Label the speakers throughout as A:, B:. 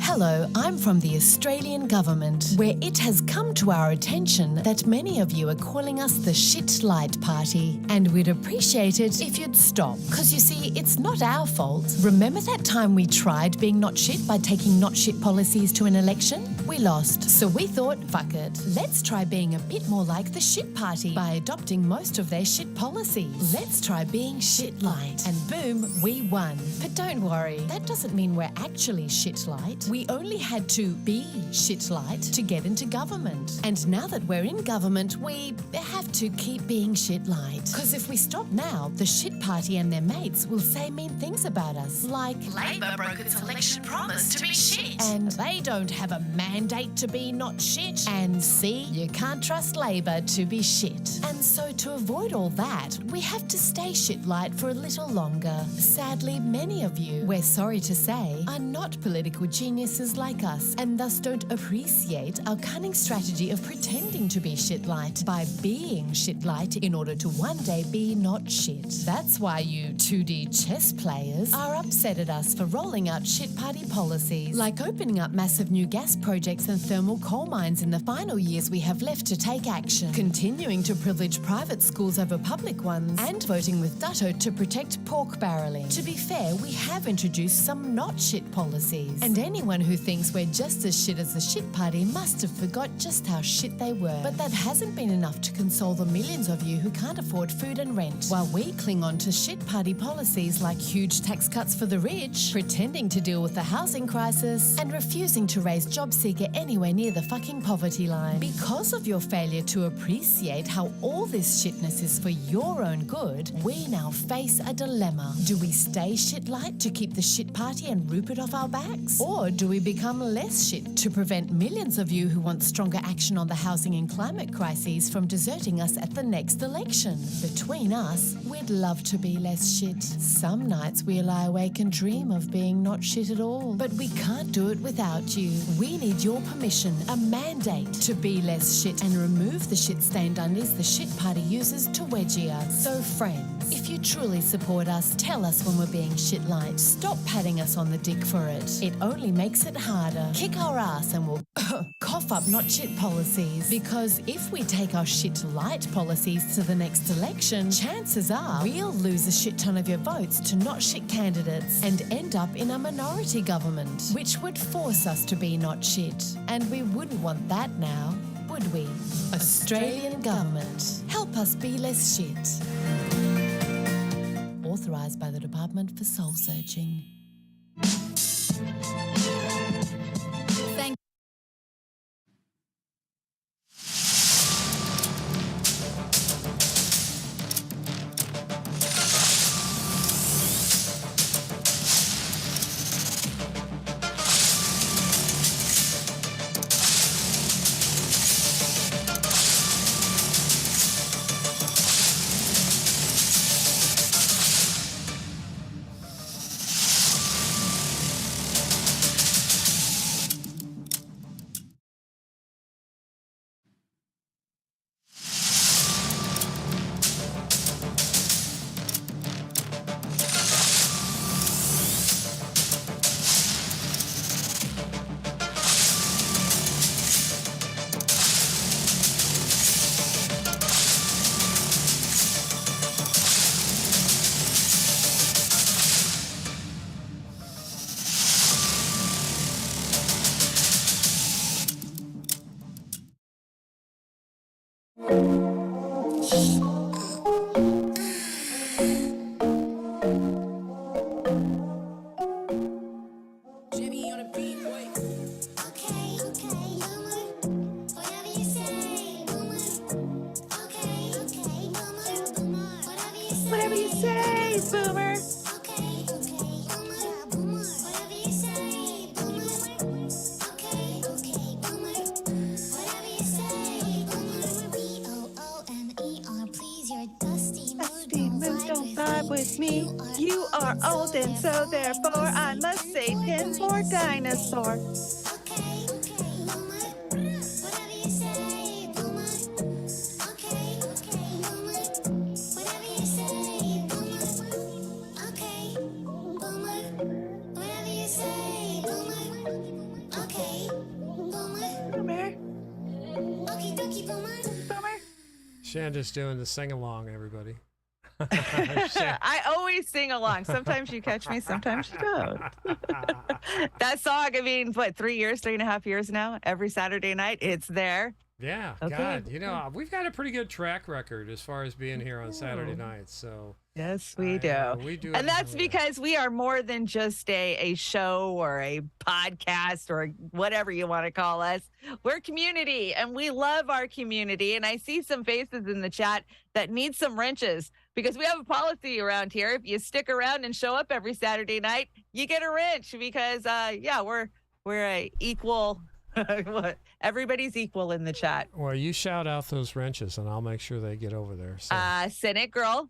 A: Hello, I'm from the Australian government, where it has come to our attention that many of you are calling us the Shit Light Party, and we'd appreciate it if you'd stop. Because you see, it's not our fault. Remember that time we tried being not shit by taking not shit policies to an election? We lost, so we thought, fuck it. Let's try being a bit more like the Shit Party by adopting most of their shit policies. Let's try being shit light. And boom, we won. But don't worry, that doesn't mean we're actually shit light. We only had to be shit light to get into government. And now that we're in government, we have to keep being shit light. Because if we stop now, the Shit Party and their mates will say mean things about us. Like, Labor broke its election promise to be shit. And they don't have a mandate to be not shit. And see, you can't trust Labor to be shit. And so to avoid all that, we have to stay shit light for a little longer. Sadly, many of you, we're sorry to say, are not political geniuses like us, and thus don't appreciate our cunning strategy of pretending to be shit light by being shit light in order to one day be not shit. That's why you 2D chess players are upset at us for rolling out shit party policies, like opening up massive new gas projects and thermal coal mines in the final years we have left to take action, continuing to privilege private schools over public ones, and voting with Dutto to protect pork barrelling. To be fair, we have introduced some not shit policies, and anyone who thinks we're just as shit as the Shit Party must have forgot just how shit they were. But that hasn't been enough to console the millions of you who can't afford food and rent, while we cling on to Shit Party policies like huge tax cuts for the rich, pretending to deal with the housing crisis, and refusing to raise job seeker anywhere near the fucking poverty line. Because of your failure to appreciate how all this shitness is for your own good, we now face a dilemma. Do we stay shit light to keep the Shit Party and Rupert off our backs? Or do we become less shit to prevent millions of you who want stronger action on the housing and climate crises from deserting us at the next election? Between us, we'd love to be less shit. Some nights we lie awake and dream of being not shit at all. But we can't do it without you. We need your permission, a mandate, to be less shit and remove the shit-stained undies the Shit Party uses to wedgie us. So friends, if you truly support us, tell us when we're being shit light. Stop patting us on the dick for it. It only makes it harder. Kick our ass and we'll cough up not shit policies. Because if we take our shit light policies to the next election, chances are we'll lose a shit ton of your votes to not shit candidates and end up in a minority government, which would force us to be not shit. And we wouldn't want that now, would we? Australian government, help us be less shit. Authorised by the Department for Soul Searching. Thank
B: Whatever you say, boomer. Don't vibe with me. You are old, and so therefore I must save him for dinosaur.
C: Shanda's doing the sing-along, everybody.
B: I always sing along. Sometimes you catch me, sometimes you don't. That song, I mean, what, 3.5 years now? Every Saturday night, it's there.
C: Yeah,
B: Okay.
C: God, you know, we've got a pretty good track record as far as being here on Saturday nights. So
B: Yes, we do.
C: We do,
B: And that's because we are more than just a show or a podcast or whatever you want to call us. We're community, and we love our community. And I see some faces in the chat that need some wrenches, because we have a policy around here. If you stick around and show up every Saturday night, you get a wrench, because we're a equal. Everybody's equal in the chat.
C: Well, you shout out those wrenches, and I'll make sure they get over there. So.
B: Cynic Girl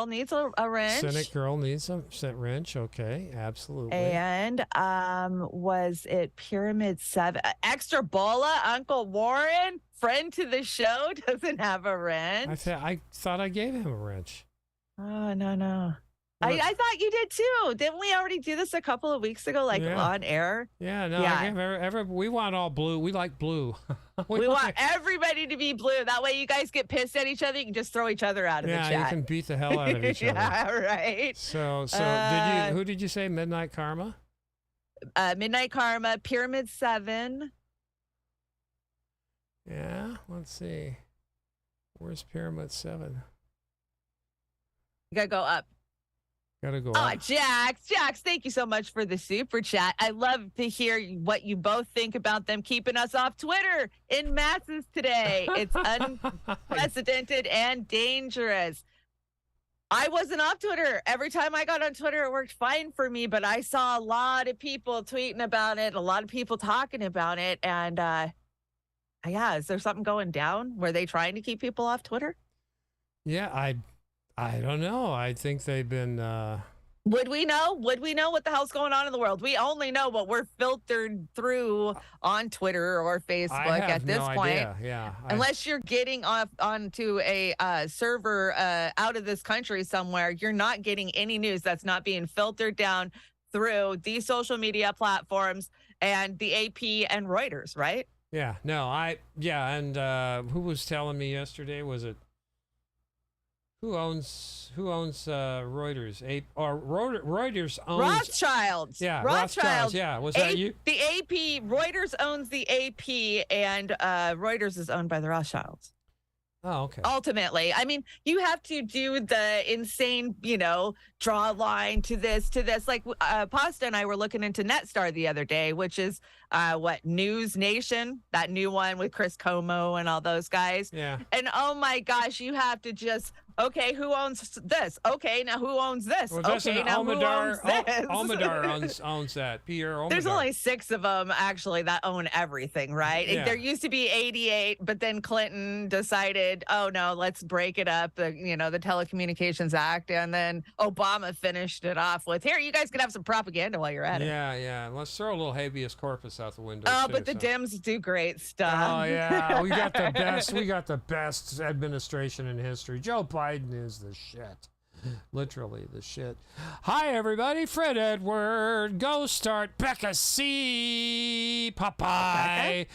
B: needs a wrench.
C: Cynic Girl needs a wrench. Okay, absolutely.
B: And was it Pyramid 7? Extra Bola, Uncle Warren, friend to the show, doesn't have a wrench.
C: I thought I gave him a wrench.
B: Oh, no. I thought you did too. Didn't we already do this a couple of weeks ago, on air?
C: Yeah, no. Yeah. We want all blue. We like blue.
B: we want everybody to be blue. That way you guys get pissed at each other. You can just throw each other out of the chat.
C: Yeah, you can beat the hell out of each other.
B: Yeah, right.
C: So who did you say? Midnight Karma?
B: Midnight Karma, Pyramid 7.
C: Yeah, let's see. Where's Pyramid 7?
B: You gotta go up.
C: Gotta go.
B: Oh, Jax, thank you so much for the super chat. I love to hear what you both think about them keeping us off Twitter in masses today. It's unprecedented and dangerous. I wasn't off Twitter. Every time I got on Twitter, it worked fine for me, but I saw a lot of people tweeting about it, a lot of people talking about it, and is there something going down? Were they trying to keep people off Twitter?
C: Yeah, I don't know. I think they've been.
B: Would we know? Would we know what the hell's going on in the world? We only know what we're filtered through on Twitter or Facebook at this point.
C: Idea. Yeah.
B: Unless you're getting onto a server out of this country somewhere, you're not getting any news that's not being filtered down through these social media platforms and the AP and Reuters, right?
C: Yeah. No. And who was telling me yesterday? Was it? Who owns Reuters? Reuters owns
B: Rothschilds.
C: Yeah,
B: Rothschilds.
C: Yeah, was that you?
B: The AP. Reuters owns the AP, and Reuters is owned by the Rothschilds.
C: Oh, okay.
B: Ultimately, I mean, you have to do the insane, draw a line to this. Like Pasta and I were looking into Netstar the other day, which is News Nation, that new one with Chris Como and all those guys.
C: Yeah.
B: And oh my gosh, you have to just. Okay, who owns this? Okay, now who owns this?
C: Well,
B: okay, now who owns this?
C: Almadar owns that. Pierre Almadar.
B: There's only 6 of them, actually, that own everything, right?
C: Yeah.
B: There used to be 88, but then Clinton decided, oh, no, let's break it up, the Telecommunications Act, and then Obama finished it off with, here, you guys can have some propaganda while you're at it.
C: Yeah. Let's throw a little habeas corpus out the window,
B: Oh, but the Dems do great stuff.
C: Oh, yeah. We got the best administration in history. Joe Biden is the shit. Literally the shit. Hi, everybody. Fred Edward. Go start. Becca C. Popeye.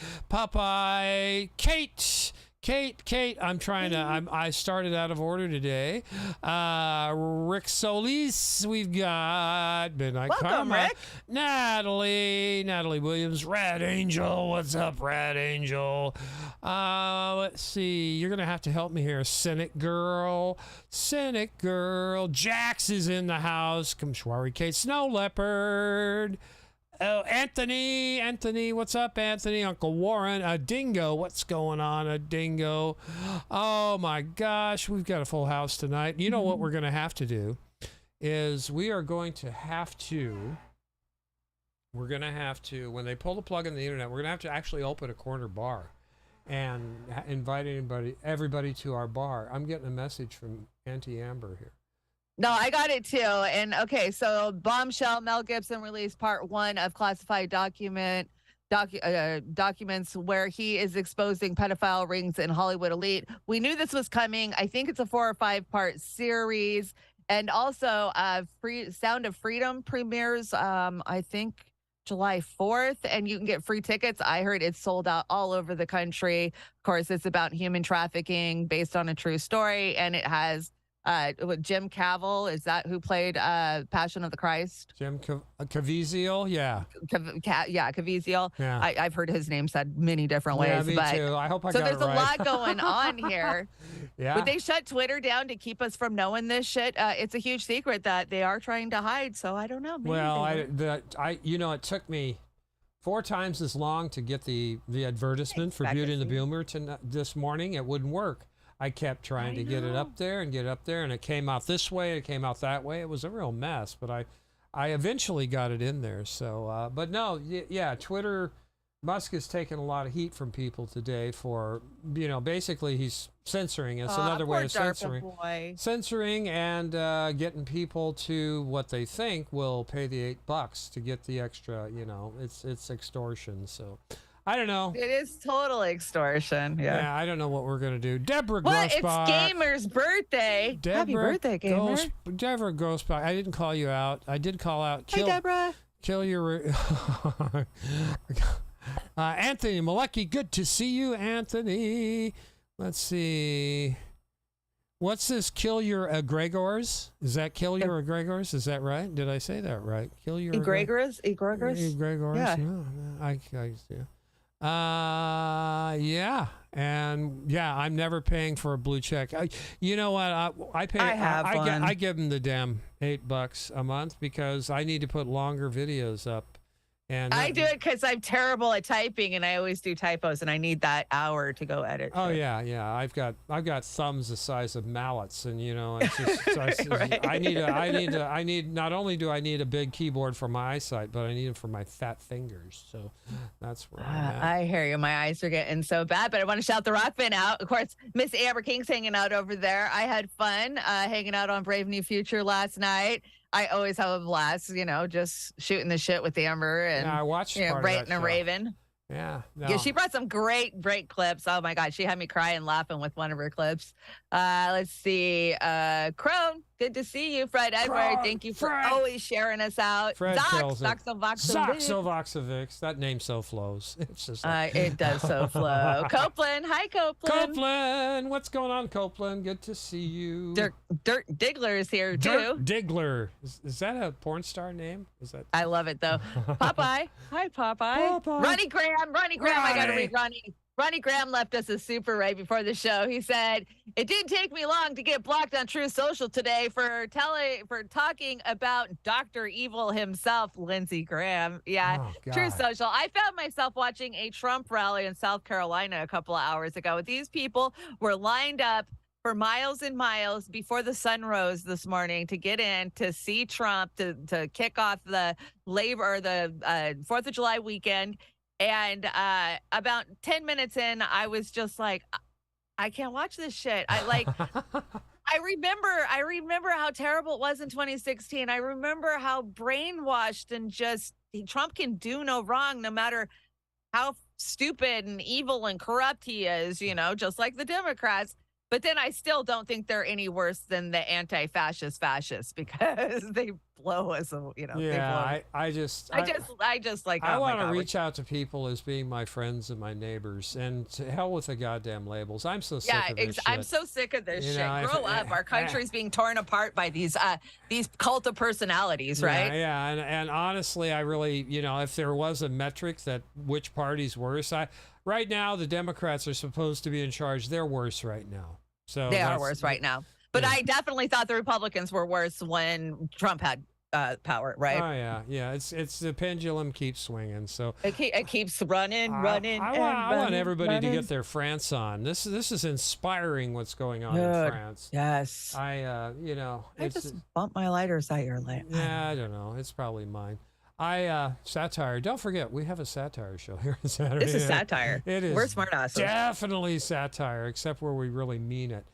C: Kate, I'm trying to, I started out of order today. Rick Solis, we've got Midnight
B: Welcome,
C: Karma.
B: Rick.
C: Natalie Williams, Red Angel. What's up, Red Angel? Let's see. You're going to have to help me here. Cynic Girl. Jax is in the house. Kamshwari Kate. Snow Leopard. Oh, Anthony, what's up, Anthony? Uncle Warren, a dingo, what's going on, a dingo? Oh my gosh, we've got a full house tonight. You know what we're going to have to do is when they pull the plug in the internet, we're going to have to actually open a corner bar and invite everybody to our bar. I'm getting a message from Auntie Amber here.
B: No, I got it too. And okay, so Bombshell, Mel Gibson released part 1 of classified documents where he is exposing pedophile rings in Hollywood elite. We knew this was coming. I think it's a 4 or 5 part series. And also Sound of Freedom premieres, I think July 4th, and you can get free tickets. I heard it's sold out all over the country. Of course, it's about human trafficking based on a true story, and it has Jim Cavil, is that who played Passion of the Christ?
C: Jim Caviezel, yeah.
B: Caviezel.
C: Yeah.
B: I've heard his name said many different ways.
C: Yeah, me
B: but
C: too. I hope I
B: so
C: got it
B: there's a
C: right.
B: lot going on here.
C: Yeah.
B: Would they shut Twitter down to keep us from knowing this shit? It's a huge secret that they are trying to hide. So I don't know. Maybe
C: Well, it took me 4 times as long to get the advertisement for Beauty and the Boomer this morning. It wouldn't work. I kept trying to get it up there, and it came out this way, it came out that way. It was a real mess, but I eventually got it in there. So, but no, yeah, Twitter, Musk has taken a lot of heat from people today for, basically he's censoring us. Another way of censoring and getting people to what they think will pay the $8 to get the extra. It's extortion. So. I don't know.
B: It is total extortion. Yeah.
C: I don't know what we're going to do. Deborah
B: Well,
C: Grossbach.
B: it's Gamer's birthday. Happy birthday, Gamer.
C: Deborah Grossbach. I didn't call you out. I did call out.
B: Hi, Deborah.
C: Kill your... Anthony Malecki, good to see you, Anthony. Let's see. What's this? Kill your egregores? Is that kill your egregores? Is that right? Did I say that right? Kill your
B: egregores?
C: Egregores?
B: Yeah.
C: No, I yeah. And yeah, I'm never paying for a blue check. You know what? I pay. I give them the damn $8 a month because I need to put longer videos up. And
B: I do it because I'm terrible at typing, and I always do typos, and I need that hour to go edit.
C: Oh yeah. I've got thumbs the size of mallets, and it's just right. I need. Not only do I need a big keyboard for my eyesight, but I need it for my fat fingers. So that's where I'm at.
B: I hear you. My eyes are getting so bad, but I want to shout the rock band out. Of course, Miss Amber King's hanging out over there. I had fun hanging out on Brave New Future last night. I always have a blast, just shooting the shit with Amber and
C: I watched
B: Rating and Raven.
C: Yeah. No.
B: Yeah, she brought some great clips. Oh my God, she had me crying laughing with one of her clips. Let's see. Crone, good to see you. Fred Edward, thank you for always sharing us out.
C: Fred
B: Zoxovoxovix.
C: That name so flows. It's just
B: it does so flow. Copeland, hi Copeland.
C: Copeland, what's going on, Copeland? Good to see you.
B: Dirt Diggler is here too.
C: Dirt Diggler. Is that a porn star name? Is that?
B: I love it though. Popeye, hi Popeye. Ronnie Graham. I got to read Ronnie. Ronnie Graham left us a super right before the show. He said, "It didn't take me long to get blocked on True Social today for talking about Dr. Evil himself, Lindsey Graham." Yeah, True Social. I found myself watching a Trump rally in South Carolina a couple of hours ago. These people were lined up for miles and miles before the sun rose this morning to get in to see Trump to kick off the 4th of July weekend. And about 10 minutes in, I was just like, I can't watch this shit. I remember how terrible it was in 2016. I remember how brainwashed and just Trump can do no wrong, no matter how stupid and evil and corrupt he is, just like the Democrats. But then I still don't think they're any worse than the anti-fascist fascists because they blow us,
C: Yeah, I just like. I want to reach out to people as being my friends and my neighbors, and to hell with the goddamn labels. I'm so sick of this shit.
B: I'm so sick of this shit. Grow up. Our country's being torn apart by these cult of personalities, right?
C: Yeah, and honestly, I really, if there was a metric that which party's worse, right now the Democrats are supposed to be in charge. They're worse right now. So
B: they are worse right now. But I definitely thought the Republicans were worse when Trump had power, right?
C: Oh yeah. It's the pendulum keeps swinging. So
B: it keeps running.
C: I want everybody to get their France on. This is inspiring. What's going on in France?
B: Yes.
C: I
B: just bumped my lighters at your light.
C: Yeah, I don't know. It's probably mine. Satire. Don't forget, we have a satire show here on Saturday.
B: This is satire.
C: It is.
B: We're smart asses.
C: Definitely satire, except where we really mean it.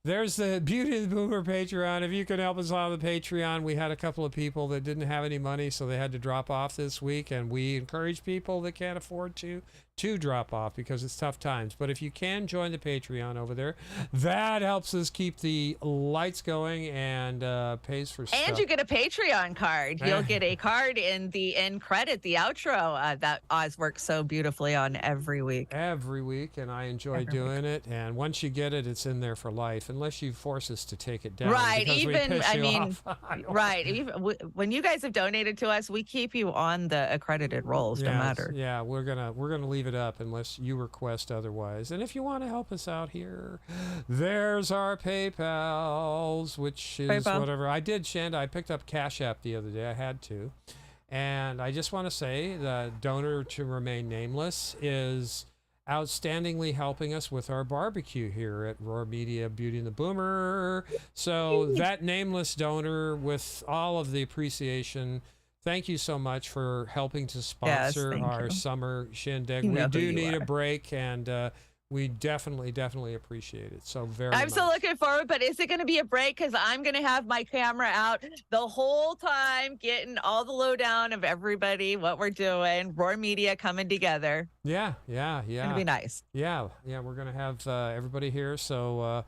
C: There's the Beauty of the Boomer Patreon. If you can help us on the Patreon, we had a couple of people that didn't have any money, so they had to drop off this week, and we encourage people that can't afford to to drop off because it's tough times. But if you can join the Patreon over there, that helps us keep the lights going and pays for stuff.
B: And you get a Patreon card. You'll get a card in the end credit, the outro that Oz works so beautifully on every week.
C: Every week, and I enjoy doing it. And once you get it, it's in there for life, unless you force us to take it down.
B: Right. Even, I mean,
C: right.
B: Even when you guys have donated to us, we keep you on the accredited rolls, no matter.
C: Yeah, we're gonna leave it up unless you request otherwise. And if you want to help us out here, there's our PayPals, which is whatever. I did, Chanda. I picked up CashApp the other day. I had to. And I just want to say the donor to remain nameless is outstandingly helping us with our barbecue here at Roar Media Beauty and the Boomer. So that nameless donor, with all of the appreciation, thank you so much for helping to sponsor our summer shindig. We do need a break, and we definitely appreciate it so very much.
B: I'm so looking forward, but is it going to be a break? Because I'm going to have my camera out the whole time, getting all the lowdown of everybody, what we're doing, Roar Media coming together.
C: Yeah.
B: It's going to be nice.
C: Yeah, we're going to have everybody here, so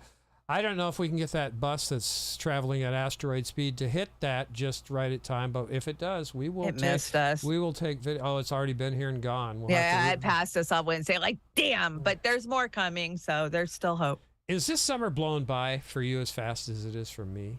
C: I don't know if we can get that bus that's traveling at asteroid speed to hit that just right at time, but if it does, we will
B: missed us.
C: We will take video. Oh, it's already been here and gone.
B: It passed us on Wednesday. Like, damn, but there's more coming, so there's still hope.
C: Is this summer blown by for you as fast as it is for me?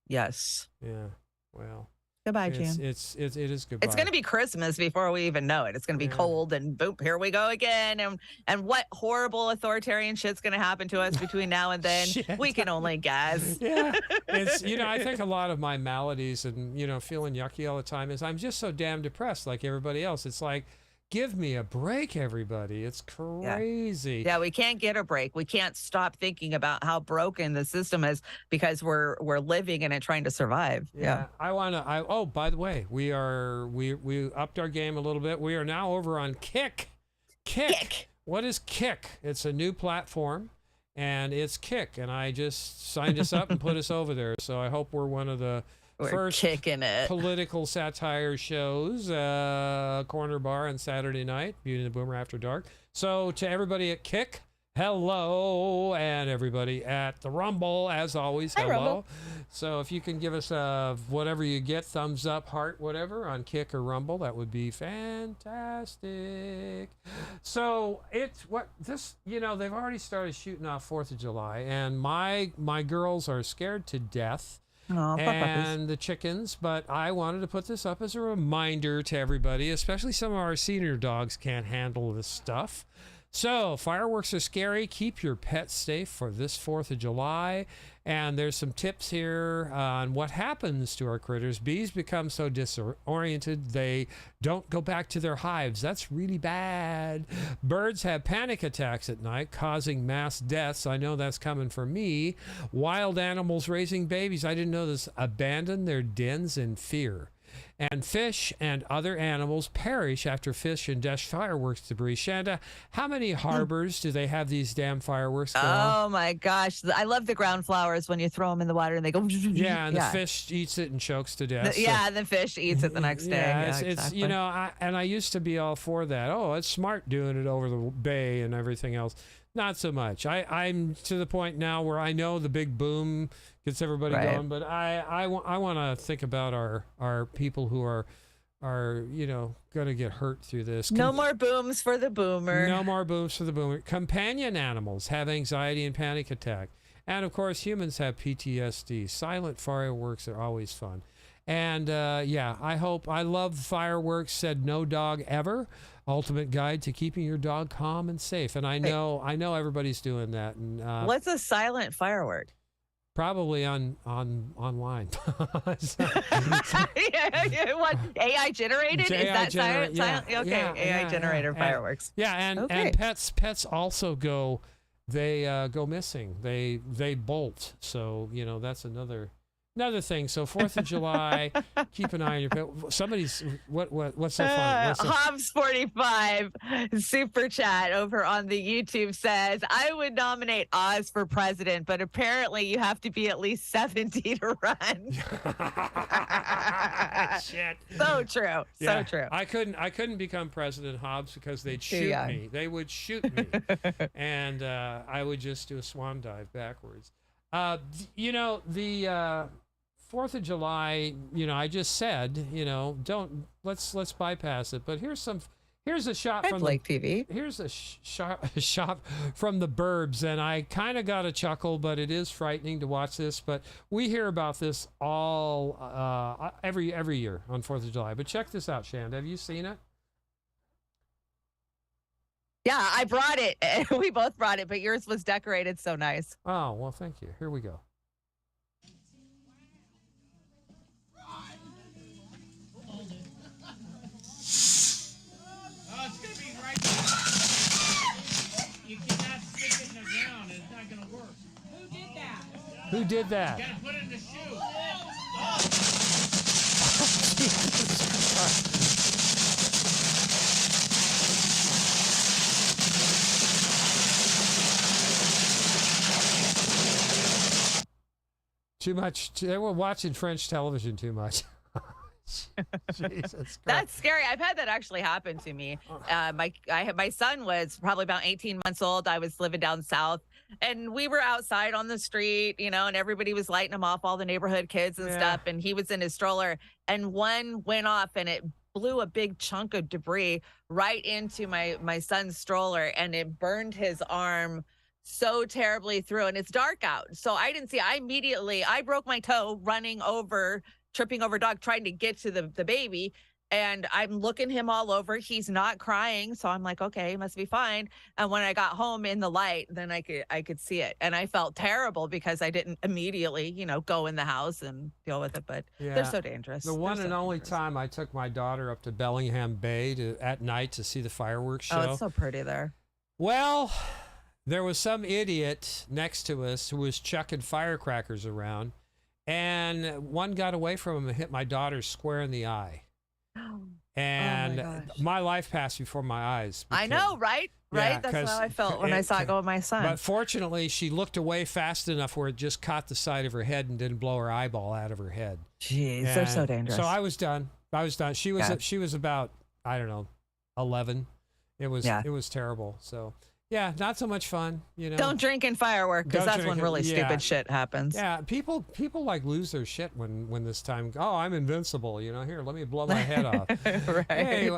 B: Yes.
C: Yeah. Well.
B: Goodbye, Jan.
C: It is goodbye.
B: It's going to be Christmas before we even know it. It's going to be cold, and boom, here we go again. And what horrible authoritarian shit's going to happen to us between now and then? We can only guess.
C: Yeah. It's, I think a lot of my maladies and, feeling yucky all the time is I'm just so damn depressed like everybody else. It's like, give me a break, everybody. It's crazy.
B: Yeah, we can't get a break. We can't stop thinking about how broken the system is because we're living in it, trying to survive. Yeah.
C: Oh, by the way, we upped our game a little bit. We are now over on Kick. Kick. What is Kick? It's a new platform, and it's Kick. And I just signed us up and put us over there. So I hope we're one of the first
B: kicking it.
C: Political satire shows, Corner Bar on Saturday night, Beauty and the Boomer After Dark. So to everybody at Kick, hello, and everybody at the Rumble, as always, hello.
B: Rumble.
C: So if you can give us whatever you get, thumbs up, heart, whatever, on Kick or Rumble, that would be fantastic. So they've already started shooting off 4th of July, and my girls are scared to death. And the chickens, but I wanted to put this up as a reminder to everybody, especially some of our senior dogs can't handle this stuff. So fireworks are scary. Keep your pets safe for this 4th of July. And there's some tips here on what happens to our critters. Bees become so disoriented they don't go back to their hives. That's really bad. Birds have panic attacks at night, causing mass deaths. I know that's coming for me. Wild animals raising babies, I didn't know this, abandon their dens in fear. And fish and other animals perish after fish ingest fireworks debris. Chanda, how many harbors do they have these damn fireworks go off?
B: Oh, my gosh. I love the ground flowers when you throw them in the water and they go.
C: Yeah, and the fish eats it and chokes to death.
B: The fish eats it the next day.
C: Yeah, it's I used to be all for that. Oh, it's smart doing it over the bay and everything else. Not so much. I'm to the point now where I know the big boom gets everybody going, but I want to think about our people who are going to get hurt through this.
B: No more booms for the boomer.
C: No more booms for the boomer. Companion animals have anxiety and panic attack. And of course, humans have PTSD. Silent fireworks are always fun. And I love fireworks, said no dog ever. Ultimate guide to keeping your dog calm and safe. And I know everybody's doing that. And
B: what's a silent firework?
C: Probably online.
B: What, AI generated? Is that silent? Okay, AI generated fireworks.
C: And pets also go missing. They bolt. So that's another Another thing. So 4th of July, keep an eye on your. Somebody's what's so funny?
B: Hobbs45 super chat over on the YouTube says, I would nominate Oz for president, but apparently you have to be at least 70 to run.
C: Shit.
B: So true.
C: Yeah,
B: So true.
C: I couldn't become president, Hobbs, because they'd shoot me. They would shoot me, and I would just do a swan dive backwards. You know, the 4th of July, you know, I just said, you know, let's bypass it. But here's a shot from
B: Blake TV.
C: Here's a shot from the burbs, and I kind of got a chuckle, but it is frightening to watch this. But we hear about this all every year on 4th of July. But check this out, Shand. Have you seen it?
B: Yeah, I brought it. We both brought it, but yours was decorated so nice.
C: Oh, well, thank you. Here we go. Who did that?
D: You gotta put it in the shoe.
C: Too much. They were watching French television too much. Jesus Christ.
B: That's scary. I've had that actually happen to me. My son was probably about 18 months old. I was living down south, and we were outside on the street, you know, and everybody was lighting him off, all the neighborhood kids and stuff. And he was in his stroller, and one went off, and it blew a big chunk of debris right into my son's stroller, and it burned his arm so terribly through. And it's dark out, so I didn't see. I broke my toe tripping over dog, trying to get to the baby, and I'm looking him all over. He's not crying, so I'm like, okay, he must be fine. And when I got home in the light, then I could see it, and I felt terrible because I didn't immediately, you know, go in the house and deal with it. But they're so dangerous.
C: The one and only time I took my daughter up to Bellingham Bay at night to see the fireworks show.
B: Oh, it's so pretty there.
C: Well, there was some idiot next to us who was chucking firecrackers around, and one got away from him and hit my daughter square in the eye. And my life passed before my eyes.
B: I know, right? Right? That's how I felt when I saw it go with my son.
C: But fortunately, she looked away fast enough where it just caught the side of her head and didn't blow her eyeball out of her head.
B: Jeez, they're so dangerous.
C: So I was done. She was about, I don't know, 11. It was terrible. So yeah, not so much fun, you know.
B: Don't drink and firework, because that's when really stupid shit happens.
C: Yeah, people like lose their shit when this time. Oh, I'm invincible, you know. Here, let me blow my head off.
B: Right.
C: Hey,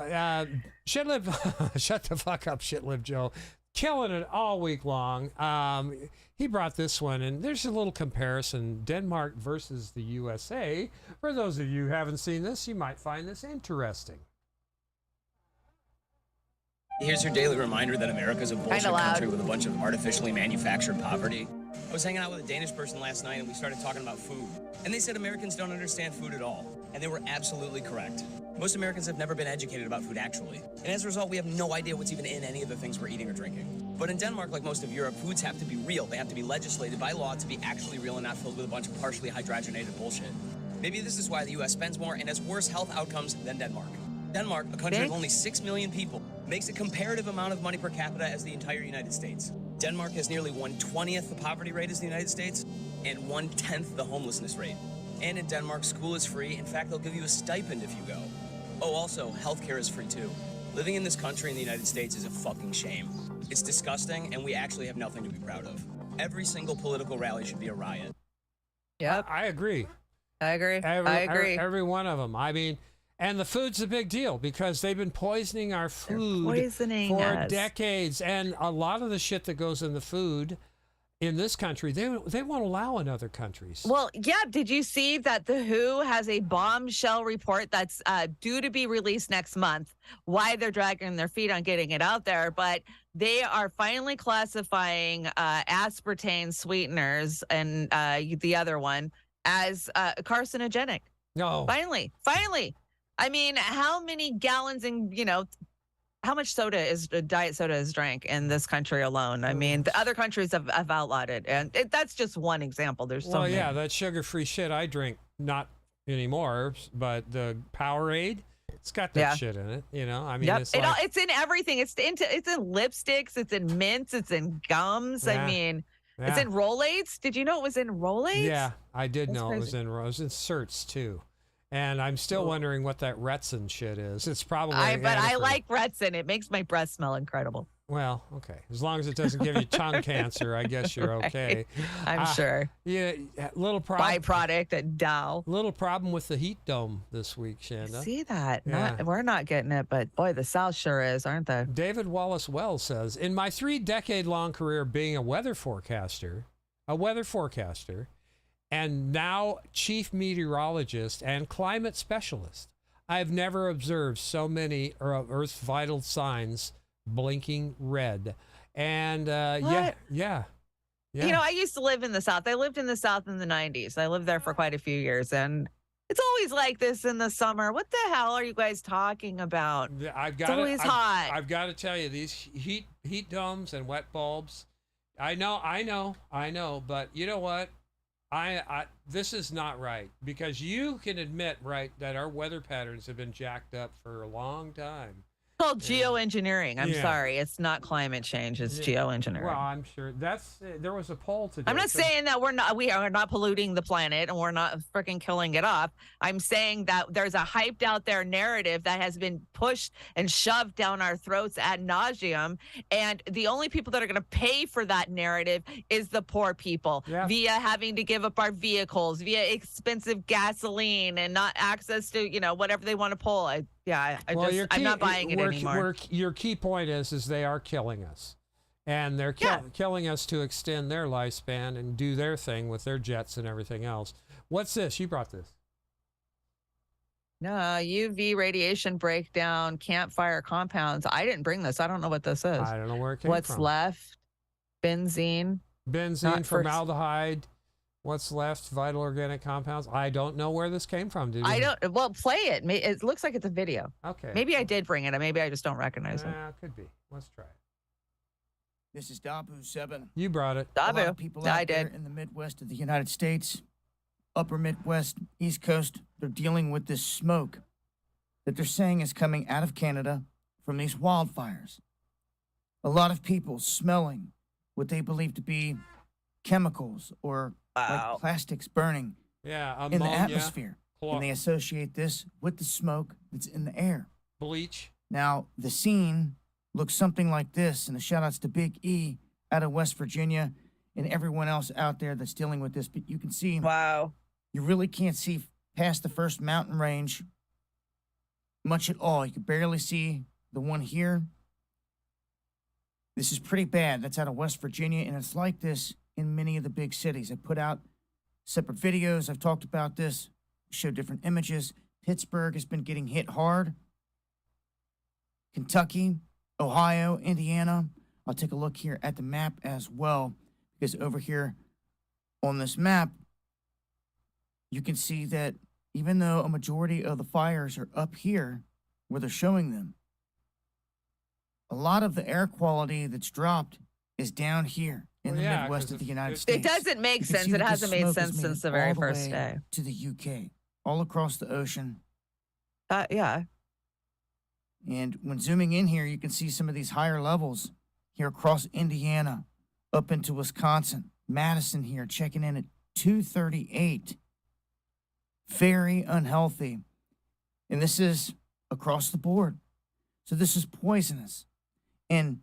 C: Shitlib, shut the fuck up, Shitlib Joe. Killing it all week long. He brought this one, and there's a little comparison: Denmark versus the USA. For those of you who haven't seen this, you might find this interesting.
E: Here's your daily reminder that America is a bullshit country with a bunch of artificially manufactured poverty. I was hanging out with a Danish person last night, and we started talking about food. And they said Americans don't understand food at all. And they were absolutely correct. Most Americans have never been educated about food, actually. And as a result, we have no idea what's even in any of the things we're eating or drinking. But in Denmark, like most of Europe, foods have to be real. They have to be legislated by law to be actually real and not filled with a bunch of partially hydrogenated bullshit. Maybe this is why the U.S. spends more and has worse health outcomes than Denmark. Denmark, a country of only 6 million people, makes a comparative amount of money per capita as the entire United States. Denmark has nearly 1/20th the poverty rate as the United States and 1/10 the homelessness rate. And in Denmark, school is free. In fact, they'll give you a stipend if you go. Oh, also, healthcare is free too. Living in this country in the United States is a fucking shame. It's disgusting, and we actually have nothing to be proud of. Every single political rally should be a riot.
B: Yep.
C: I agree.
B: I agree.
C: Every one of them. I mean, and the food's a big deal because they've been poisoning our food for decades. And a lot of the shit that goes in the food in this country, they won't allow in other countries.
B: Well, yeah. Did you see that the WHO has a bombshell report that's due to be released next month? Why they're dragging their feet on getting it out there, but they are finally classifying aspartame sweeteners and the other one as carcinogenic.
C: No.
B: Finally. I mean, how many gallons and, how much diet soda is drank in this country alone. I mean, the other countries have outlawed it, and that's just one example. There's so many.
C: Yeah, that sugar-free shit I drink, not anymore, but the Powerade, it's got that shit in it. You know, I mean,
B: yep.
C: it's
B: in everything. It's in lipsticks. It's in mints. It's in gums.
C: Yeah.
B: I mean,
C: Yeah.
B: it's in Rolaids. Did you know it was in Rolaids?
C: Yeah, I did know
B: crazy.
C: it was in certs too. And I'm still wondering what that Retsin shit is. It's probably.
B: I like Retsin. It makes my breath smell incredible.
C: Well, okay. As long as it doesn't give you tongue cancer, I guess you're okay.
B: I'm sure.
C: Yeah, little problem.
B: Byproduct at Dow.
C: Little problem with the heat dome this week, Chanda.
B: See that?
C: Yeah.
B: We're not getting it, but boy, the South sure is, aren't they?
C: David Wallace Wells says, in my 3-decade-long career being a weather forecaster, and now chief meteorologist and climate specialist, I've never observed so many of Earth's vital signs blinking red. And yeah.
B: You know, I used to live in the South. I lived in the South in the 90s. I lived there for quite a few years, and it's always like this in the summer. What the hell are you guys talking about? It's always hot.
C: I've got to tell you, these heat domes and wet bulbs, I know, but you know what? This is not right, because you can admit, right, that our weather patterns have been jacked up for a long time.
B: It's called geoengineering. I'm sorry. It's not climate change. It's geoengineering.
C: Well, I'm sure there was a poll today.
B: I'm not saying that we are not polluting the planet and we're not freaking killing it off. I'm saying that there's a hyped out there narrative that has been pushed and shoved down our throats ad nauseum. And the only people that are going to pay for that narrative is the poor people via having to give up our vehicles, via expensive gasoline and not access to, whatever they want to pull. I'm not buying it anymore.
C: Your key point is they are killing us. And they're killing us to extend their lifespan and do their thing with their jets and everything else. What's this? You brought this.
B: No, UV radiation breakdown, campfire compounds. I didn't bring this. I don't know what this is.
C: I don't know where it came
B: What's
C: from.
B: left? Benzene,
C: formaldehyde. What's left? Vital organic compounds. I don't know where this came from.
B: Well, play it. It looks like it's a video.
C: Okay.
B: Maybe I did bring it. Maybe I just don't recognize it.
C: Could be. Let's try it.
D: This is Dabu 7.
C: You brought it.
D: A lot of people out there in the Midwest of the United States, upper Midwest, East Coast, they're dealing with this smoke that they're saying is coming out of Canada from these wildfires. A lot of people smelling what they believe to be chemicals or like plastics burning
C: ammonia,
D: in the atmosphere. And they associate this with the smoke that's in the air.
C: Bleach.
D: Now, the scene looks something like this, and the shout-outs to Big E out of West Virginia and everyone else out there that's dealing with this. But you can see, you really can't see past the first mountain range much at all. You can barely see the one here. This is pretty bad. That's out of West Virginia, and it's like this in many of the big cities. I put out separate videos. I've talked about this, showed different images. Pittsburgh has been getting hit hard. Kentucky, Ohio, Indiana. I'll take a look here at the map as well, because over here on this map, you can see that even though a majority of the fires are up here where they're showing them, a lot of the air quality that's dropped is down here in the Midwest of the United States.
B: It doesn't make sense. It hasn't made sense since the very first day.
D: To the UK, all across the ocean.
B: Yeah.
D: And when zooming in here, you can see some of these higher levels here across Indiana, up into Wisconsin. Madison here, checking in at 238. Very unhealthy. And this is across the board. So this is poisonous. And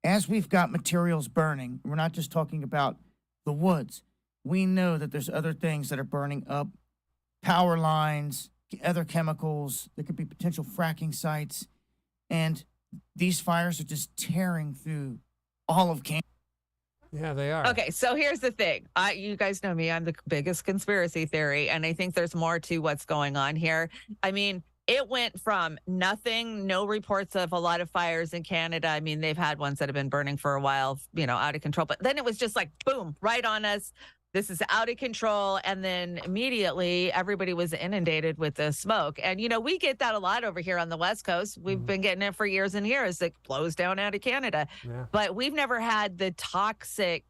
D: as we've got materials burning, we're not just talking about the woods. We know that there's other things that are burning up, power lines, other chemicals. There could be potential fracking sites. And these fires are just tearing through all of Canada.
C: Yeah, they are.
B: Okay, so here's the thing. You guys know me. I'm the biggest conspiracy theory, and I think there's more to what's going on here. I mean, it went from nothing, no reports of a lot of fires in Canada. I mean, they've had ones that have been burning for a while, out of control. But then it was just like, boom, right on us. this is out of control. And then immediately everybody was inundated with the smoke. And, we get that a lot over here on the West Coast. We've been getting it for years and years. It blows down out of Canada.
C: Yeah.
B: But we've never had the toxic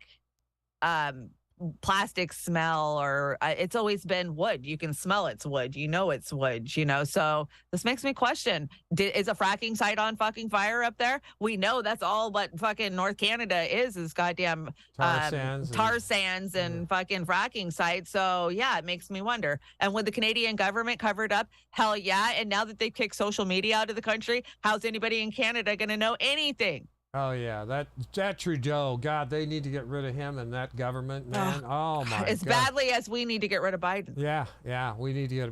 B: plastic smell, or it's always been wood. You can smell it's wood. It's wood, So this makes me question, is a fracking site on fucking fire up there? We know that's all what fucking North Canada is goddamn tar sands and fucking fracking sites. So yeah, it makes me wonder. And when the Canadian government covered up, hell yeah. And now that they've kicked social media out of the country, how's anybody in Canada going to know anything?
C: Oh yeah, that Trudeau, God, they need to get rid of him and that government, man. Oh my God.
B: As badly as we need to get rid of Biden.
C: Yeah, we need to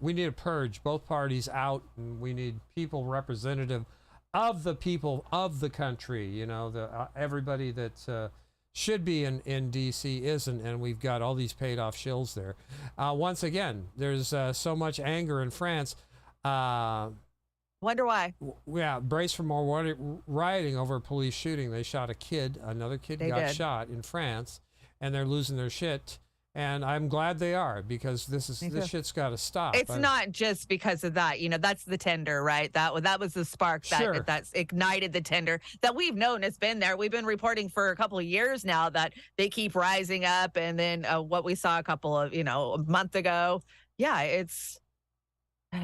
C: we need to purge both parties out, and we need people representative of the people of the country. Everybody that should be in DC isn't, and we've got all these paid off shills there. Once again, there's so much anger in France.
B: Wonder why.
C: Yeah, brace for more rioting over a police shooting. They shot a kid. Another kid got shot in France, and they're losing their shit. And I'm glad they are, because this shit's got to stop.
B: It's not just because of that. That's the tender, right? That was the spark that's ignited the tender that we've known has been there. We've been reporting for a couple of years now that they keep rising up. And then what we saw a month ago. Yeah, it's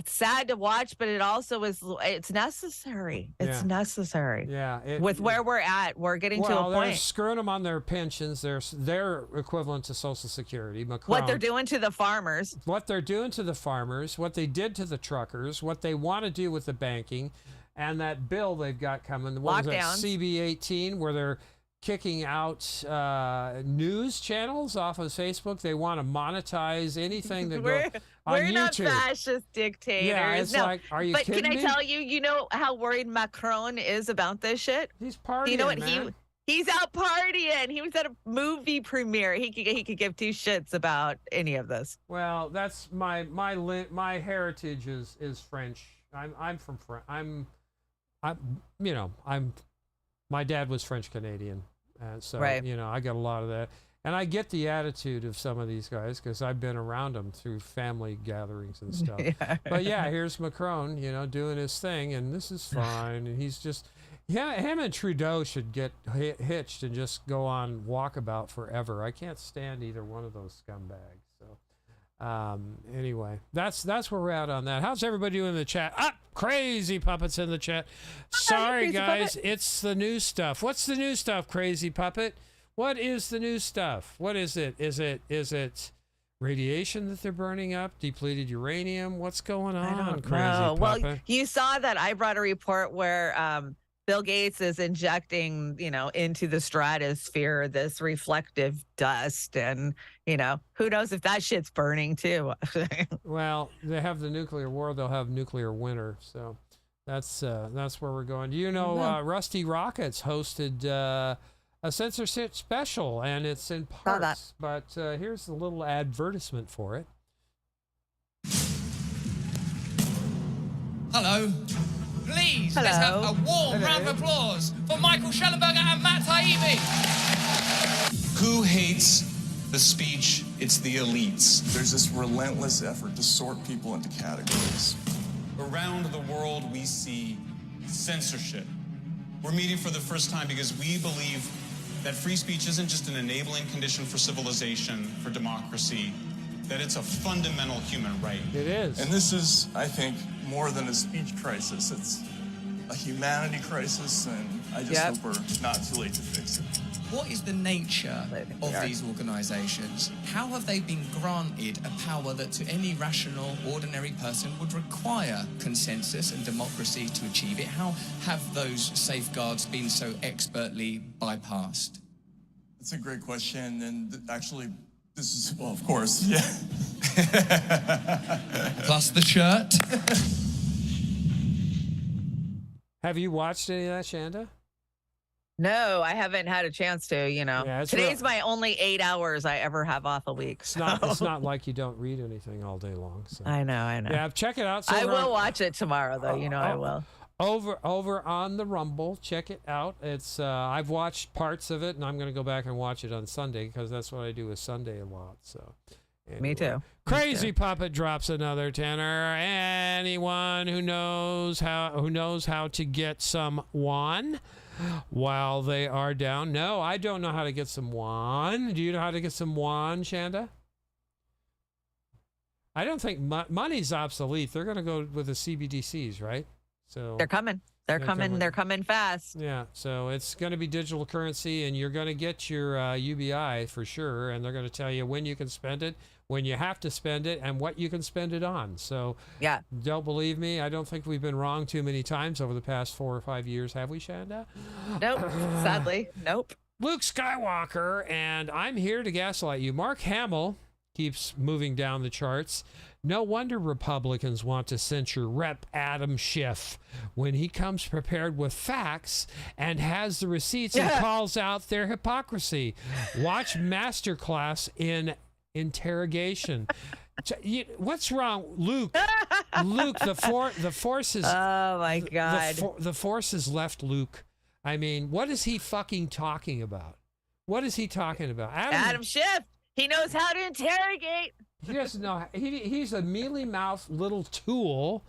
B: sad to watch, but it also it's necessary. It's necessary.
C: Yeah.
B: With where we're at, we're getting to a point.
C: They're screwing them on their pensions. They're equivalent to Social Security. Macron,
B: what they're doing to the farmers.
C: What they're doing to the farmers, what they did to the truckers, what they want to do with the banking, and that bill they've got coming. What was that, CB18, where they're kicking out news channels off of Facebook. They want to monetize anything that goes on
B: We're
C: YouTube.
B: not fascist dictators.
C: Yeah, it's like, are you kidding me?
B: But can I tell you, how worried Macron is about this shit?
C: He's partying,
B: you know what?
C: man.
B: He's out partying. He was at a movie premiere. He could give two shits about any of this.
C: Well, that's my heritage is French. I'm from France. My dad was French Canadian, and so
B: right.
C: I got a lot of that. And I get the attitude of some of these guys because I've been around them through family gatherings and stuff.
B: Yeah.
C: But yeah, here's Macron, doing his thing, and this is fine. And he's just, him and Trudeau should get hitched and just go on walkabout forever. I can't stand either one of those scumbags. So anyway, that's where we're at on that. How's everybody doing in the chat? Crazy Puppet's in the chat. Sorry, guys, Puppet. It's the new stuff. What's the new stuff, Crazy Puppet? What is the new stuff? What is it? Is it radiation that they're burning up? Depleted uranium? What's going on, Crazy Puppet?
B: Well, you saw that I brought a report where Bill Gates is injecting, into the stratosphere this reflective dust, and who knows if that shit's burning too.
C: Well, they have the nuclear war; they'll have nuclear winter. So that's where we're going. Rusty Rockets hosted a censorship special, and it's in parts. But here's a little advertisement for it.
F: Hello. Please, let's have a warm round of applause for Michael Schellenberger and Matt Taibbi. Who hates the speech? It's the elites.
G: There's this relentless effort to sort people into categories.
F: Around the world, we see censorship. We're meeting for the first time because we believe that free speech isn't just an enabling condition for civilization, for democracy, that it's a fundamental human right.
C: It is.
G: And this is, I think, more than a speech crisis. It's a humanity crisis, and I just hope we're not too late to fix it.
F: What is the nature of these organizations? How have they been granted a power that to any rational, ordinary person would require consensus and democracy to achieve it? How have those safeguards been so expertly bypassed?
G: That's a great question, and actually, this is, well, of course, yeah.
F: Plus the shirt.
C: Have you watched any of that, Chanda?
B: No, I haven't had a chance to,
C: Yeah,
B: Today's my only 8 hours I ever have off a week.
C: It's not like you don't read anything all day long. So.
B: I know.
C: Yeah, check it out.
B: I will watch it tomorrow, though. I will.
C: over on the Rumble. Check it out. It's I've watched parts of it, and I'm going to go back and watch it on Sunday because that's what I do with Sunday a lot. So, anyway.
B: Me too.
C: Crazy Puppet drops another tenner. Anyone who knows how to get some won while they are down? No, I don't know how to get some won. Do you know how to get some won, Chanda? I don't think money's obsolete. They're going to go with the CBDCs, right? So
B: they're coming. They're coming fast.
C: Yeah. So it's going to be digital currency, and you're going to get your UBI for sure. And they're going to tell you when you can spend it, when you have to spend it, and what you can spend it on. So
B: yeah,
C: don't believe me. I don't think we've been wrong too many times over the past 4 or 5 years, have we, Chanda?
B: Nope. Sadly, nope.
C: Luke Skywalker, and I'm here to gaslight you. Mark Hamill keeps moving down the charts. No wonder Republicans want to censure Rep. Adam Schiff when he comes prepared with facts and has the receipts and calls out their hypocrisy. Watch Masterclass in Interrogation. What's wrong, Luke? Luke, the force is.
B: Oh my God.
C: The force has left Luke. I mean, what is he fucking talking about? What is he talking about?
B: Adam Schiff. He knows how to interrogate.
C: He doesn't know. He's a mealy-mouthed little tool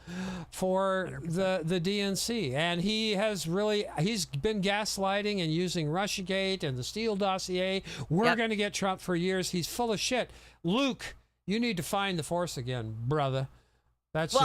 C: for the DNC, and he's been gaslighting and using Russiagate and the Steele dossier. We're going to get Trump for years. He's full of shit. Luke, you need to find the force again, brother. That's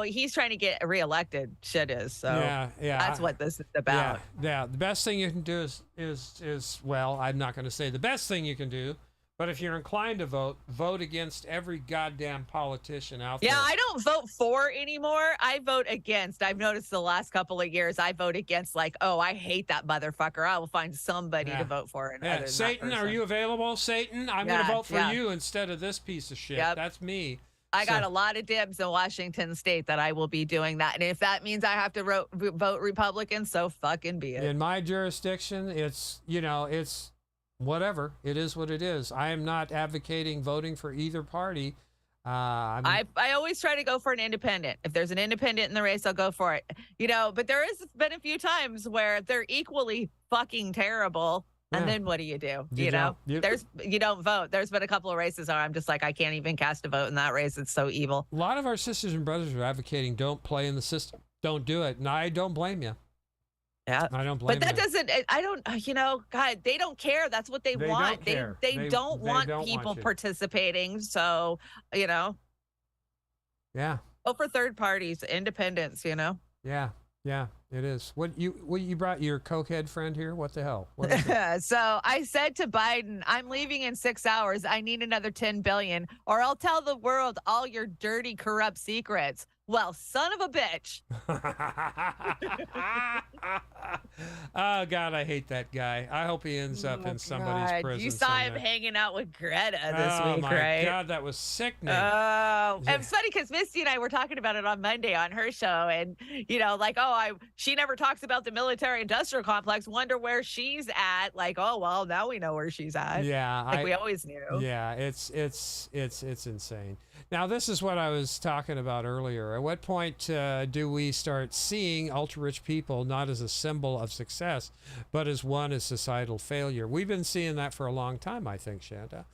B: he's trying to get reelected. Shit is so.
C: Yeah.
B: That's what this is about.
C: Yeah. The best thing you can do is well, I'm not going to say the best thing you can do. But if you're inclined to vote against every goddamn politician out there.
B: Yeah, I don't vote for anymore. I vote against. I've noticed the last couple of years I vote against, like, oh, I hate that motherfucker. I will find somebody to vote for.
C: Satan, are you available? Satan, I'm going to vote for you instead of this piece of shit. Yep. That's me.
B: I got a lot of dibs in Washington State that I will be doing that. And if that means I have to vote Republican, so fucking be it.
C: In my jurisdiction, it's whatever. It is what it is. I am not advocating voting for either party.
B: I always try to go for an independent. If there's an independent in the race, I'll go for it. But there has been a few times where they're equally fucking terrible. And then what do? You don't vote. There's been a couple of races where I'm just like, I can't even cast a vote in that race. It's so evil.
C: A lot of our sisters and brothers are advocating don't play in the system. Don't do it. And I don't blame you.
B: Yeah,
C: I don't blame.
B: But that doesn't. I don't. God, they don't care. That's what they want. They don't want people participating. So
C: Yeah.
B: Go for third parties, independents.
C: Yeah, it is. What you brought your cokehead friend here? What the hell?
B: So I said to Biden, I'm leaving in 6 hours. I need another 10 billion, or I'll tell the world all your dirty, corrupt secrets. Well, son of a bitch.
C: Oh, God, I hate that guy. I hope he ends up in somebody's prison.
B: You saw him hanging out with Greta this week, right?
C: Oh, my God, that was sickening.
B: Oh, it's funny because Misty and I were talking about it on Monday on her show. And, she never talks about the military-industrial complex. Wonder where she's at. Like, oh, well, now we know where she's at.
C: Yeah.
B: We always knew.
C: Yeah, it's insane. Now, this is what I was talking about earlier. At what point do we start seeing ultra-rich people not as a symbol of success, but as one as societal failure? We've been seeing that for a long time, I think, Chanda.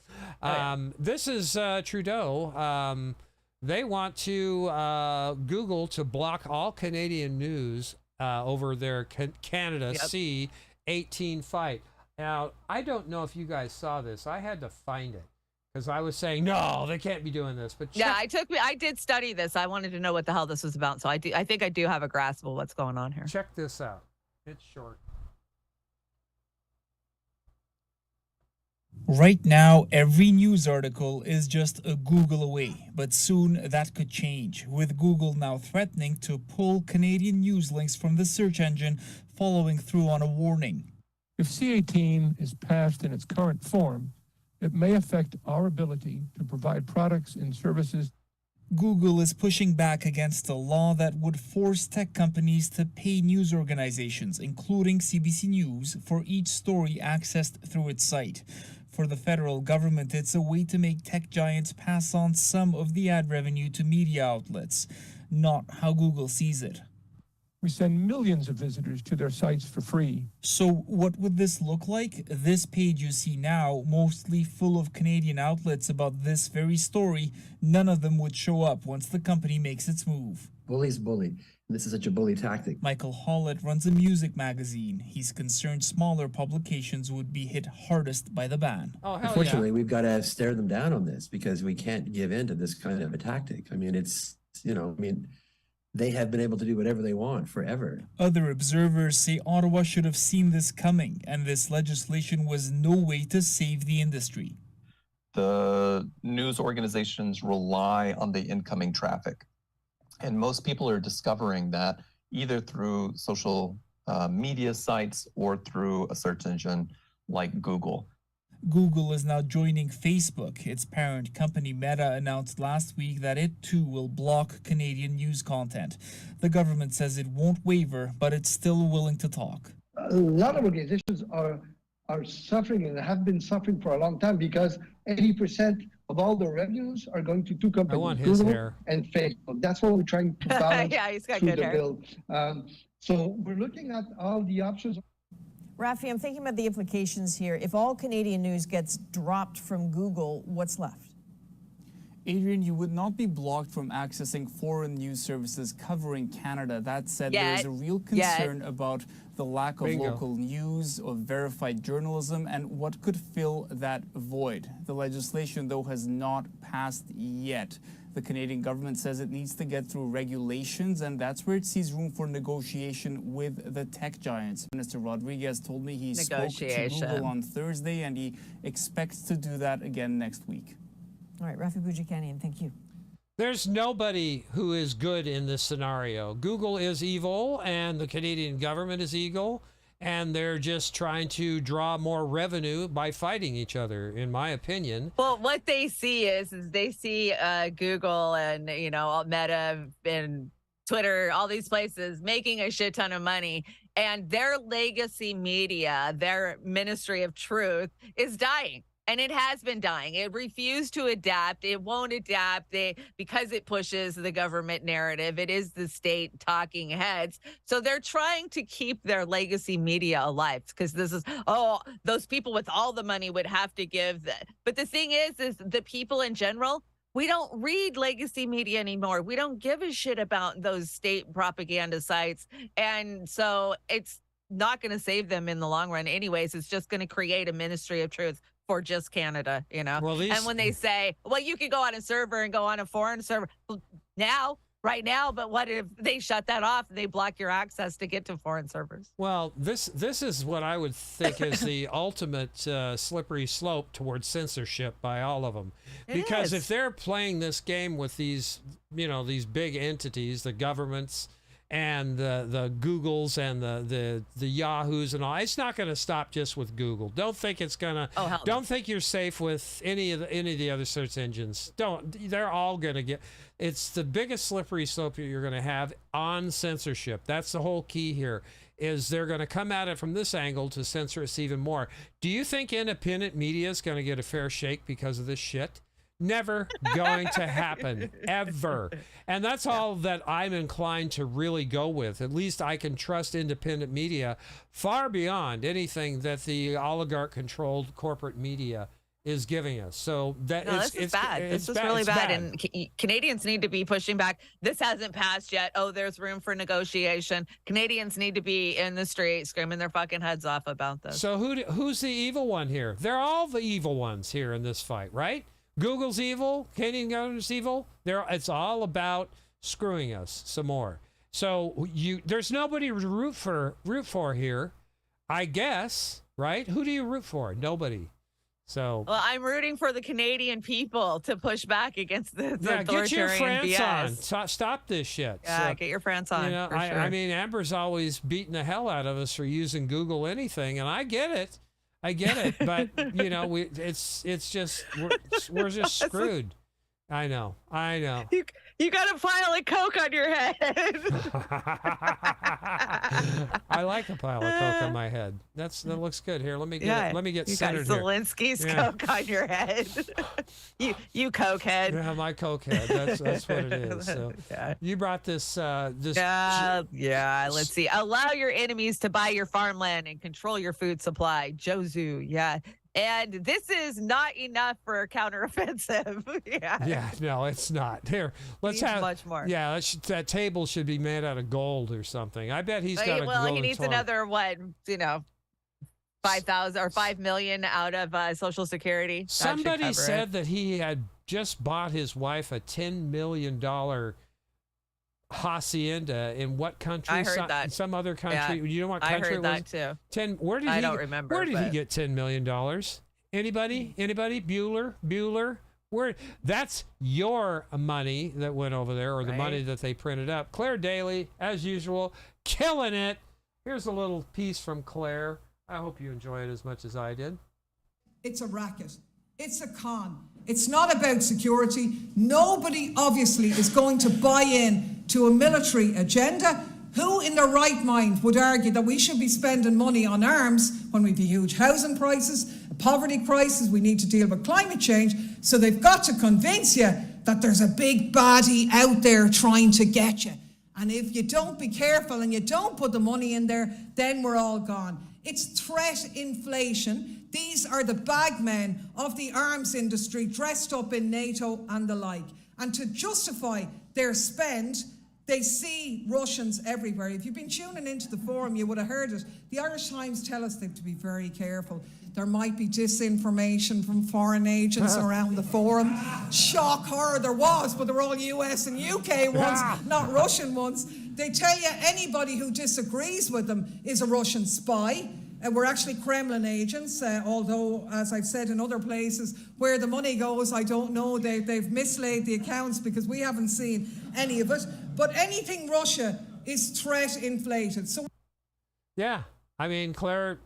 C: This is Trudeau. They want Google to block all Canadian news over their Canada C-18 fight. Now, I don't know if you guys saw this. I had to find it. Because I was saying, no, they can't be doing this. But
B: I did study this. I wanted to know what the hell this was about. So I think I do have a grasp of what's going on here.
C: Check this out. It's short.
H: Right now, every news article is just a Google away, but soon that could change, with Google now threatening to pull Canadian news links from the search engine following through on a warning.
I: If C-18 is passed in its current form, it may affect our ability to provide products and services.
H: Google is pushing back against a law that would force tech companies to pay news organizations, including CBC News, for each story accessed through its site. For the federal government, it's a way to make tech giants pass on some of the ad revenue to media outlets, not how Google sees it.
I: We send millions of visitors to their sites for free.
H: So what would this look like? This page you see now, mostly full of Canadian outlets about this very story, none of them would show up once the company makes its move.
J: Bully's bully. This is such a bully tactic.
H: Michael Hollett runs a music magazine. He's concerned smaller publications would be hit hardest by the ban.
C: Oh, hell
J: Unfortunately, we've got to stare them down on this because we can't give in to this kind of a tactic. I mean, they have been able to do whatever they want forever.
H: Other observers say Ottawa should have seen this coming, and this legislation was no way to save the industry.
K: The news organizations rely on the incoming traffic. And most people are discovering that either through social media sites or through a search engine like Google.
H: Google is now joining Facebook. Its parent company Meta announced last week that it too will block Canadian news content. The government says it won't waver, but it's still willing to talk.
L: A lot of organizations are suffering and have been suffering for a long time because 80% of all the revenues are going to two companies, Google and Facebook. That's what we're trying to balance
B: he's got
L: through
B: good
L: the
B: hair.
L: bill. So we're looking at all the options.
M: Rafi, I'm thinking about the implications here. If all Canadian news gets dropped from Google, what's left?
H: Adrian, you would not be blocked from accessing foreign news services covering Canada. That said, there is a real concern about the lack of local news, of verified journalism, and what could fill that void. The legislation, though, has not passed yet. The Canadian government says it needs to get through regulations, and that's where it sees room for negotiation with the tech giants. Minister Rodriguez told me he spoke to Google on Thursday, and he expects to do that again next week.
M: All right, Rafi Boudjikanian, thank you.
C: There's nobody who is good in this scenario. Google is evil, and the Canadian government is evil, and they're just trying to draw more revenue by fighting each other, in my opinion.
B: Well, what they see is they see Google and, Meta and Twitter, all these places making a shit ton of money, and their legacy media, their Ministry of Truth, is dying. And it has been dying. It refused to adapt. It won't adapt because it pushes the government narrative. It is the state talking heads. So they're trying to keep their legacy media alive because this is, those people with all the money would have to give that. But the thing is the people in general, we don't read legacy media anymore. We don't give a shit about those state propaganda sites. And so it's not going to save them in the long run anyways. It's just going to create a Ministry of Truth for just Canada, Well, and when they say, well, you could go on a server and go on a foreign server right now, but what if they shut that off and they block your access to get to foreign servers?
C: Well, this is what I would think is the ultimate slippery slope towards censorship by all of them. Because if they're playing this game with these, these big entities, the governments, and the Googles and the Yahoos and all, it's not going to stop just with Google. Don't think it's going to. Don't think you're safe with any of the other search engines. They're all going to get. It's the biggest slippery slope you're going to have on censorship. That's the whole key here. Is they're going to come at it from this angle to censor us even more. Do you think independent media is going to get a fair shake because of this shit? Never going to happen, ever. And that's all that I'm inclined to really go with. At least I can trust independent media far beyond anything that the oligarch-controlled corporate media is giving us. So
B: this is bad. This is really bad. And Canadians need to be pushing back. This hasn't passed yet. There's room for negotiation. Canadians need to be in the street screaming their fucking heads off about this.
C: So who's the evil one here? They're all the evil ones here in this fight, right? Google's evil, Canadian government's evil. It's all about screwing us some more. So there's nobody to root for here, I guess, right? Who do you root for? Nobody. So
B: well, I'm rooting for the Canadian people to push back against the authoritarian
C: get your France
B: BS.
C: on. Stop this shit.
B: Yeah, get your France on. For sure.
C: I mean, Amber's always beating the hell out of us for using Google anything, and I get it. But it's just we're just screwed. I know.
B: You got a pile of Coke on your head.
C: I like a pile of Coke on my head. That looks good. Here, let me get centered here.
B: Zelensky's Coke on your head. you Coke head.
C: Yeah, my Coke head. That's what it is. So you brought this.
B: Let's see. Allow your enemies to buy your farmland and control your food supply. Jozu. Yeah. And this is not enough for a counteroffensive.
C: No, it's not. Here, let's have
B: much more.
C: Yeah, that table should be made out of gold or something. I bet he's got a golden
B: he needs
C: tongue.
B: another 5,000 or 5 million out of Social Security.
C: Somebody said that he had just bought his wife a $10 million hacienda in what country?
B: I heard that.
C: Some other country.
B: Yeah,
C: you know what country
B: I heard that too.
C: I
B: don't remember.
C: Where did he get $10 million? Anybody? Bueller? Where? That's your money that went over there, or the money that they printed up. Claire Daly, as usual, killing it. Here's a little piece from Claire. I hope you enjoy it as much as I did.
N: It's a racket. It's a con. It's not about security. Nobody obviously is going to buy in to a military agenda. Who in their right mind would argue that we should be spending money on arms when we've huge housing prices, a poverty crisis, we need to deal with climate change? So they've got to convince you that there's a big baddie out there trying to get you. And if you don't be careful and you don't put the money in there, then we're all gone. It's threat inflation. These are the bagmen of the arms industry dressed up in NATO and the like. And to justify their spend, they see Russians everywhere. If you've been tuning into the forum, you would have heard it. The Irish Times tell us they have to be very careful. There might be disinformation from foreign agents around the forum. Shock, horror, there was, but they're all US and UK ones, not Russian ones. They tell you anybody who disagrees with them is a Russian spy. We're actually Kremlin agents, although, as I've said in other places, where the money goes, I don't know. They've mislaid the accounts because we haven't seen any of it. But anything Russia is threat inflated. So,
C: yeah, I mean, Claire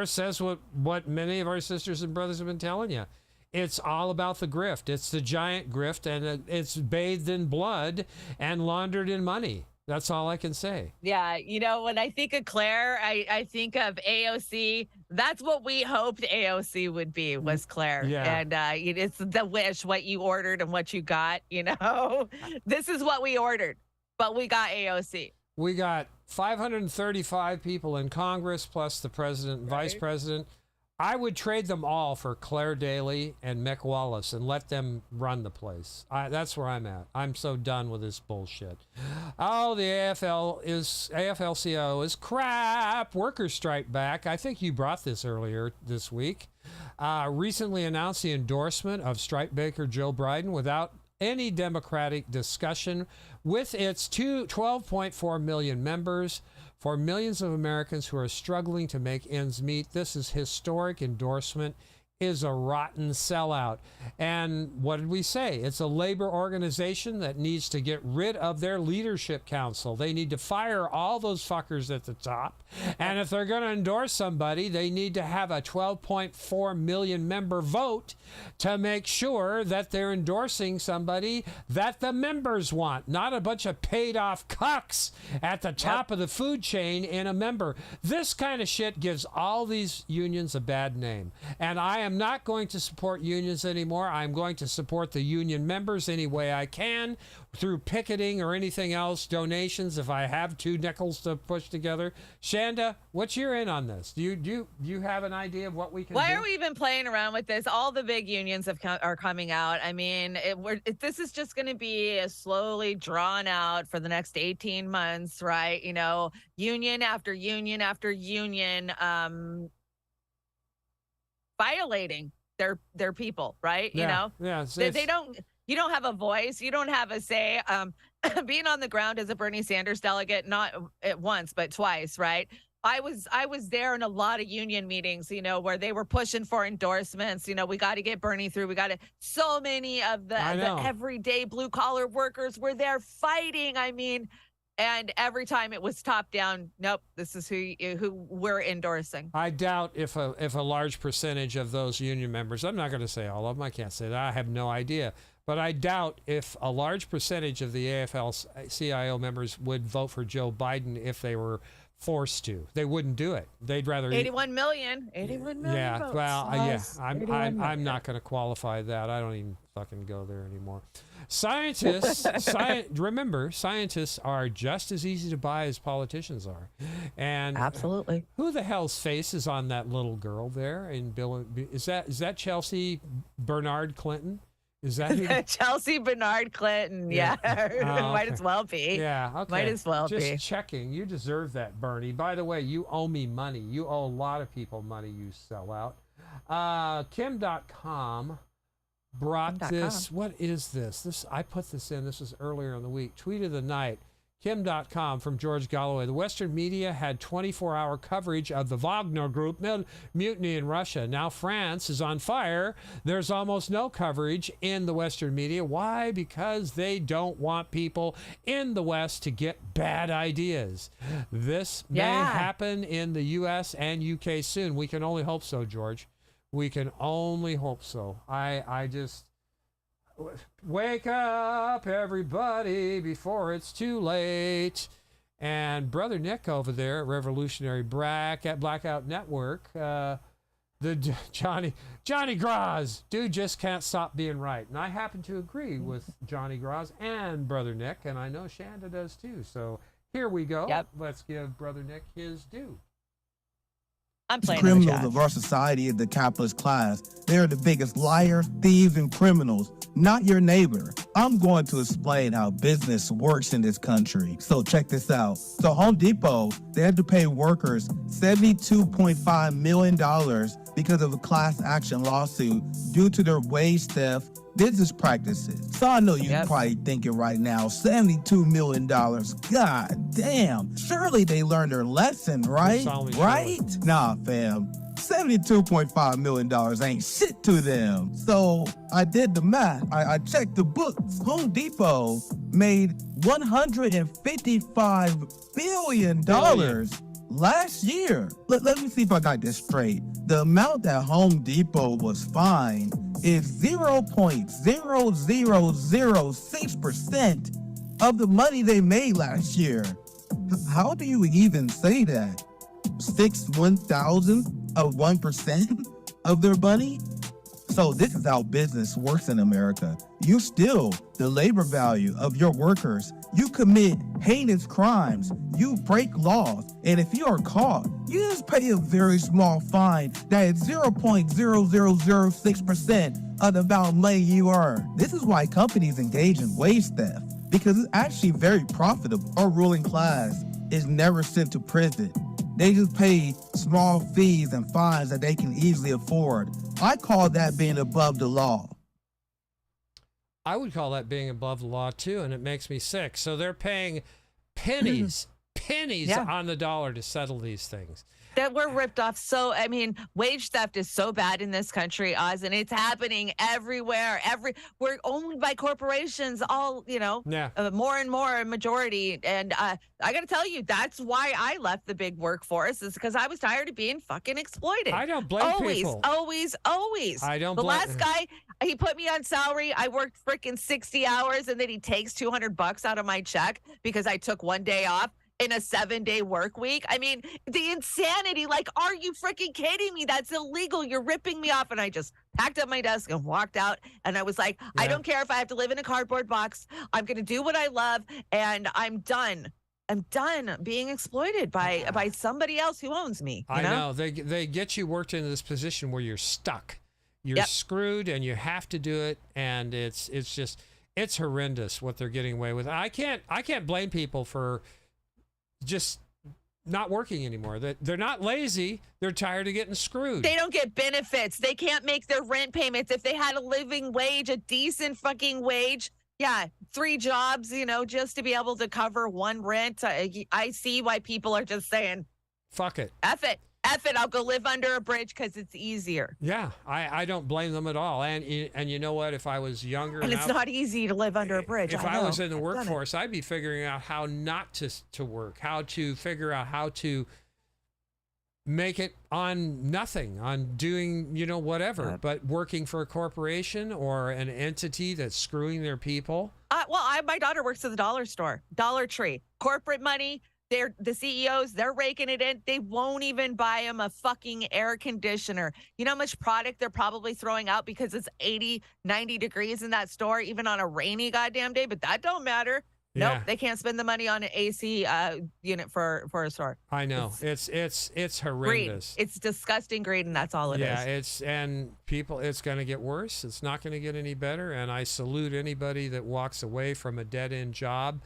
C: says what many of our sisters and brothers have been telling you. It's all about the grift. It's the giant grift, and it's bathed in blood and laundered in money. That's all I can say.
B: Yeah, when I think of Claire, I think of AOC. That's what we hoped AOC would be, was Claire.
C: Yeah.
B: And it's the wish, what you ordered and what you got, This is what we ordered, but we got AOC.
C: We got 535 people in Congress, plus the president and vice president. I would trade them all for Claire Daly and Mick Wallace and let them run the place. That's where I'm at. I'm so done with this bullshit. Oh, the AFL-CIO is crap. Workers strike back. I think you brought this earlier this week. Recently announced the endorsement of strike baker Joe Biden without any democratic discussion with its 12.4 million members. For millions of Americans who are struggling to make ends meet, this is historic endorsement is a rotten sellout. And what did we say? It's a labor organization that needs to get rid of their leadership council. They need to fire all those fuckers at the top. And if they're going to endorse somebody, they need to have a 12.4 million member vote to make sure that they're endorsing somebody that the members want, not a bunch of paid off cucks at the top of the food chain in a member. This kind of shit gives all these unions a bad name. And I am not going to support unions anymore. I'm going to support the union members any way I can through picketing or anything else, donations if I have 2 nickels to push together. Shanda, what's your in on this? Do you have an idea of what we can do?
B: Why are we even playing around with this? All the big unions are coming out. I mean, this is just going to be a slowly drawn out for the next 18 months, right? Union after union after union, violating their people, right?
C: Yeah.
B: They don't. You don't have a voice. You don't have a say. Being on the ground as a Bernie Sanders delegate, not at once but twice, right? I was there in a lot of union meetings, where they were pushing for endorsements. We got to get Bernie through. We got to. So many of the everyday blue collar workers were there fighting. I mean, And every time it was top down, nope, this is who we're endorsing.
C: I doubt if a large percentage of those union members, I'm not going to say all of them, I can't say that, I have no idea, but I doubt if a large percentage of the AFL-CIO members would vote for Joe Biden if they were forced to. They wouldn't do it. They'd rather
B: 81 million
C: yeah,
B: votes.
C: well, yeah, I'm not going to qualify that. I don't even fucking go there anymore. Scientists, remember, scientists are just as easy to buy as politicians are. And
B: absolutely.
C: Who the hell's face is on that little girl there? Is that Chelsea Bernard Clinton? Is that who?
B: Chelsea Bernard Clinton? Yeah, might as well be.
C: Yeah, okay.
B: Might as well be.
C: Just checking. You deserve that, Bernie. By the way, you owe me money. You owe a lot of people money. You sell out. Kim.com. brought this. What is this? I put this in. This was earlier in the week. Tweet of the night. Kim.com from George Galloway. The Western media had 24-hour coverage of the Wagner Group mutiny in Russia. Now France is on fire. There's almost no coverage in the Western media. Why? Because they don't want people in the West to get bad ideas. This may happen in the U.S. and U.K. soon. We can only hope so, George. We can only hope so. I just wake up, everybody, before it's too late. And Brother Nick over there at Revolutionary Blackout Network, the Johnny Graz, dude just can't stop being right. And I happen to agree with Johnny Graz and Brother Nick, and I know Chanda does too. So here we go.
B: Yep.
C: Let's give Brother Nick his due.
B: I'm playing
O: criminals of our society is the capitalist class. They're the biggest liars, thieves, and criminals, not your neighbor. I'm going to explain how business works in this country. So check this out. So Home Depot, they had to pay workers $72.5 million because of a class action lawsuit due to their wage theft business practices. So I know you're probably thinking right now, $72 million. God damn. Surely they learned their lesson, right? Right? Nah, fam. $72.5 million ain't shit to them. So I did the math. I checked the books. Home Depot made $155 billion last year. Let me see if I got this straight. The amount that Home Depot was fined is 0.0006% of the money they made last year. How do you even say that? 1,000th of 1% of their money? So this is how business works in America. You steal the labor value of your workers. You commit heinous crimes. You break laws. And if you are caught, you just pay a very small fine that is 0.0006% of the amount of money you earn. This is why companies engage in wage theft, because it's actually very profitable. Our ruling class is never sent to prison. They just pay small fees and fines that they can easily afford. I call that being above the law.
C: I would call that being above the law too, and it makes me sick. So they're paying pennies on the dollar to settle these things.
B: That we're ripped off. So, I mean, wage theft is so bad in this country, Oz, and it's happening everywhere. We're owned by corporations, all, more and more, a majority. And I got to tell you, that's why I left the big workforce, is because I was tired of being fucking exploited.
C: I don't blame people.
B: Always.
C: I don't blame.
B: The last guy, he put me on salary. I worked freaking 60 hours, and then he takes $200 out of my check because I took one day off in a 7-day work week. I mean, the insanity, like, are you freaking kidding me? That's illegal. You're ripping me off. And I just packed up my desk and walked out. And I was like, I don't care if I have to live in a cardboard box. I'm going to do what I love. And I'm done. I'm done being exploited by somebody else who owns me.
C: I know. They get you worked into this position where you're stuck. You're screwed and you have to do it. And it's horrendous what they're getting away with. I can't blame people for just not working anymore. They're not lazy. They're tired of getting screwed.
B: They don't get benefits. They can't make their rent payments. If they had a living wage, a decent fucking wage, 3 jobs, just to be able to cover one rent. I see why people are just saying,
C: fuck it.
B: F it. F it, I'll go live under a bridge because it's easier.
C: Yeah, I don't blame them at all. And you know what? If I was younger,
B: And it's not easy to live under a bridge.
C: If I was in the workforce, I'd be figuring out how not to work, how to figure out how to make it on nothing, on doing, whatever, but working for a corporation or an entity that's screwing their people.
B: My daughter works at the dollar store, Dollar Tree, corporate money. The CEOs, they're raking it in. They won't even buy them a fucking air conditioner. You know how much product they're probably throwing out because it's 80, 90 degrees in that store, even on a rainy goddamn day, but that don't matter.
C: Yeah.
B: Nope, they can't spend the money on an AC unit for a store.
C: I know. It's horrendous.
B: Greed. It's disgusting greed, and that's all it is.
C: Yeah, it's going to get worse. It's not going to get any better. And I salute anybody that walks away from a dead-end job.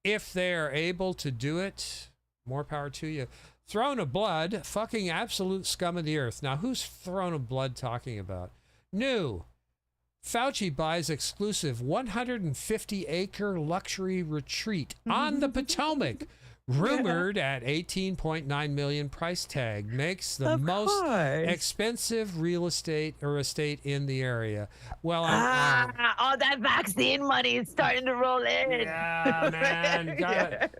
C: If they're able to do it, more power to you. Throne of Blood, fucking absolute scum of the earth. Now, who's Throne of Blood talking about? New. Fauci buys exclusive 150-acre luxury retreat on the Potomac, rumored at $18.9 million price tag, makes the most expensive real estate in the area. Well,
B: all that vaccine money is starting to roll in.
C: Yeah, man, gotta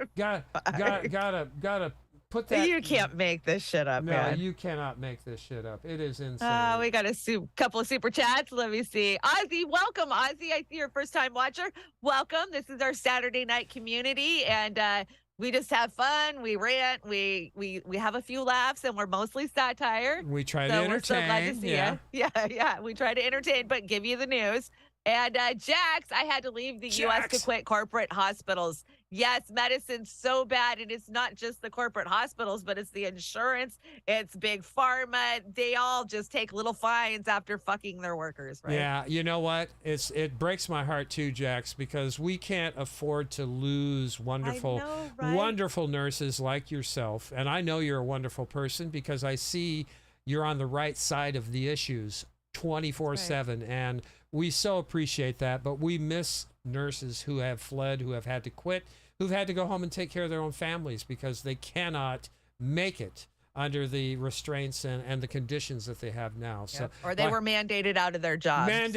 C: put that.
B: You can't make this shit up, man.
C: No, you cannot make this shit up. It is insane.
B: We got a couple of super chats. Let me see. Ozzy, welcome. Ozzy, I see you're a first-time watcher. Welcome. This is our Saturday night community, and we just have fun. We rant. We have a few laughs, and we're mostly satire.
C: We try to entertain.
B: We're so glad to see you. Yeah. We try to entertain, but give you the news. And Jax, I had to leave the U.S. to quit corporate hospitals. Yes, medicine's so bad. And it's not just the corporate hospitals, but it's the insurance. It's big pharma. They all just take little fines after fucking their workers, right?
C: Yeah, you know what? It breaks my heart too, Jax, because we can't afford to lose wonderful nurses like yourself. And I know you're a wonderful person because I see you're on the right side of the issues 24/7. And we so appreciate that, but we miss nurses who have fled, who have had to quit, who've had to go home and take care of their own families because they cannot make it under the restraints and the conditions that they have now. So,
B: or they were mandated out of their jobs.
C: Like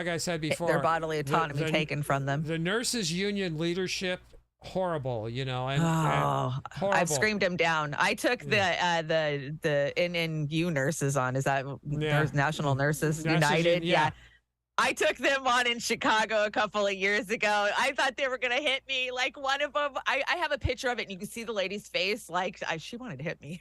C: I said before.
B: Their bodily autonomy taken from them.
C: The nurses union leadership, horrible, and horrible.
B: I've screamed them down. I took the NNU nurses on. Is that National Nurses United? Yeah. I took them on in Chicago a couple of years ago. I thought they were going to hit me. Like one of them, I have a picture of it, and you can see the lady's face. Like she wanted to hit me.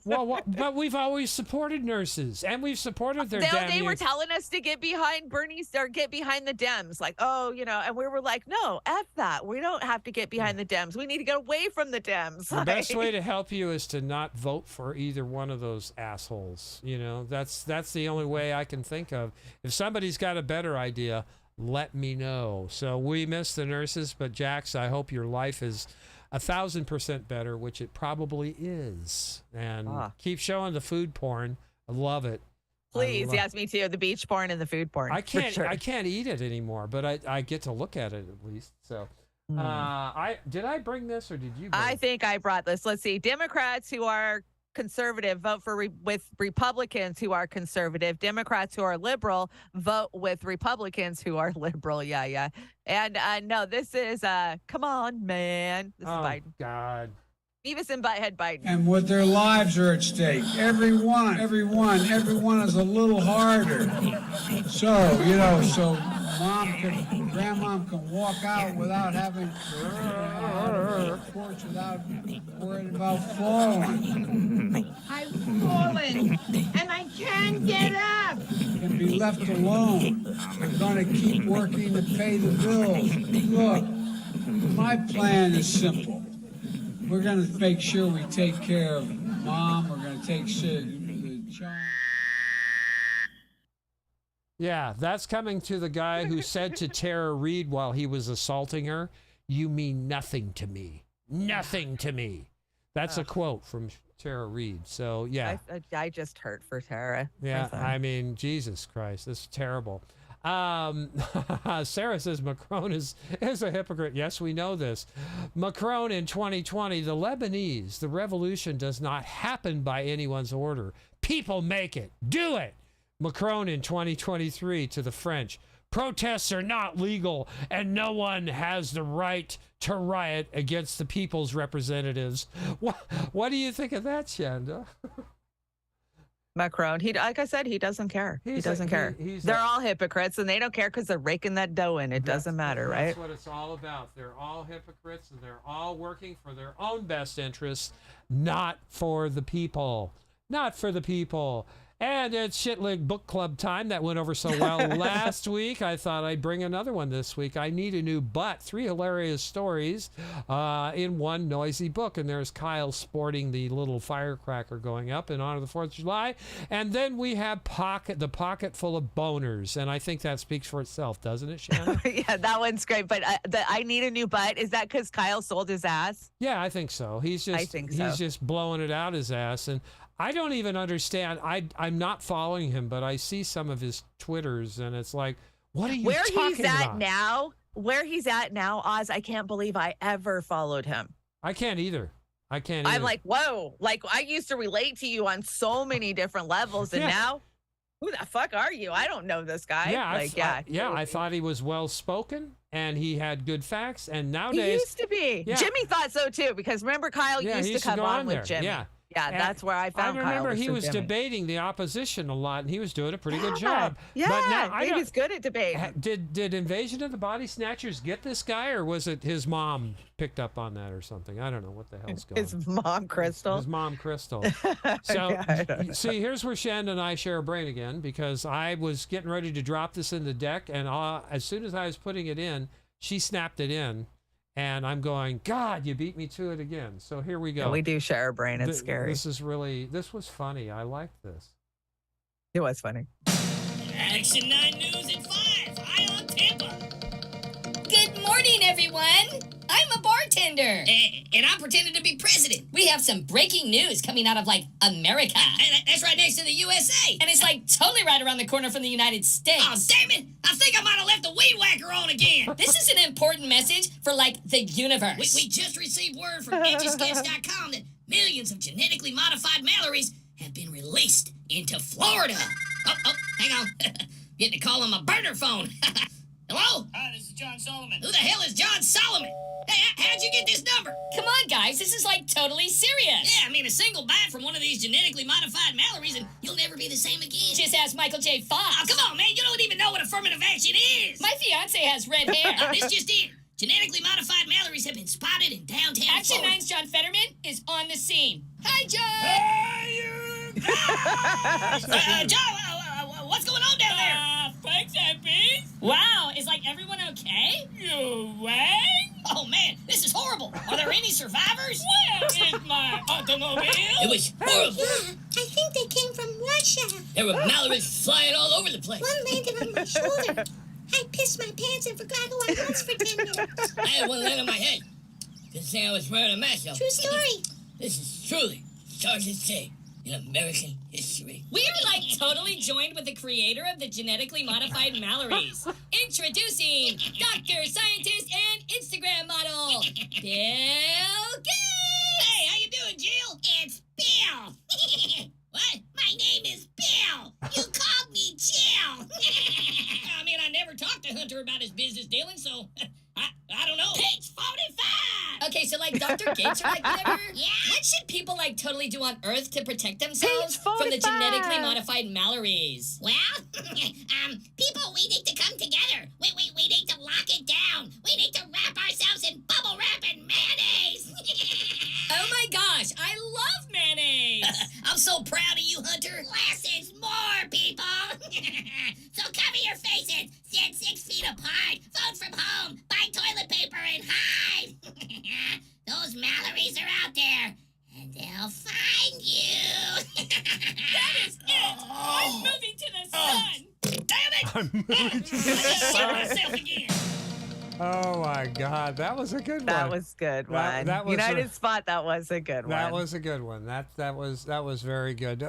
C: But we've always supported nurses, and we've supported their
B: They were telling us to get behind Bernie's or get behind the Dems. Like, and we were like, no, F that. We don't have to get behind the Dems. We need to get away from the Dems.
C: The best way to help you is to not vote for either one of those assholes. That's the only way I can think of. If somebody's got a better idea, let me know. So we miss the nurses, but Jax, I hope your life is 1,000% better, which it probably is. And keep showing the food porn. I love it.
B: Please, yes, me too. The beach porn and the food porn.
C: I can't eat it anymore, but I get to look at it at least. So, did I bring this or did you?
B: I think I brought this. Let's see. Democrats who are conservative vote with Republicans who are conservative. Democrats who are liberal vote with Republicans who are liberal. Yeah. And no, this is come on, man. This is Biden.
C: God.
B: Beavis and Butthead Biden.
P: And what their lives are at stake. Everyone is a little harder. So grandmom can walk out without having to porch without worried about falling.
Q: I've fallen and I can't get up.
P: Can be left alone. I'm gonna keep working to pay the bills. Look, my plan is simple. We're going to make sure we take care of Mom. We're going to take care of the child.
C: Yeah, that's coming to the guy who said to Tara Reid while he was assaulting her, "You mean nothing to me. Nothing to me." That's a quote from Tara Reid. So, yeah.
B: I just hurt for Tara.
C: Yeah, I mean, Jesus Christ, this is terrible. Sarah says Macron is a hypocrite. Yes, we know this. Macron in 2020, the Lebanese, the revolution does not happen by anyone's order. People make it. Do it. Macron in 2023 to the French. Protests are not legal, and no one has the right to riot against the people's representatives. What do you think of that, Chanda?
B: Macron, like I said, he doesn't care. He doesn't care. They're all hypocrites, and they don't care because they're raking that dough in. It doesn't matter, right?
C: That's what it's all about. They're all hypocrites, and they're all working for their own best interests, not for the people. Not for the people. And it's Shitlig Book Club time. That went over so well last week. I thought I'd bring another one this week. I Need a New Butt. 3 hilarious stories in one noisy book. And there's Kyle sporting the little firecracker going up in honor of the 4th of July. And then we have the pocket full of boners. And I think that speaks for itself, doesn't it, Shannon?
B: Yeah, that one's great. But the I Need a New Butt, is that because Kyle sold his ass?
C: Yeah, I think so. He's just blowing it out his ass. And I don't even understand. I'm not following him, but I see some of his Twitters, and it's like, what are you talking about?
B: Where he's at now, Oz, I can't believe I ever followed him.
C: I can't either.
B: I'm like, whoa. Like, I used to relate to you on so many different levels, and now, who the fuck are you? I don't know this guy.
C: Yeah, I thought he was well-spoken, and he had good facts, and nowadays...
B: He used to be.
C: Yeah.
B: Jimmy thought so, too, because remember Kyle used to come on with Jimmy. Yeah, that's where I found Kyle.
C: I remember he was debating the opposition a lot, and he was doing a pretty good job.
B: Yeah,
C: but now,
B: he was good at debating.
C: Did Invasion of the Body Snatchers get this guy, or was it his mom picked up on that or something? I don't know what the hell's going on.
B: His mom, Crystal.
C: His mom, Crystal. So, see, here's where Shanda and I share a brain again, because I was getting ready to drop this in the deck, and as soon as I was putting it in, she snapped it in. And I'm going, God, you beat me to it again. So here we go.
B: Yeah, we do share a brain. It's scary.
C: This was funny. I liked this.
B: It was funny.
R: Action 9 News at 5. High on Tampa. Good morning, everyone. I'm a bartender. And I'm pretending to be president. We have some breaking news coming out of, America. And that's right next to the USA. And it's, totally right around the corner from the United States. Oh, damn it. I think I might have left the weed whacker on again. This is an important message for, the universe. We just received word from edgysketch.com that millions of genetically modified Mallories have been released into Florida. Oh, hang on. Getting a call on my burner phone. Hello? Hi, this is John Solomon. Who the hell is John Solomon? Hey, how'd you get this number? Come on, guys. This is, totally serious. Yeah, I mean, a single bite from one of these genetically modified Mallories and you'll never be the same again. Just ask Michael J. Fox. Oh, come on, man. You don't even know what affirmative action is. My fiance has red hair. This just in. Genetically modified Mallories have been spotted in downtown Action Florida. 9's John Fetterman is on the scene. Hi, John. Hey, you guys. John, what's going on down there? Thanks, MP. Wow, is everyone okay? No way. Oh man, this is horrible. Are there any survivors? Where is my automobile? It was horrible.
Q: Yeah, I think they came from Russia.
R: There were Mallories flying all over the place.
Q: One landed on my shoulder. I pissed my pants and forgot who I was for 10 minutes.
R: I had one land on my head. Good thing I was wearing a mask, though.
Q: True story.
R: This is truly Sergeant Day in American history.
S: We're totally joined with the creator of the genetically modified Mallories. Introducing Dr. Scientist and Instagram model, Bill Gates.
R: Hey, how you doing, Jill? It's Bill. What? My name is Bill. You called me Jill. I mean, I never talked to Hunter about his business dealings, so I don't know. Page 45.
S: Okay, so Dr. Gates or whatever.
R: Yeah.
S: What should people totally do on Earth to protect themselves from the genetically modified Mallories?
R: Well, people, we need to come together. We need to lock it down. We need to wrap ourselves in bubble wrap and mayonnaise.
S: Oh my gosh, I love mayonnaise.
R: I'm so proud of you, Hunter. Less is more, people. So cover your faces, stand 6 feet apart, vote from home, buy toilet paper, and hide. Those Mallories are out there, and they'll find you.
S: That is it. I'm moving to the sun.
R: Damn it!
C: I'm moving to the
R: I
C: sun.
R: myself again.
C: Oh my God, that was a good one.
B: That was good one.
C: That was
B: United Spot. That was a good one.
C: That was a good one. That was very good.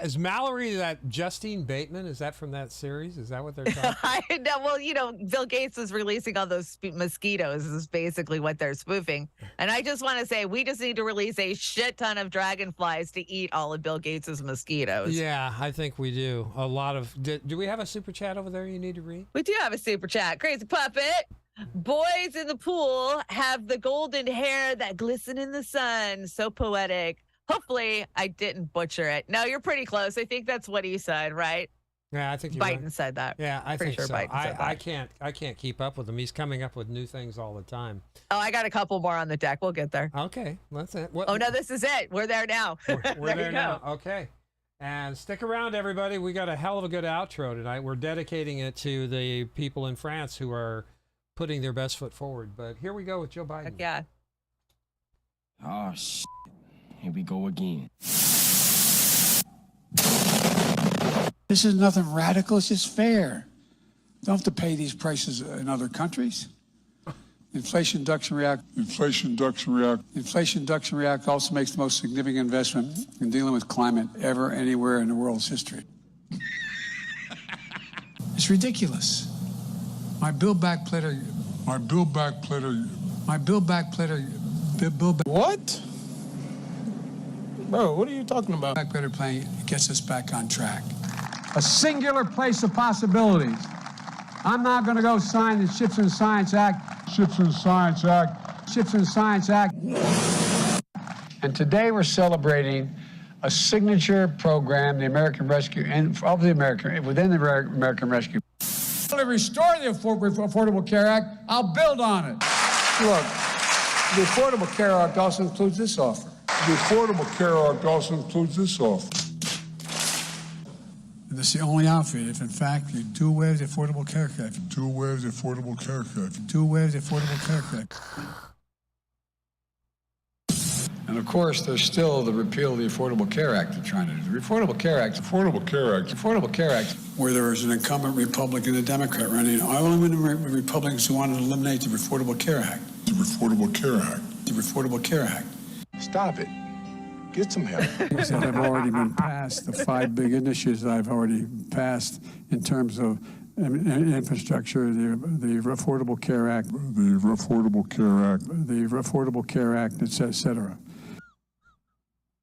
C: Is Mallory that Justine Bateman? Is that from that series? Is that what they're talking?
B: I know. Well, Bill Gates was releasing all those mosquitoes. Is basically what they're spoofing. And I just want to say, we just need to release a shit ton of dragonflies to eat all of Bill Gates's mosquitoes.
C: Yeah, I think we do. A lot of. Do we have a super chat over there you need to read?
B: We do have a super chat. Crazy Puppet. Boys in the pool have the golden hair that glisten in the sun. So poetic. Hopefully, I didn't butcher it. No, you're pretty close. I think that's what he said, right?
C: Yeah, I think
B: Biden said that.
C: Yeah, I
B: pretty
C: think
B: sure
C: so.
B: Biden said that.
C: I can't keep up with him. He's coming up with new things all the time.
B: Oh, I got a couple more on the deck. We'll get there.
C: Okay, that's it.
B: Oh no, this is it. We're there now.
C: We're there now. Okay. And stick around, everybody. We got a hell of a good outro tonight. We're dedicating it to the people in France who are putting their best foot forward. But here we go with Joe Biden.
B: Yeah.
T: Oh, shit. Here we go again.
P: This is nothing radical. It's just fair. Don't have to pay these prices in other countries. Inflation Reduction React also makes the most significant investment in dealing with climate ever anywhere in the world's history. It's ridiculous. My Build Back Better.
T: What? Bro, what are you talking about?
P: Back Better plan gets us back on track. A singular place of possibilities. I'm not going to go sign the Ships and Science Act. And today we're celebrating a signature program, the American Rescue, and within the American Rescue. To restore the Affordable Care Act, I'll build on it. Look, the Affordable Care Act also includes this offer. And this is the only outfit if, in fact, you do away with the Affordable Care Act. And of course, there's still the repeal of the Affordable Care Act they're trying to do. The Affordable Care Act, where there was an incumbent Republican and a Democrat running. I only went to Republicans who wanted to eliminate the Affordable Care Act. The Affordable Care Act.
T: Stop it. Get some help.
P: Things that have already been passed, the 5 big initiatives that I've already passed in terms of infrastructure, the Affordable Care Act, et cetera.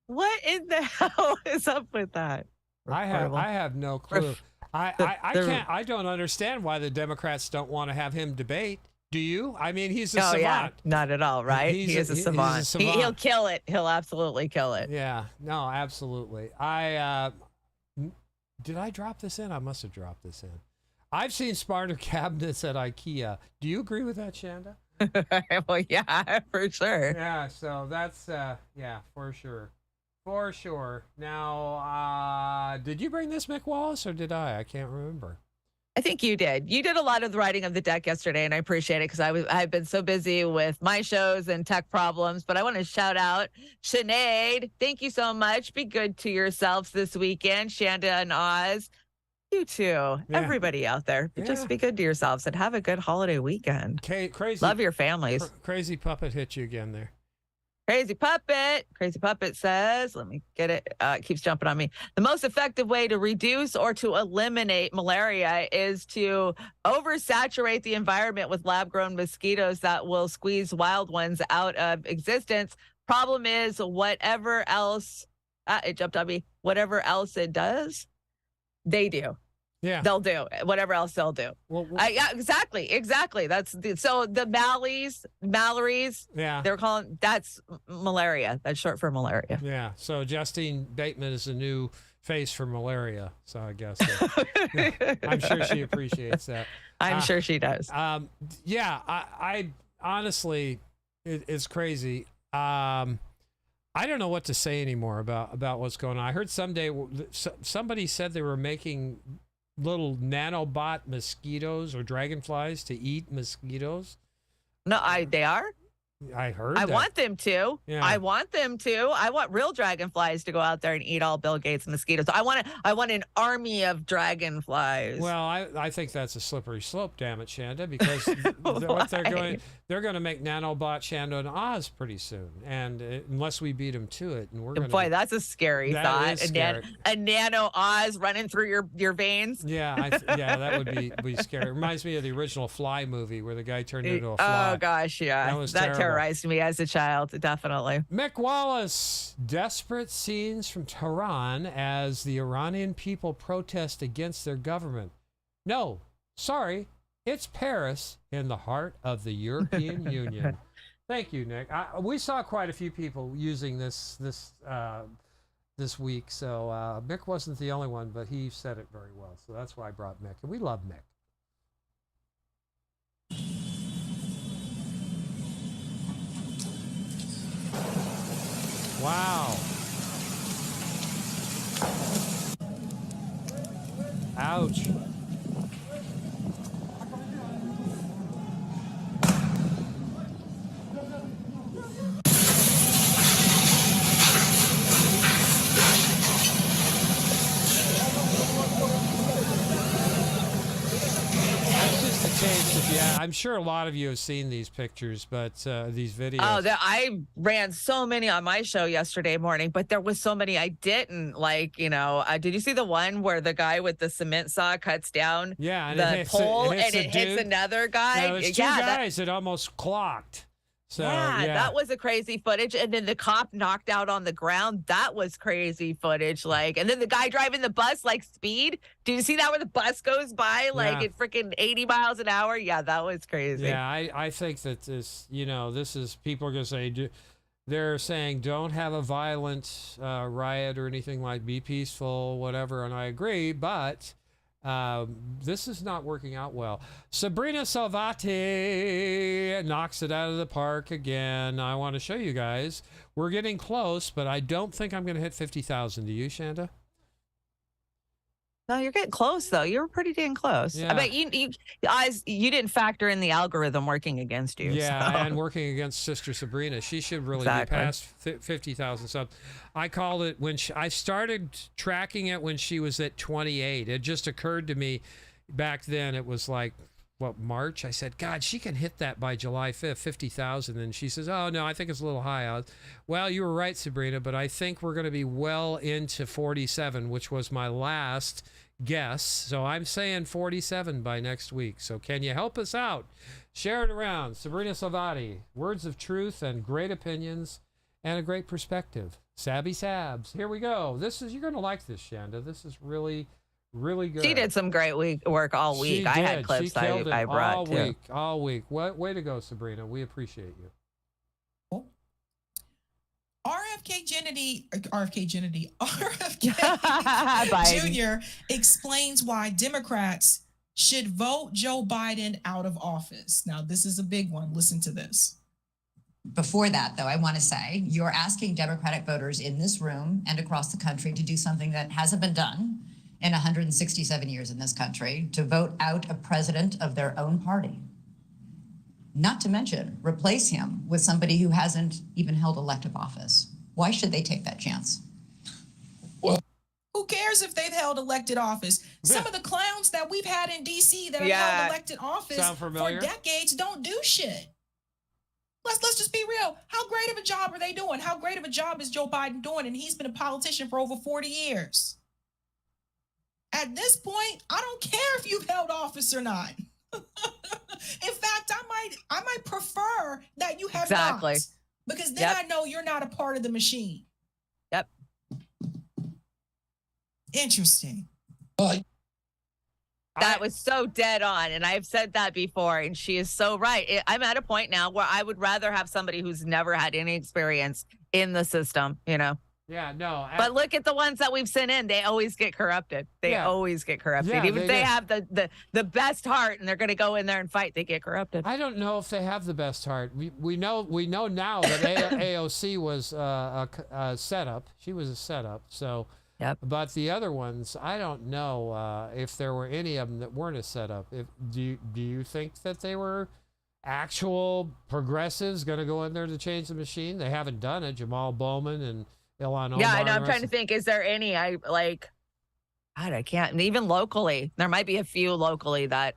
B: What in the hell is up with that?
C: I have no clue. I don't understand why the Democrats don't want to have him debate. Do you? I mean, he's a savant.
B: Yeah, not at all, right? He is a savant. He'll kill it. He'll absolutely kill it.
C: Yeah, no, absolutely. Did I drop this in? I must have dropped this in. I've seen smarter cabinets at IKEA. Do you agree with that, Chanda?
B: Well, yeah, for sure.
C: Yeah, so that's, for sure. For sure. Now, did you bring this, Mick Wallace, or did I? I can't remember.
B: I think you did. You did a lot of the writing of the deck yesterday, and I appreciate it because I've been so busy with my shows and tech problems. But I want to shout out Sinead. Thank you so much. Be good to yourselves this weekend, Chanda and Oz. You too. Yeah. Everybody out there. Just be good to yourselves and have a good holiday weekend.
C: Crazy.
B: Love your families.
C: Crazy Puppet hit you again there.
B: Crazy Puppet says, let me get it. It keeps jumping on me. The most effective way to reduce or to eliminate malaria is to oversaturate the environment with lab-grown mosquitoes that will squeeze wild ones out of existence. Problem is, whatever else, it jumped on me. Whatever else it does, they do.
C: Yeah,
B: they'll do whatever else they'll do.
C: Well,
B: yeah, exactly. That's so the Mallories.
C: Yeah,
B: they're calling that's malaria. That's short for malaria.
C: Yeah. So Justine Bateman is the new face for malaria. So I guess I'm sure she appreciates that.
B: I'm sure she does.
C: Yeah. I honestly, it's crazy. I don't know what to say anymore about what's going on. I heard somebody said they were making little nanobot mosquitoes or dragonflies to eat mosquitoes.
B: No, they are?
C: I heard
B: I
C: that.
B: want them to.
C: Yeah.
B: I want them to. I want real dragonflies to go out there and eat all Bill Gates' mosquitoes. I want an army of dragonflies.
C: Well, I think that's a slippery slope, damn it, Chanda, because what they're going to make nanobot Chanda Oz pretty soon, and unless we beat them to it, and we're going to.
B: Boy, that's a scary thought.
C: Is scary.
B: A nano Oz running through your veins.
C: Yeah, that would be scary. It reminds me of the original Fly movie where the guy turned into a fly.
B: Oh gosh, yeah, that terrorized me as a child, definitely.
C: Mick Wallace, desperate scenes from Tehran as the Iranian people protest against their government. No, sorry, it's Paris in the heart of the European Union. Thank you, Nick. We saw quite a few people using this week, so Mick wasn't the only one, but he said it very well. So that's why I brought Mick, and we love Mick. Wow. Ouch. I'm sure a lot of you have seen these pictures, but these videos.
B: Oh, I ran so many on my show yesterday morning, but there was so many I didn't. Like, did you see the one where the guy with the cement saw cuts down the pole and it hits another guy?
C: No, it's two guys that almost clocked. So, yeah,
B: that was a crazy footage. And then the cop knocked out on the ground. That was crazy footage. And then the guy driving the bus, speed. Did you see that where the bus goes by, at freaking 80 miles an hour? Yeah, that was crazy.
C: Yeah, I think that this is, people are going to say, they're saying don't have a violent riot or anything be peaceful, whatever. And I agree, but this is not working out well. Sabrina Salvati knocks it out of the park again. I want to show you guys. We're getting close, but I don't think I'm going to hit 50,000. Do you, Chanda?
B: No, you're getting close, though. You're pretty dang close.
C: Yeah.
B: I bet you didn't factor in the algorithm working against you.
C: Yeah,
B: so.
C: And working against Sister Sabrina. She should really be past 50,000 subs. I called it I started tracking it when she was at 28. It just occurred to me back then, it was March? I said, God, she can hit that by July 5th, 50,000. And she says, oh, no, I think it's a little high. Well, you were right, Sabrina, but I think we're going to be well into 47, which was my last guess. So I'm saying 47 by next week. So can you help us out? Share it around. Sabrina Salvati, words of truth and great opinions and a great perspective. Sabby Sabs. Here we go. You're going to like this, Chanda. This is really good.
B: She did some great work all week. I had clips I brought
C: all week. Way to go, Sabrina. We appreciate you.
U: RFK Jr. explains why Democrats should vote Joe Biden out of office. Now, this is a big one. Listen to this.
V: Before that, though, I want to say you're asking Democratic voters in this room and across the country to do something that hasn't been done in 167 years in this country, to vote out a president of their own party. Not to mention, replace him with somebody who hasn't even held elective office. Why should they take that chance?
U: Well, who cares if they've held elected office? Some of the clowns that we've had in D.C. that have held elected office for decades don't do shit. Let's just be real. How great of a job are they doing? How great of a job is Joe Biden doing? And he's been a politician for over 40 years. At this point, I don't care if you've held office or not. In fact, I might prefer that you have not, because then I know you're not a part of the machine.
B: Yep.
U: Interesting.
B: That was so dead on, and I've said that before, and she is so right. I'm at a point now where I would rather have somebody who's never had any experience in the system,
C: Yeah, no.
B: But look at the ones that we've sent in. They always get corrupted. They always get corrupted.
C: Yeah,
B: Even if they have the best heart and they're going to go in there and fight, they get corrupted.
C: I don't know if they have the best heart. We know now that AOC was a setup. She was a setup. So, but the other ones, I don't know if there were any of them that weren't a setup. Do you think that they were actual progressives going to go in there to change the machine? They haven't done it. Jamal Bowman and Ilhan Omar.
B: Yeah, I know. I'm trying to think. Is there any? God, I can't. And even locally, there might be a few locally that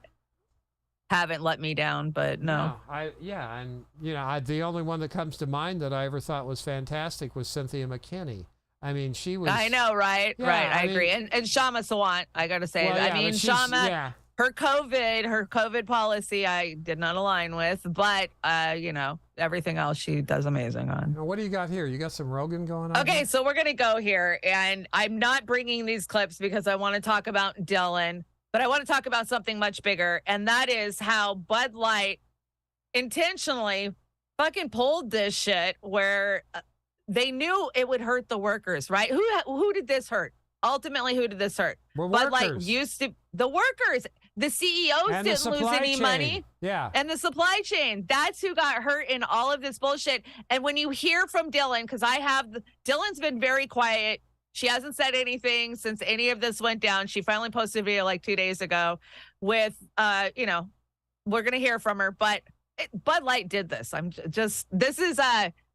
B: haven't let me down, but no.
C: The only one that comes to mind that I ever thought was fantastic was Cynthia McKinney. I mean, she was.
B: I know, right?
C: Yeah,
B: right. I agree. And Shama Sawant, I got to say.
C: Well,
B: I mean, Shama, her COVID policy, I did not align with, but, everything else she does amazing on.
C: Now, what do you got here? You got some Rogan going on?
B: Okay, so we're going to go here, and I'm not bringing these clips because I want to talk about Dylan, but I want to talk about something much bigger, and that is how Bud Light intentionally fucking pulled this shit where they knew it would hurt the workers, right? Who did this hurt? Ultimately, who did this hurt? Bud Light used to, the workers, the CEOs
C: and
B: didn't lose any money.
C: Yeah.
B: And the supply chain, that's who got hurt in all of this bullshit. And when you hear from Dylan, because Dylan's been very quiet. She hasn't said anything since any of this went down. She finally posted a video like 2 days ago with, we're going to hear from her. But Bud Light did this. This is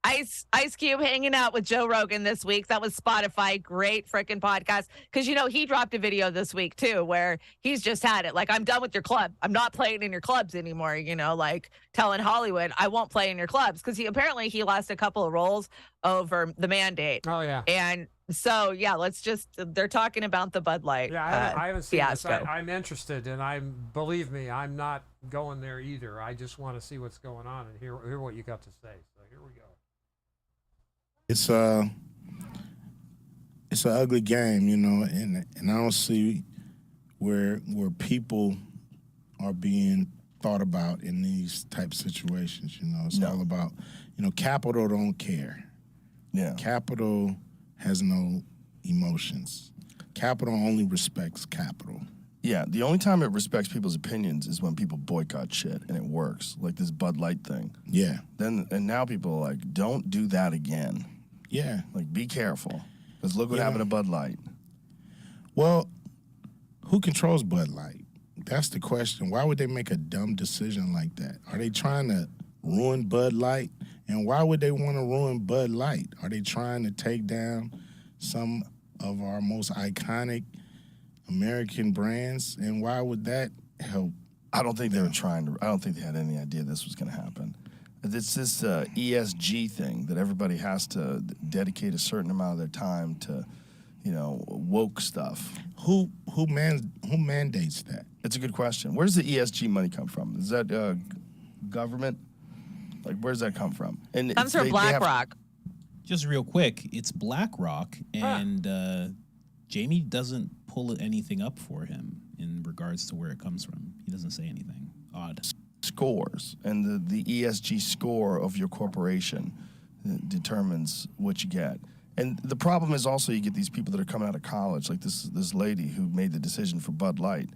B: Ice Cube hanging out with Joe Rogan this week. That was Spotify. Great freaking podcast. Because, he dropped a video this week, too, where he's just had it. Like, I'm done with your club. I'm not playing in your clubs anymore, like telling Hollywood, I won't play in your clubs. Because he lost a couple of roles over the mandate.
C: Oh, yeah.
B: And so, yeah, they're talking about the Bud Light
C: Yeah, I haven't seen this.
B: fiasco.
C: I'm interested, and believe me, I'm not going there either. I just want to see what's going on and hear what you got to say. So here we go.
A: It's an ugly game, and I don't see where people are being thought about in these type situations. It's all about, capital don't care.
E: Yeah,
A: capital has no emotions. Capital only respects capital.
E: Yeah, the only time it respects people's opinions is when people boycott shit and it works, like this Bud Light thing.
A: Yeah.
E: And now people are like, don't do that again.
A: Yeah.
E: Like, be careful. Because look what happened to Bud Light.
A: Well, who controls Bud Light? That's the question. Why would they make a dumb decision like that? Are they trying to ruin Bud Light? And why would they want to ruin Bud Light? Are they trying to take down some of our most iconic American brands? And why would that help?
E: I don't think they were trying to. I don't think they had any idea this was going to happen. It's this ESG thing that everybody has to dedicate a certain amount of their time to, woke stuff.
A: Who mandates that?
E: It's a good question. Where does the ESG money come from? Is that government? Like, where does that come from? And
B: comes from BlackRock.
W: Just real quick, it's BlackRock, and Jamie doesn't pull anything up for him in regards to where it comes from. He doesn't say anything. Odd.
E: Scores, and the ESG score of your corporation determines what you get. And the problem is also you get these people that are coming out of college, like this lady who made the decision for Bud Light.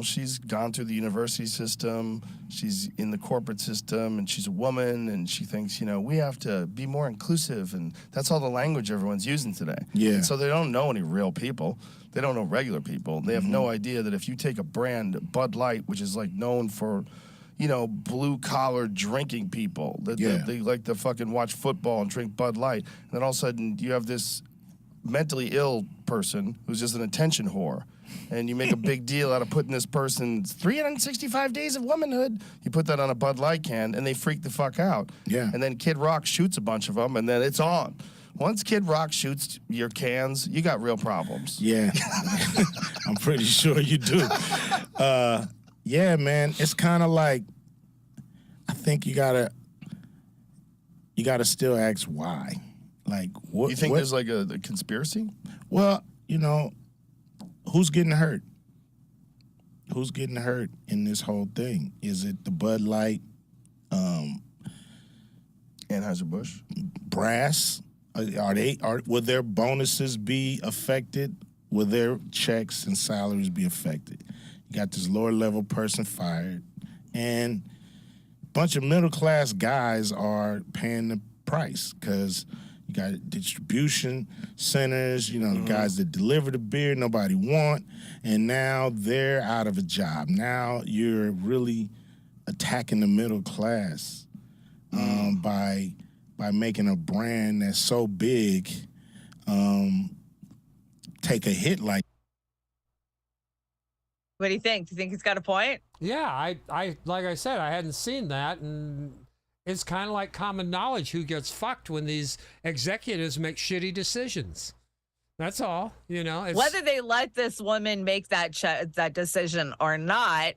E: She's gone through the university system, she's in the corporate system, and she's a woman, and she thinks, we have to be more inclusive, and that's all the language everyone's using today.
A: Yeah.
E: And so they don't know any real people. They don't know regular people. They have no idea that if you take a brand, Bud Light, which is like known for, blue-collar drinking people, that they like to fucking watch football and drink Bud Light, and then all of a sudden you have this mentally ill person who's just an attention whore. And you make a big deal out of putting this person's 365 days of womanhood. You put that on a Bud Light can, and they freak the fuck out.
A: Yeah.
E: And then Kid Rock shoots a bunch of them, and then it's on. Once Kid Rock shoots your cans, you got real problems.
A: Yeah. I'm pretty sure you do. Yeah, man. It's kind of like, I think you gotta still ask why. Like, what?
E: You think there's like a conspiracy?
A: Well, who's getting hurt? Who's getting hurt in this whole thing? Is it the Bud Light,
E: Anheuser-Busch,
A: brass? Will their bonuses be affected? Will their checks and salaries be affected? You got this lower level person fired, and a bunch of middle class guys are paying the price because you got distribution centers, the guys that deliver the beer nobody want, and now they're out of a job. Now you're really attacking the middle class by making a brand that's so big take a hit like.
B: What do you think? Do you think he's got a point?
C: Yeah, I like I said, I hadn't seen that, and it's kind of like common knowledge who gets fucked when these executives make shitty decisions. That's all, you know.
B: Whether they let this woman make that decision or not,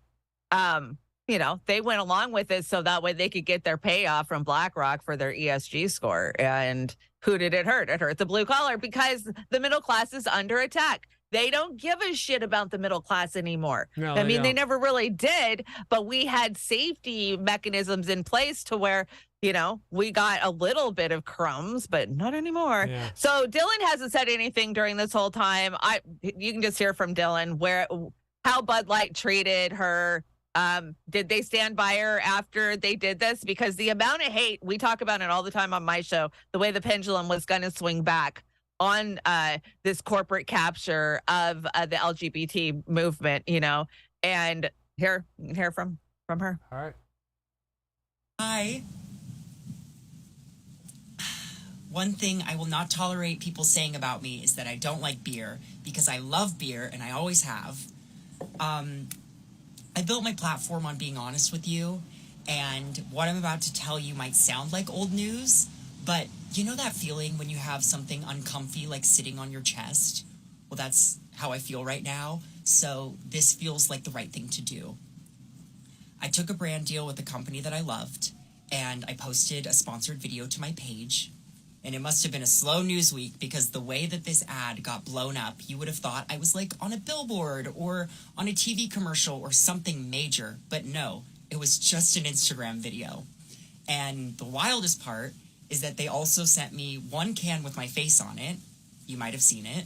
B: you know, they went along with it so that way they could get their payoff from BlackRock for their ESG score. And who did it hurt? It hurt the blue collar because the middle class is under attack. They don't give a shit about the middle class anymore.
C: No,
B: I mean, they
C: don't.
B: never really did, but we had safety mechanisms in place to where, you know, we got a little bit of crumbs, but not anymore.
C: Yeah.
B: So Dylan hasn't said anything during this whole time. You can just hear from Dylan how Bud Light treated her. Did they stand by her after they did this? Because the amount of hate, we talk about it all the time on my show, the way the pendulum was going to swing back on this corporate capture of the LGBT movement, you know, and hear from her.
C: All right.
D: One thing I will not tolerate people saying about me is that I don't like beer, because I love beer and I always have. I built my platform on being honest with you, and what I'm about to tell you might sound like old news, but you know that feeling when you have something uncomfy like sitting on your chest? Well, that's how I feel right now, so this feels like the right thing to do. I took a brand deal with a company that I loved, and I posted a sponsored video to my page. And it must have been a slow news week, because the way that this ad got blown up, you would have thought I was like on a billboard or on a TV commercial or something major. But no, it was just an Instagram video. And the wildest part is that they also sent me one can with my face on it. You might have seen it.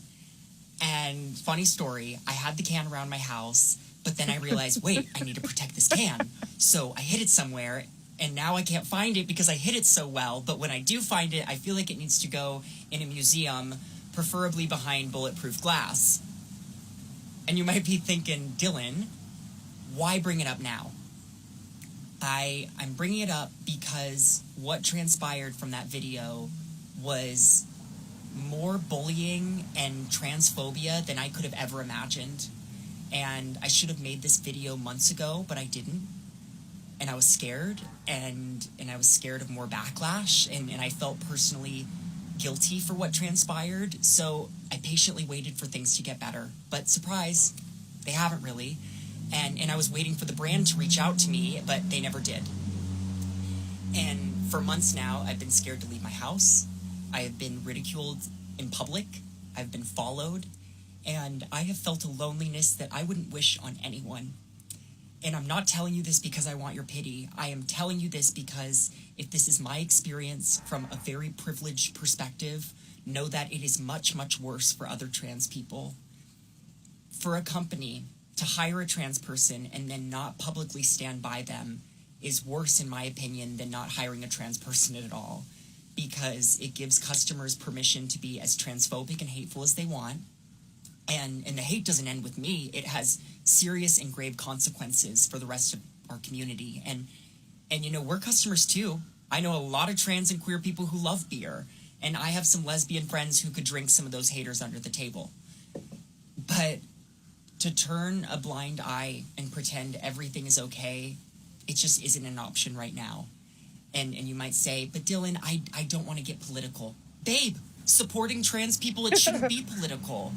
D: And funny story, I had the can around my house, but then I realized, wait, I need to protect this can. So I hid it somewhere. And now I can't find it because I hid it so well. But when I do find it, I feel like it needs to go in a museum, preferably behind bulletproof glass. And you might be thinking, Dylan, why bring it up now? I'm bringing it up because what transpired from that video was more bullying and transphobia than I could have ever imagined. And I should have made this video months ago, but I didn't. And I was scared, and I was scared of more backlash, and I felt personally guilty for what transpired, so I patiently waited for things to get better. But surprise, they haven't really. And I was waiting for the brand to reach out to me, but they never did. And for months now, I've been scared to leave my house. I have been ridiculed in public. I've been followed. And I have felt a loneliness that I wouldn't wish on anyone. And I'm not telling you this because I want your pity. I am telling you this because if this is my experience from a very privileged perspective, know that it is much, much worse for other trans people. For a company to hire a trans person and then not publicly stand by them is worse, in my opinion, than not hiring a trans person at all, because it gives customers permission to be as transphobic and hateful as they want. And the hate doesn't end with me. It has serious and grave consequences for the rest of our community. And you know, we're customers too. I know a lot of trans and queer people who love beer, and I have some lesbian friends who could drink some of those haters under the table. But to turn a blind eye and pretend everything is okay, it just isn't an option right now. And you might say, but Dylan, I don't want to get political. Babe, supporting trans people, it shouldn't be political.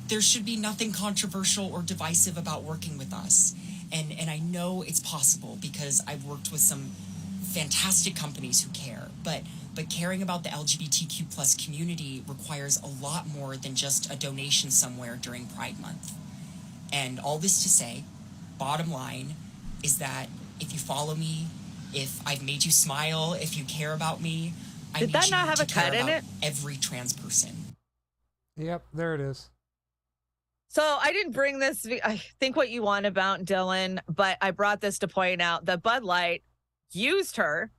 D: There should be nothing controversial or divisive about working with us. And I know it's possible because I've worked with some fantastic companies who care. But caring about the LGBTQ plus community requires a lot more than just a donation somewhere during Pride Month. And all this to say, bottom line is that if you follow me, if I've made you smile, if you care about me,
B: Did that not have a cut in it?
D: Every trans person.
C: Yep, there it is.
B: So I didn't bring this, I think what you want about Dylan, but I brought this to point out that Bud Light used her,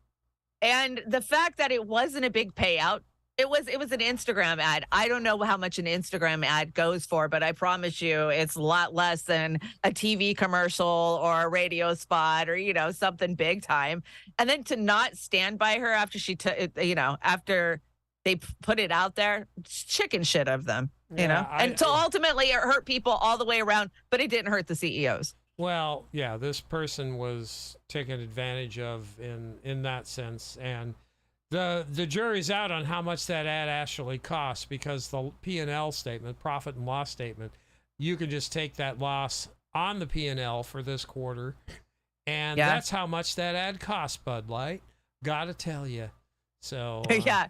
B: and the fact that it wasn't a big payout, It was an Instagram ad. I don't know how much an Instagram ad goes for, but I promise you it's a lot less than a TV commercial or a radio spot or, something big time. And then to not stand by her after after they put it out there, it's chicken shit of them, and so ultimately it hurt people all the way around, but it didn't hurt the CEOs.
C: Well, yeah, this person was taken advantage of in that sense. And the jury's out on how much that ad actually costs, because the P&L statement, profit and loss statement, you can just take that loss on the P&L for this quarter, and that's how much that ad costs, Bud Light. Gotta tell you. So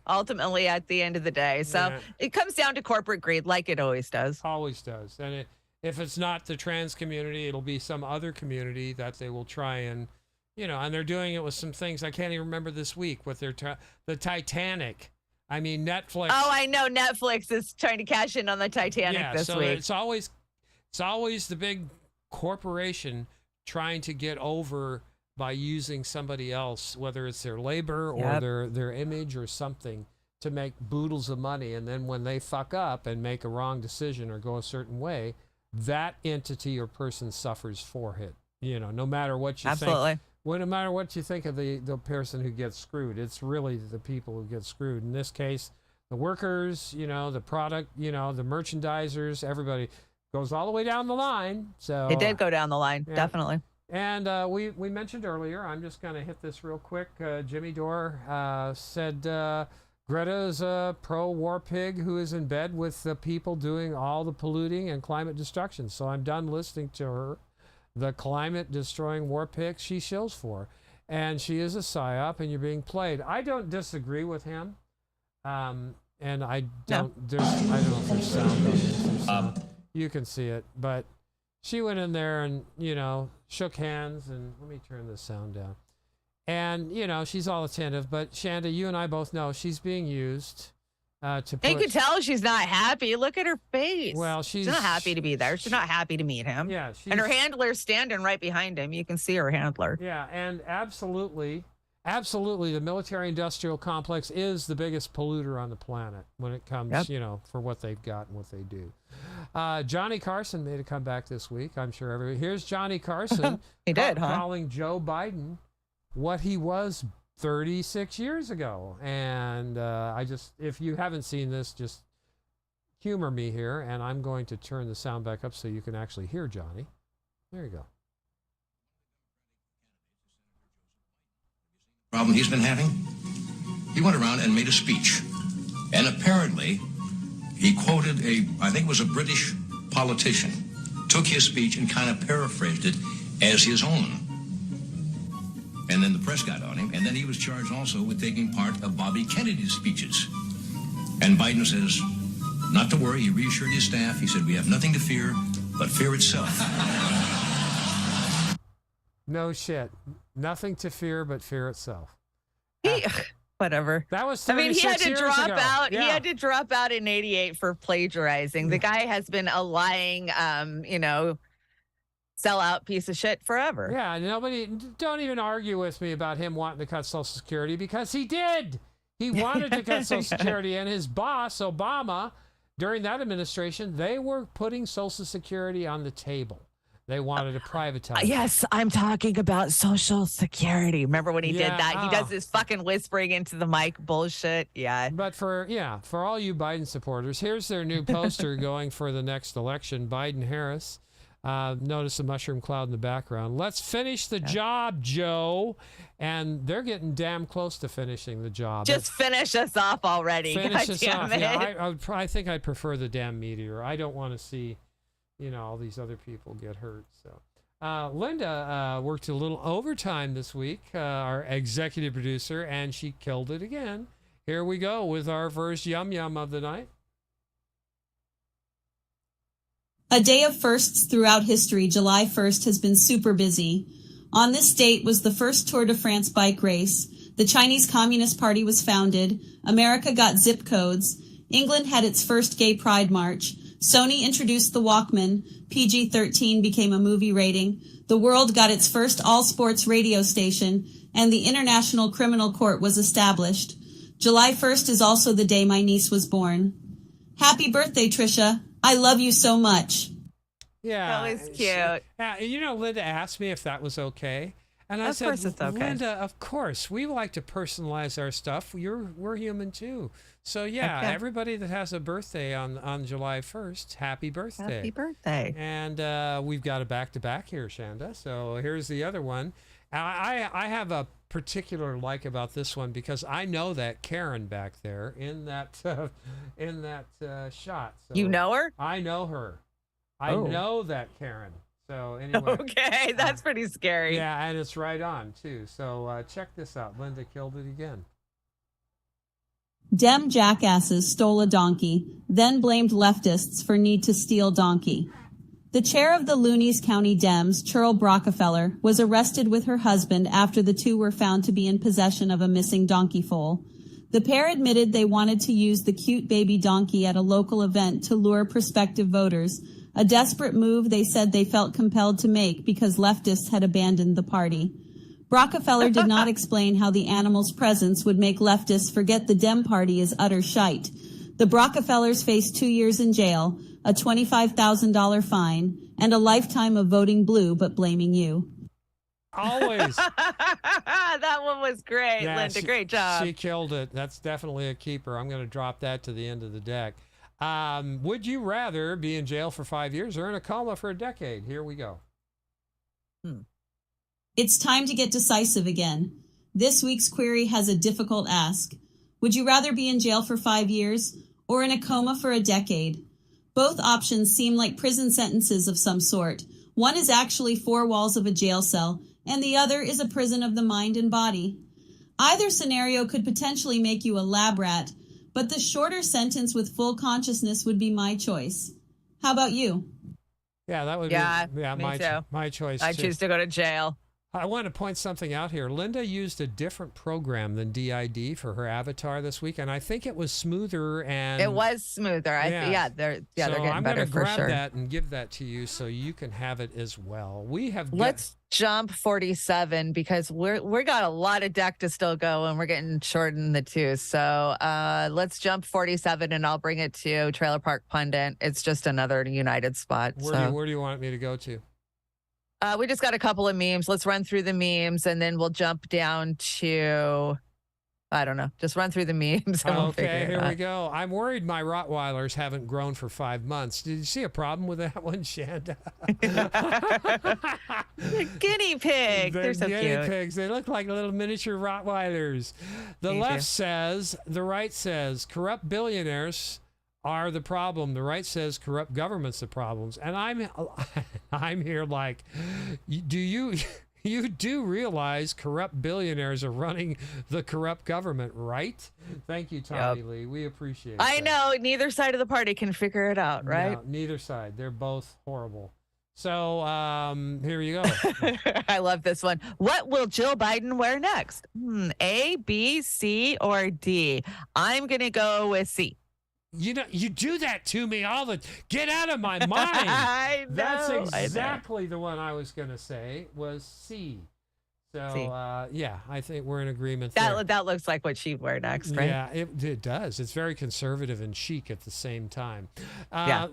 B: ultimately at the end of the day. So it comes down to corporate greed, like it always does.
C: Always does. And if it's not the trans community, it'll be some other community that they will try and, and they're doing it with some things I can't even remember this week with the Titanic. I mean, Netflix.
B: Oh, I know Netflix is trying to cash in on the Titanic this week.
C: It's always the big corporation trying to get over by using somebody else, whether it's their labor or their image or something, to make boodles of money. And then when they fuck up and make a wrong decision or go a certain way, that entity or person suffers for it. No matter what you think. Well, no matter what you think of the person who gets screwed, it's really the people who get screwed. In this case, the workers, the product, the merchandisers, everybody goes all the way down the line. So
B: it did go down the line, definitely.
C: And we mentioned earlier, I'm just going to hit this real quick. Jimmy Dore said Greta is a pro-war pig who is in bed with the people doing all the polluting and climate destruction. So I'm done listening to her. The climate-destroying war pig she shills for. And she is a psyop, and you're being played. I don't disagree with him. And I don't I don't know if there's sound on this. You can see it. But she went in there and, shook hands. And let me turn the sound down. And, she's all attentive. But, Chanda, you and I both know she's being used to put...
B: You can tell she's not happy. Look at her face.
C: Well, she's
B: not happy to be there. She's not happy to meet him.
C: Yeah.
B: And her handler's standing right behind him. You can see her handler.
C: Yeah, and absolutely, the military-industrial complex is the biggest polluter on the planet when it comes, for what they've got and what they do. Johnny Carson made a comeback this week. I'm sure everybody... Here's Johnny Carson calling Joe Biden what he was 36 years ago. And if you haven't seen this, just humor me here, and I'm going to turn the sound back up so you can actually hear Johnny. There you go.
F: Problem he's been having? He went around and made a speech. And apparently, he quoted I think it was a British politician, took his speech and kind of paraphrased it as his own. And then the press got on him, and then he was charged also with taking part of Bobby Kennedy's speeches. And Biden says, not to worry, he reassured his staff. He said, we have nothing to fear but fear itself.
C: No shit. Nothing to fear but fear itself.
B: Whatever.
C: That was 36
B: he had to
C: years
B: drop
C: ago.
B: out.
C: Yeah.
B: He had to drop out in '88 for plagiarizing. The guy has been a lying, sellout piece of shit forever.
C: Yeah, don't even argue with me about him wanting to cut Social Security, because he did. He wanted to cut Social Security, and his boss, Obama, during that administration, they were putting Social Security on the table. They wanted to privatize it.
B: Yes, I'm talking about Social Security. Remember when he did that? He does this fucking whispering into the mic bullshit. Yeah.
C: But for all you Biden supporters, here's their new poster going for the next election, Biden-Harris. Notice the mushroom cloud in the background. Let's finish the job, Joe. And they're getting damn close to finishing the job.
B: Just finish us off already.
C: Finish us off. Yeah, I think I'd prefer the damn meteor. I don't want to see, all these other people get hurt. So, Linda worked a little overtime this week, our executive producer, and she killed it again. Here we go with our first yum yum of the night.
G: A day of firsts throughout history, July 1st has been super busy. On this date was the first Tour de France bike race. The Chinese Communist Party was founded. America got zip codes. England had its first gay pride march. Sony introduced the Walkman. PG-13 became a movie rating. The world got its first all-sports radio station, and the International Criminal Court was established. July 1st is also the day my niece was born. Happy birthday, Trisha. I love you so much.
C: Yeah.
B: That was cute.
C: Yeah, you know, Linda asked me if that was okay. And I said,
B: course it's okay.
C: Linda, of course. We like to personalize our stuff. We're human too. So, yeah,
B: Okay.
C: everybody that has a birthday on July 1st, happy birthday.
B: Happy birthday.
C: And we've got a back-to-back here, Chanda. So here's the other one. I have a particular like about this one because I know that Karen back there in that shot. So
B: You know her?
C: I know her. I know that Karen. So anyway.
B: Okay, that's pretty scary.
C: Yeah, and it's right on too. So check this out. Linda killed it again.
G: Dem jackasses stole a donkey, then blamed leftists for need to steal donkey. The chair of the Loonies County Dems, Churl Brockefeller, was arrested with her husband after the two were found to be in possession of a missing donkey foal. The pair admitted they wanted to use the cute baby donkey at a local event to lure prospective voters, a desperate move they said they felt compelled to make because leftists had abandoned the party. Brockefeller did not explain how the animal's presence would make leftists forget the Dem party is utter shite. The Brockefellers face 2 years in jail, a $25,000 fine, and a lifetime of voting blue but blaming you.
C: Always.
B: That one was great,
C: Yeah,
B: Linda. Great job.
C: She killed it. That's definitely a keeper. I'm going to drop that to the end of the deck. Would you rather be in jail for 5 years or in a coma for a decade? Here we go.
G: It's time to get decisive again. This week's query has a difficult ask. Would you rather be in jail for 5 years or in a coma for a decade? Both options seem like prison sentences of some sort. One is actually 4 walls of a jail cell, and the other is a prison of the mind and body. Either scenario could potentially make you a lab rat, but the shorter sentence with full consciousness would be my choice. How about you?
C: Yeah, that would be
B: me too.
C: my choice.
B: I
C: too.
B: choose to go to jail.
C: I want to point something out here. Linda used a different program than DID for her avatar this week, and I think it was smoother and
B: It was smoother. They're
C: so
B: getting
C: I'm
B: better
C: gonna
B: for
C: grab
B: sure.
C: that and give that to you so you can have it as well. We have
B: Let's jump 47 because we got a lot of deck to still go and we're getting short in the two. So let's jump 47 and I'll bring it to Trailer Park Pundit. It's just another United spot.
C: Where do you want me to go to?
B: We just got a couple of memes. Let's run through the memes and then we'll jump down to, I don't know, just run through the memes. And we'll figure
C: Okay,
B: it
C: here
B: out.
C: we go. I'm worried my Rottweilers haven't grown for 5 months. Did you see a problem with that one, Chanda?
B: Guinea pig. They're so
C: guinea
B: cute.
C: pigs. They look like little miniature Rottweilers. The
B: They
C: left
B: do.
C: says, the right says, corrupt billionaires are the problem. The right says corrupt government's the problems. And I'm here like, do you do realize corrupt billionaires are running the corrupt government, right? Thank you, Tommy Lee. We appreciate it.
B: I know. Neither side of the party can figure it out, right?
C: No, neither side. They're both horrible. So here you go.
B: I love this one. What will Jill Biden wear next? A, B, C, or D? I'm going to go with C.
C: You know, you do that to me all the. Get out of my mind.
B: I know.
C: That's
B: I know.
C: exactly the one I was going to say was C. So
B: C.
C: Yeah, I think we're in agreement there.
B: That looks like what she'd wear next, right?
C: Yeah, it does. It's very conservative and chic at the same time.
B: Yeah.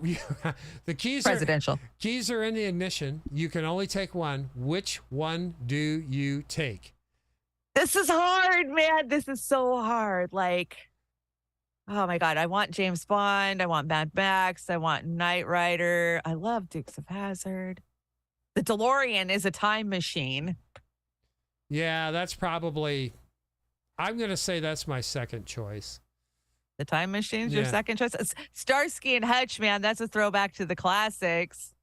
C: The keys
B: Presidential.
C: Keys are in the ignition. You can only take one. Which one do you take?
B: This is hard, man. This is so hard. Like, oh my God. I want James Bond. I want Mad Max. I want Knight Rider. I love Dukes of Hazzard. The DeLorean is a time machine.
C: Yeah, that's probably. I'm going to say that's my second choice.
B: The time machine's your
C: Yeah.
B: second choice. Starsky and Hutch, man. That's a throwback to the classics.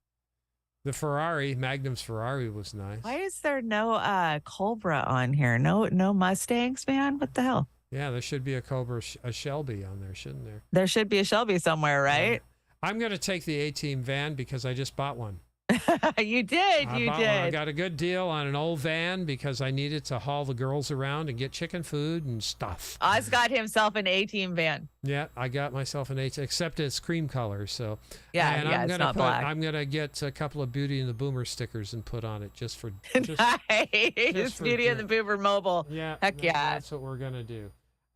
C: The Ferrari, Magnum's Ferrari was nice.
B: Why is there no Cobra on here? No Mustangs, man. What the hell?
C: Yeah, there should be a Cobra, a Shelby on there, shouldn't there?
B: There should be a Shelby somewhere, right?
C: I'm going to take the A-Team van because I just bought one.
B: You did.
C: I bought one. I got a good deal on an old van because I needed to haul the girls around and get chicken food and stuff.
B: Oz got himself an A-Team van.
C: Yeah, I got myself an A-Team, except it's cream color. So
B: Yeah,
C: I'm
B: it's
C: gonna
B: not black.
C: I'm gonna get a couple of Beauty and the Boomer stickers and put on it just for
B: Nice.
C: just for
B: Beauty and the Boomer Mobile.
C: Yeah,
B: Heck yeah.
C: That's what we're gonna do.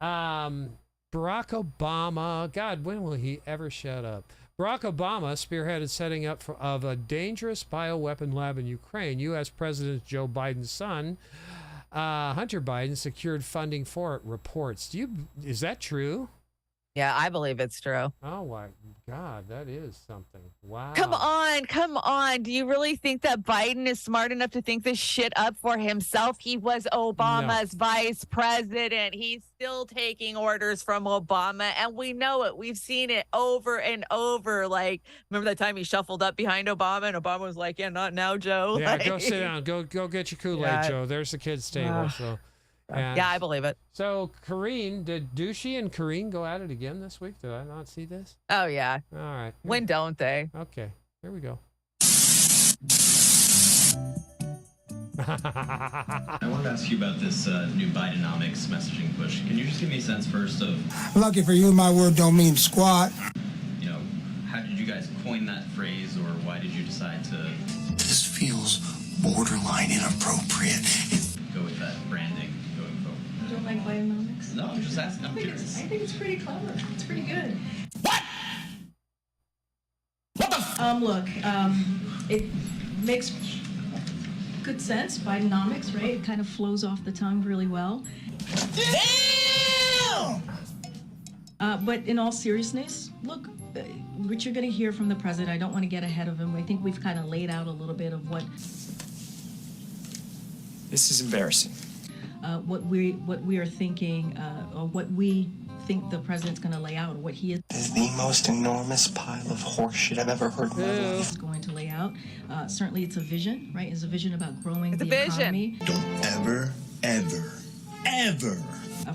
C: Barack Obama, God, when will he ever shut up? Barack Obama spearheaded setting up of a dangerous bioweapon lab in Ukraine. U.S. President Joe Biden's son, Hunter Biden, secured funding for it, reports. Is that true?
B: Yeah, I believe it's true.
C: Oh my God, that is something. Wow.
B: Come on. Do you really think that Biden is smart enough to think this shit up for himself? He was Obama's vice president. He's still taking orders from Obama, and we know it. We've seen it over and over. Like, remember that time he shuffled up behind Obama, and Obama was like, "Yeah, not now, Joe."
C: Yeah,
B: like,
C: go sit down. Go get your Kool-Aid, Joe. There's the kids' table.
B: Yeah, I believe it.
C: So, Karine, did Douchey and Karine go at it again this week? Did I not see this?
B: Oh, yeah.
C: All right.
B: When don't they?
C: Okay. Here we go.
I: I wanted to ask you about this new Bidenomics messaging push. Can you just give me a sense first of...
J: Lucky for you, my word don't mean squat.
I: You know, how did you guys coin that phrase, or why did you decide to...
J: This feels borderline inappropriate.
I: Go with that branding going forward?
K: You don't like Bidenomics?
I: No, I'm just asking. I'm curious.
K: I think it's pretty clever. It's pretty good. Look, it makes good sense. Bidenomics, right? It kind of flows off the tongue really well. Damn! But in all seriousness, look, what you're going to hear from the president, I don't want to get ahead of him. I think we've kind of laid out a little bit of what...
X: This is embarrassing.
K: What we are thinking, or what we think the president's going to lay out, or what he
J: is the most enormous pile of horseshit I've ever heard in my life.
K: Is going to lay out. Certainly, it's a vision, right? It's a vision about growing the economy.
J: Don't ever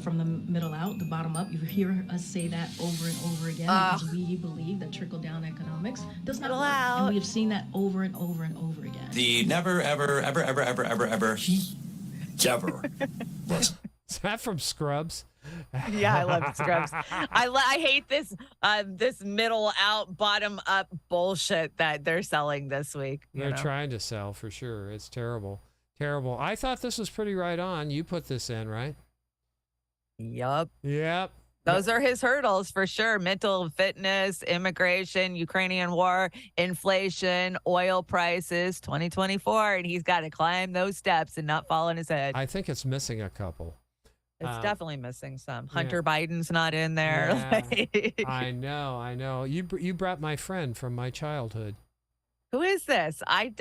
K: From the middle out, the bottom up, you hear us say that over and over again because we believe that trickle-down economics does not work, and we have seen that over and over and over again.
X: The never, ever
C: Is that from Scrubs?
B: Yeah, I love Scrubs. I hate this this middle out, bottom up bullshit that they're selling this week.
C: They're trying to sell for sure. It's terrible. Terrible. I thought this was pretty right on. You put this in, right?
B: Yep.
C: Yep.
B: Those are his hurdles for sure. Mental fitness, immigration, Ukrainian war, inflation, oil prices, 2024. And he's got to climb those steps and not fall on his head.
C: I think it's missing a couple.
B: It's definitely missing some. Hunter Biden's not in there.
C: Yeah. I know. You brought my friend from my childhood.
B: Who is this? I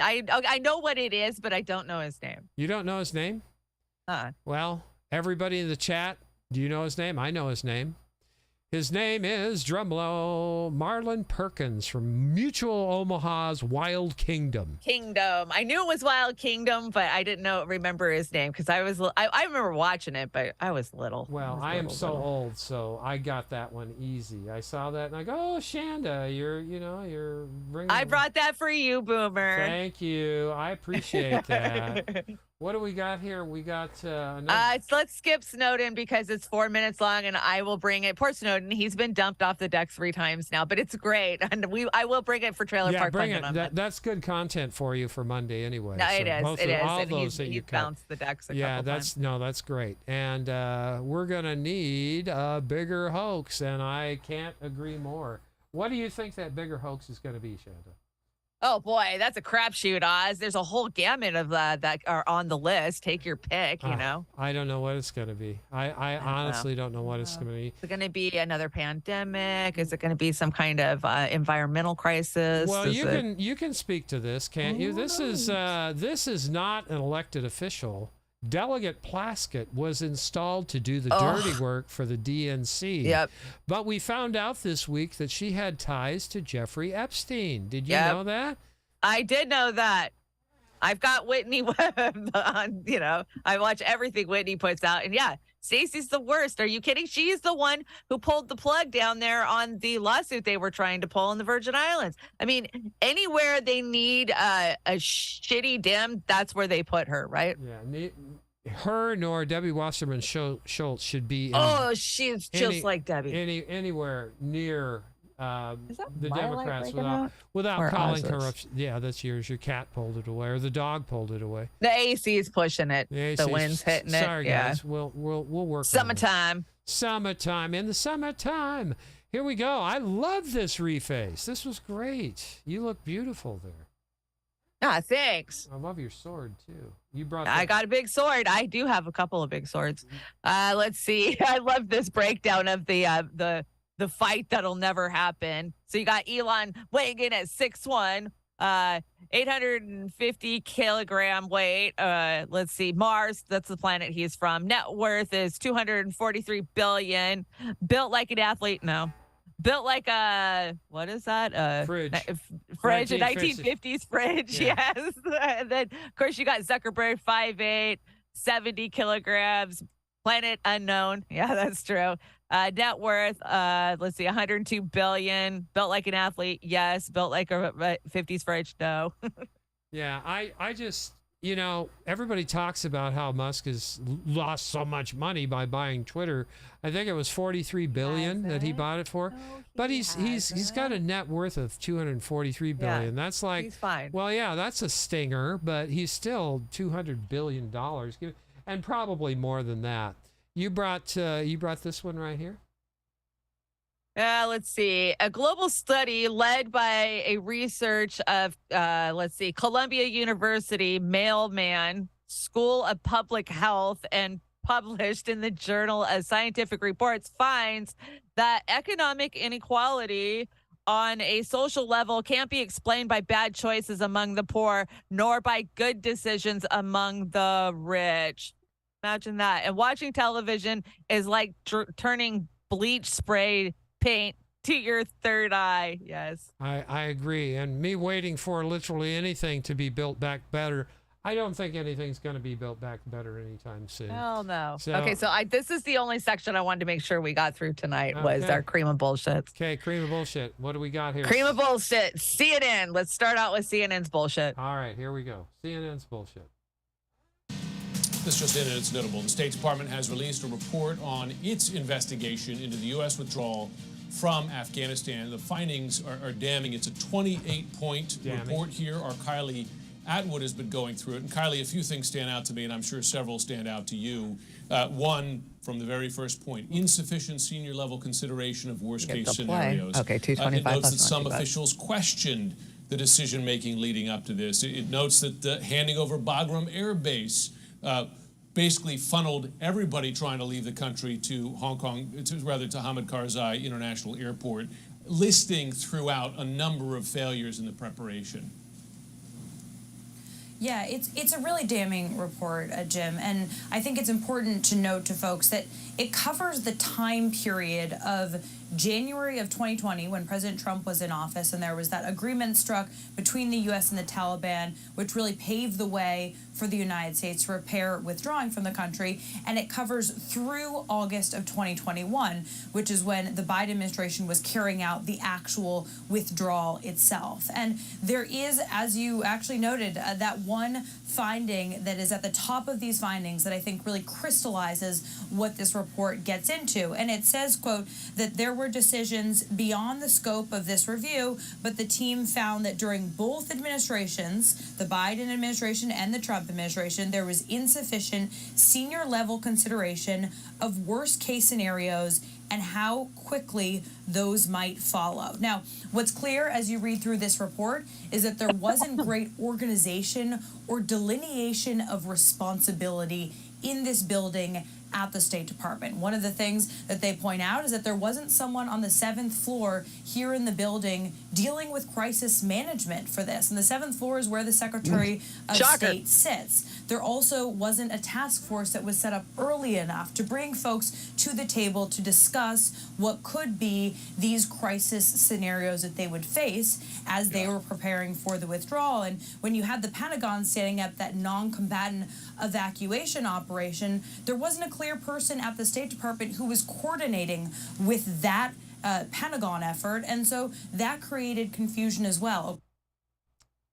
B: know what it is, but I don't know his name.
C: You don't know his name? Well, everybody in the chat, do you know his name? I know his name. His name is, drumroll, Marlon Perkins from Mutual Omaha's Wild Kingdom.
B: I knew it was Wild Kingdom, but I didn't remember his name because I remember watching it, but I was little.
C: Well, I am so old, so I got that one easy. I saw that and I go, oh, Chanda, you're bringing.
B: I brought that for you, Boomer.
C: Thank you. I appreciate that. What do we got here? We got
B: let's skip Snowden because it's 4 minutes long, and I will bring it. Poor Snowden, he's been dumped off the deck 3 times now, but it's great, and I will bring it for Trailer Park Pundit.
C: Bring it. That's good content for you for Monday anyway.
B: No, it is.
C: All
B: and
C: those
B: he's bounced the decks.
C: That's great, and we're gonna need a bigger hoax, and I can't agree more. What do you think that bigger hoax is going to be, Chanda?
B: Oh, boy, that's a crapshoot, Oz. There's a whole gamut of that are on the list. Take your pick,
C: I don't know what it's going to be. I honestly don't know what it's going to be.
B: Is it going to be another pandemic? Is it going to be some kind of environmental crisis?
C: Well, you can speak to this, can't you? This is not an elected official. Delegate Plaskett was installed to do the dirty work for the DNC.
B: Yep.
C: But we found out this week that she had ties to Jeffrey Epstein. Did you know that?
B: I did know that. I've got Whitney Webb on, I watch everything Whitney puts out. And Stacey's the worst. Are you kidding? She's the one who pulled the plug down there on the lawsuit they were trying to pull in the Virgin Islands. I mean, anywhere they need a shitty dim, that's where they put her, right?
C: Yeah. Her nor Debbie Wasserman Schultz should be.
B: She's just like Debbie.
C: Anywhere near the Democrats without calling corruption. Yeah, that's yours. Your cat pulled it away, or the dog pulled it away.
B: The AC is pushing it. The wind's hitting it.
C: Sorry, guys. We'll work.
B: Summertime.
C: Summertime in the summertime. Here we go. I love this reface. This was great. You look beautiful there.
B: Ah, thanks.
C: I love your sword too. You brought.
B: I got a big sword. I do have a couple of big swords. Let's see. I love this breakdown of the fight that'll never happen. So you got Elon weighing in at 6'1", 850 kilogram weight. Let's see. Mars, that's the planet he's from. Net worth is $243 billion. Built like an athlete. No. Built like a, what is that?
C: Fridge.
B: Fridge, a 1950s fridge,
C: Yeah.
B: yes. And then, of course, you got Zuckerberg, 5'8", 70 kilograms, planet unknown. Yeah, that's true. Net worth, let's see, $102 billion. Built like an athlete, yes. Built like a 50s fridge, no.
C: Yeah, I just, everybody talks about how Musk has lost so much money by buying Twitter. I think it was $43 billion that he bought it for. But he's got a net worth of $243 billion.
B: Yeah,
C: that's like,
B: he's fine.
C: Well, yeah, that's a stinger, but he's still $200 billion, and probably more than that. You brought this one right here.
B: Let's see. A global study led by a research of, Columbia University Mailman School of Public Health and published in the Journal of Scientific Reports finds that economic inequality on a social level can't be explained by bad choices among the poor, nor by good decisions among the rich. Imagine that. And watching television is like turning bleach spray paint to your third eye. Yes.
C: I agree. And me waiting for literally anything to be built back better. I don't think anything's going to be built back better anytime soon.
B: Hell no.
C: So,
B: okay, so this is the only section I wanted to make sure we got through tonight was
C: Okay.
B: our cream of bullshit.
C: Okay, cream of bullshit. What do we got here?
B: Cream of bullshit. CNN. Let's start out with CNN's bullshit.
C: All right, here we go. CNN's bullshit.
H: This just in, and it's notable. The State Department has released a report on its investigation into the U.S. withdrawal from Afghanistan. The findings are damning. It's a 28-point report here. Our Kylie Atwood has been going through it. And Kylie, a few things stand out to me, and I'm sure several stand out to you. One, from the very first point, insufficient senior-level consideration of worst-case scenarios.
B: Okay, 225.
H: It notes that
B: that's not
H: some
B: too bad.
H: officials questioned the decision-making leading up to this. It notes that handing over Bagram Air Base basically funneled everybody trying to leave the country to Hong Kong, to Hamid Karzai International Airport, listing throughout a number of failures in the preparation.
L: Yeah, it's a really damning report, Jim, and I think it's important to note to folks that it covers the time period of January of 2020 when President Trump was in office, and there was that agreement struck between the U.S. and the Taliban, which really paved the way for the United States to prepare withdrawing from the country, and it covers through August of 2021, which is when the Biden administration was carrying out the actual withdrawal itself. And there is, as you actually noted, that one finding that is at the top of these findings that I think really crystallizes what this report gets into. And it says, quote, that there were decisions beyond the scope of this review, but the team found that during both administrations, the Biden administration and the Trump administration, there was insufficient senior level consideration of worst case scenarios and how quickly those might follow. Now, what's clear as you read through this report is that there wasn't great organization or delineation of responsibility in this building at the State Department. One of the things that they point out is that there wasn't someone on the 7th floor here in the building dealing with crisis management for this. And the 7th floor is where the Secretary of State sits. There also wasn't a task force that was set up early enough to bring folks to the table to discuss what could be these crisis scenarios that they would face as they were preparing for the withdrawal. And when you had the Pentagon setting up that non-combatant evacuation operation, there wasn't a clear person at the State Department who was coordinating with that Pentagon effort, and so that created confusion as well.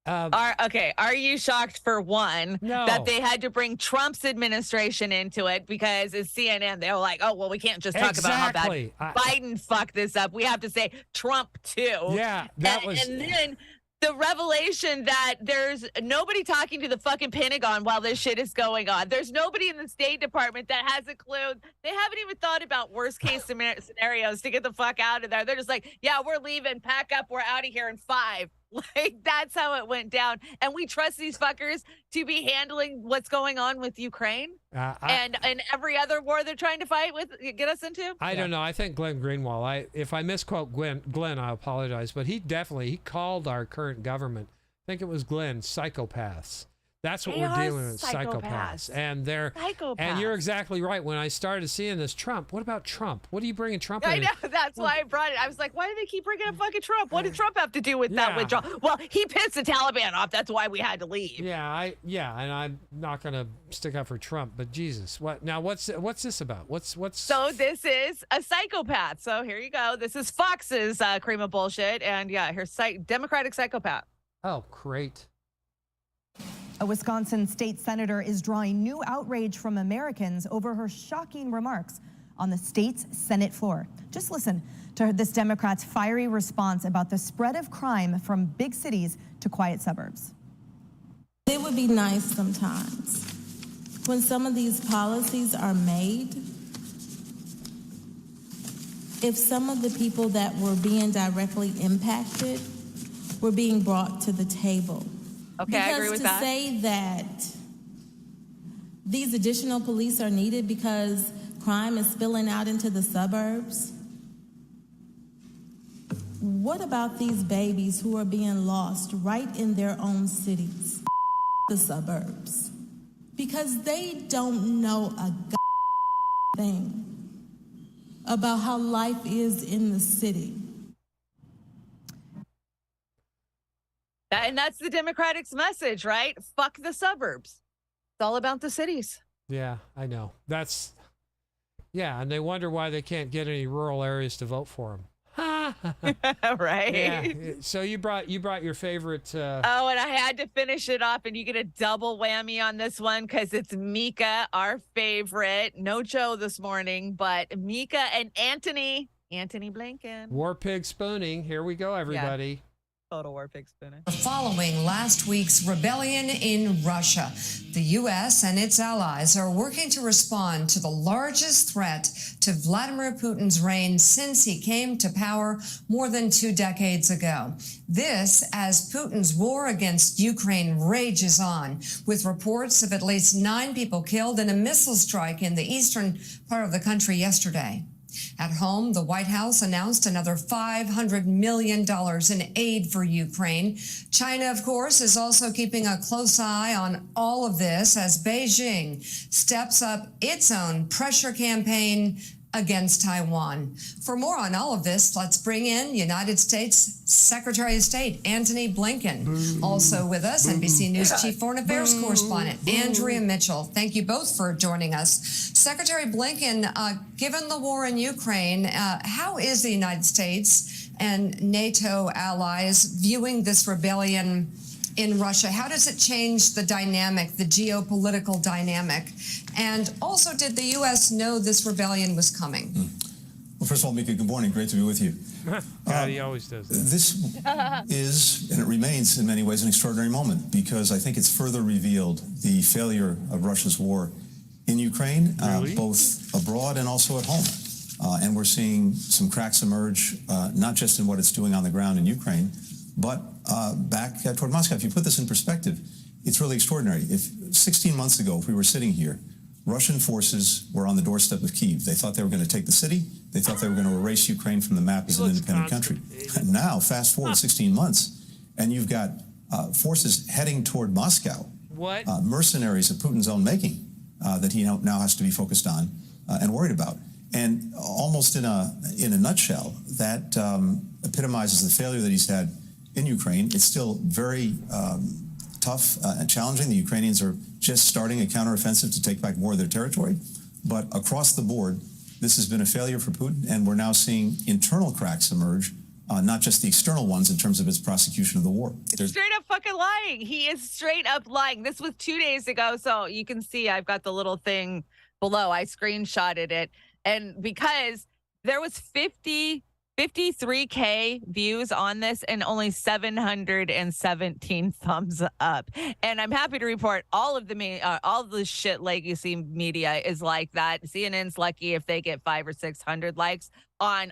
B: Are you shocked, for one,
C: No.
B: that they had to bring Trump's administration into it? Because as CNN, they were like, oh, well, we can't just talk about how bad Biden fucked this up. We have to say Trump, too.
C: Yeah,
B: And then the revelation that there's nobody talking to the fucking Pentagon while this shit is going on. There's nobody in the State Department that has a clue. They haven't even thought about worst case scenarios to get the fuck out of there. They're just like, yeah, we're leaving, pack up, we're out of here in 5. Like, that's how it went down. And we trust these fuckers to be handling what's going on with Ukraine and every other war they're trying to fight with, get us into.
C: I don't know. I think Glenn Greenwald, if I misquote Glenn, I apologize. But he called our current government, I think it was Glenn, psychopaths. That's what we're dealing with, psychopaths. And they're psychopaths. And you're exactly right. When I started seeing this Trump, what about Trump? What are you bringing Trump in?
B: I know. That's why I brought it. I was like, why do they keep bringing up fucking Trump? What did Trump have to do with that withdrawal? Well, he pissed the Taliban off. That's why we had to leave.
C: Yeah, and I'm not going to stick up for Trump, but Jesus. What's this about? What's
B: So this is a psychopath. So here you go. This is Fox's cream of bullshit. And yeah, here's Democratic psychopath.
C: Oh, great.
M: A Wisconsin state senator is drawing new outrage from Americans over her shocking remarks on the state's Senate floor. Just listen to this Democrat's fiery response about the spread of crime from big cities to quiet suburbs.
N: It would be nice sometimes when some of these policies are made, if some of the people that were being directly impacted were being brought to the table.
B: Okay,
N: because
B: I agree with that.
N: To say that these additional police are needed because crime is spilling out into the suburbs. What about these babies who are being lost right in their own cities? The suburbs. Because they don't know a thing about how life is in the city.
B: And that's the Democratic's message, right? Fuck the suburbs. It's all about the cities.
C: Yeah, I know. And they wonder why they can't get any rural areas to vote for them.
B: Right?
C: Yeah. So you brought your favorite.
B: Oh, and I had to finish it off, and you get a double whammy on this one because it's Mika, our favorite. No Joe this morning, but Mika and Anthony Blinken.
C: War pig spooning. Here we go, everybody.
B: Yeah. Total war pig spooning.
O: Following last week's rebellion in Russia, the U.S. and its allies are working to respond to the largest threat to Vladimir Putin's reign since he came to power more than 2 decades ago. This as Putin's war against Ukraine rages on, with reports of at least 9 people killed in a missile strike in the eastern part of the country yesterday. At home, the White House announced another $500 million in aid for Ukraine. China, of course, is also keeping a close eye on all of this as Beijing steps up its own pressure campaign against Taiwan. For more on all of this, let's bring in United States Secretary of State Antony Blinken. Also with us, NBC News Chief Foreign Affairs Correspondent Andrea Mitchell. Thank you both for joining us. Secretary Blinken, given the war in Ukraine, how is the United States and NATO allies viewing this rebellion in Russia? How does it change the dynamic, the geopolitical dynamic? And also, did the U.S. know this rebellion was coming?
Q: Well, first of all, Mika, good morning. Great to be with you.
C: God, he always does that.
Q: This is, and it remains in many ways, an extraordinary moment because I think it's further revealed the failure of Russia's war in Ukraine, both abroad and also at home. And we're seeing some cracks emerge, not just in what it's doing on the ground in Ukraine, but back toward Moscow. If you put this in perspective, it's really extraordinary. If 16 months ago, if we were sitting here, Russian forces were on the doorstep of Kyiv. They thought they were going to take the city. They thought they were going to erase Ukraine from the map as an independent country. And now, fast forward 16 months, and you've got forces heading toward Moscow.
C: What?
Q: Mercenaries of Putin's own making that he now has to be focused on and worried about. And almost in a nutshell, that epitomizes the failure that he's had in Ukraine. It's still very tough and challenging. The Ukrainians are just starting a counteroffensive to take back more of their territory. But across the board, this has been a failure for Putin, and we're now seeing internal cracks emerge, not just the external ones in terms of its prosecution of the war.
B: Straight up fucking lying. He is straight up lying. This was 2 days ago, so you can see I've got the little thing below. I screenshotted it. And because there was 50 53K views on this and only 717 thumbs up. And I'm happy to report all of the shit legacy media is like that. CNN's lucky if they get 500 or 600 likes on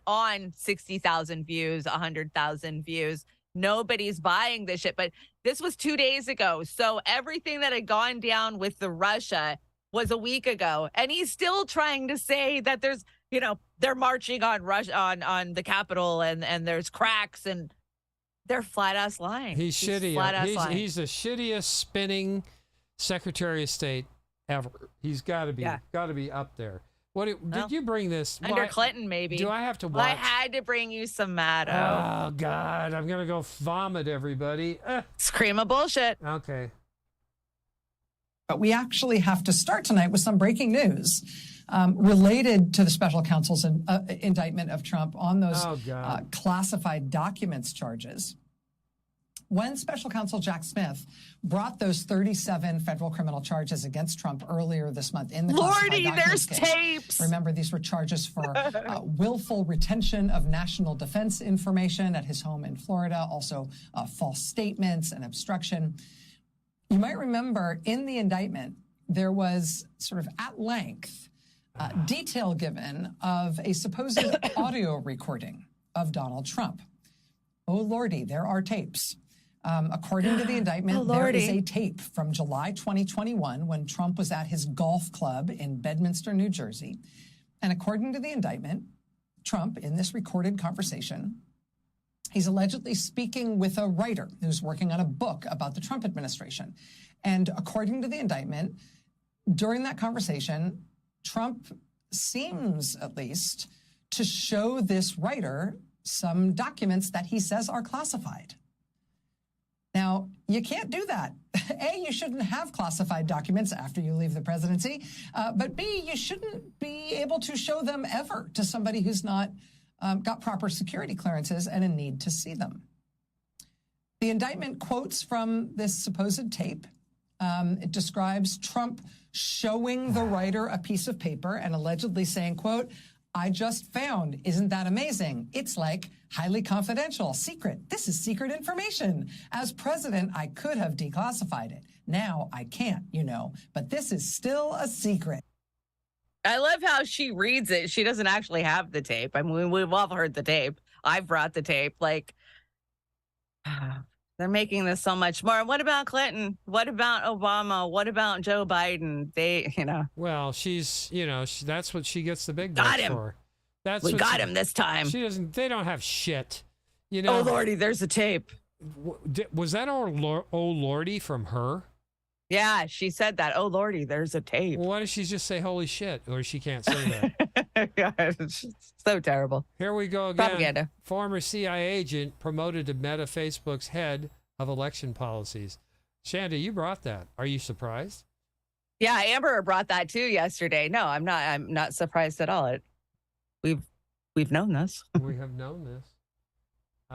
B: 60,000 views, 100,000 views. Nobody's buying this shit. But this was 2 days ago. So everything that had gone down with the Russia was a week ago. And he's still trying to say that there's, they're marching on Russia on the Capitol and there's cracks, and they're flat ass lying.
C: He's shitty.
B: Lying.
C: He's the shittiest spinning Secretary of State ever. He's got to be up there. Did you bring this
B: under Clinton? Maybe.
C: Do I have to watch?
B: Well, I had to bring you some Maddo.
C: Oh God, I'm gonna go vomit, everybody.
B: Scream of bullshit.
C: Okay.
P: But we actually have to start tonight with some breaking news related to the special counsel's indictment of Trump on those classified documents charges. When special counsel Jack Smith brought those 37 federal criminal charges against Trump earlier this month in the
B: Lordy,
P: classified
B: there's
P: documents case,
B: tapes.
P: Remember, these were charges for willful retention of national defense information at his home in Florida, also false statements and obstruction. You might remember in the indictment, there was sort of at length detail given of a supposed audio recording of Donald Trump. Oh, Lordy, there are tapes. According to the indictment, there is a tape from July 2021 when Trump was at his golf club in Bedminster, New Jersey. And according to the indictment, Trump, in this recorded conversation, he's allegedly speaking with a writer who's working on a book about the Trump administration. And according to the indictment, during that conversation, Trump seems, at least, to show this writer some documents that he says are classified. Now, you can't do that. A, you shouldn't have classified documents after you leave the presidency. But B, you shouldn't be able to show them ever to somebody who's not got proper security clearances and a need to see them. The indictment quotes from this supposed tape. It describes Trump showing the writer a piece of paper and allegedly saying, quote, "I just found, isn't that amazing? It's like highly confidential, secret. This is secret information. As president, I could have declassified it. Now I can't, but this is still a secret."
B: I love how she reads it. She doesn't actually have the tape. I mean, we've all heard the tape. I've brought the tape. Like, they're making this so much more. What about Clinton? What about Obama? What about Joe Biden?
C: Well, she's, that's what she gets the big bucks for.
B: We got him this time.
C: They don't have shit.
B: Oh, Lordy, there's a tape.
C: Was that oh Lordy from her?
B: Yeah, she said that. Oh, Lordy, there's a tape.
C: Well, why does she just say holy shit? Or she can't say that.
B: God, it's so terrible.
C: Here we go again.
B: Propaganda.
C: Former CIA agent promoted to Meta Facebook's head of election policies. Chanda, you brought that. Are you surprised?
B: Yeah, Amber brought that too yesterday. No, I'm not. I'm not surprised at all. We've known this.
C: We have known this.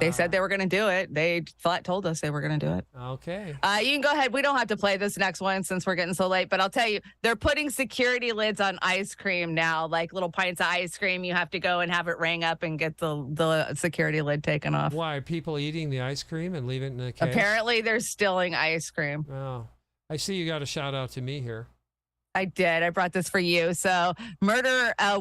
B: They said they were going to do it. They told us they were going to do it.
C: Okay.
B: You can go ahead. We don't have to play this next one since we're getting so late, but I'll tell you, they're putting security lids on ice cream now, like little pints of ice cream. You have to go and have it rang up and get the security lid taken off.
C: Why? Are people eating the ice cream and leave it in the case?
B: Apparently, they're stealing ice cream.
C: Oh, I see you got a shout out to me here.
B: I did. I brought this for you. So murders a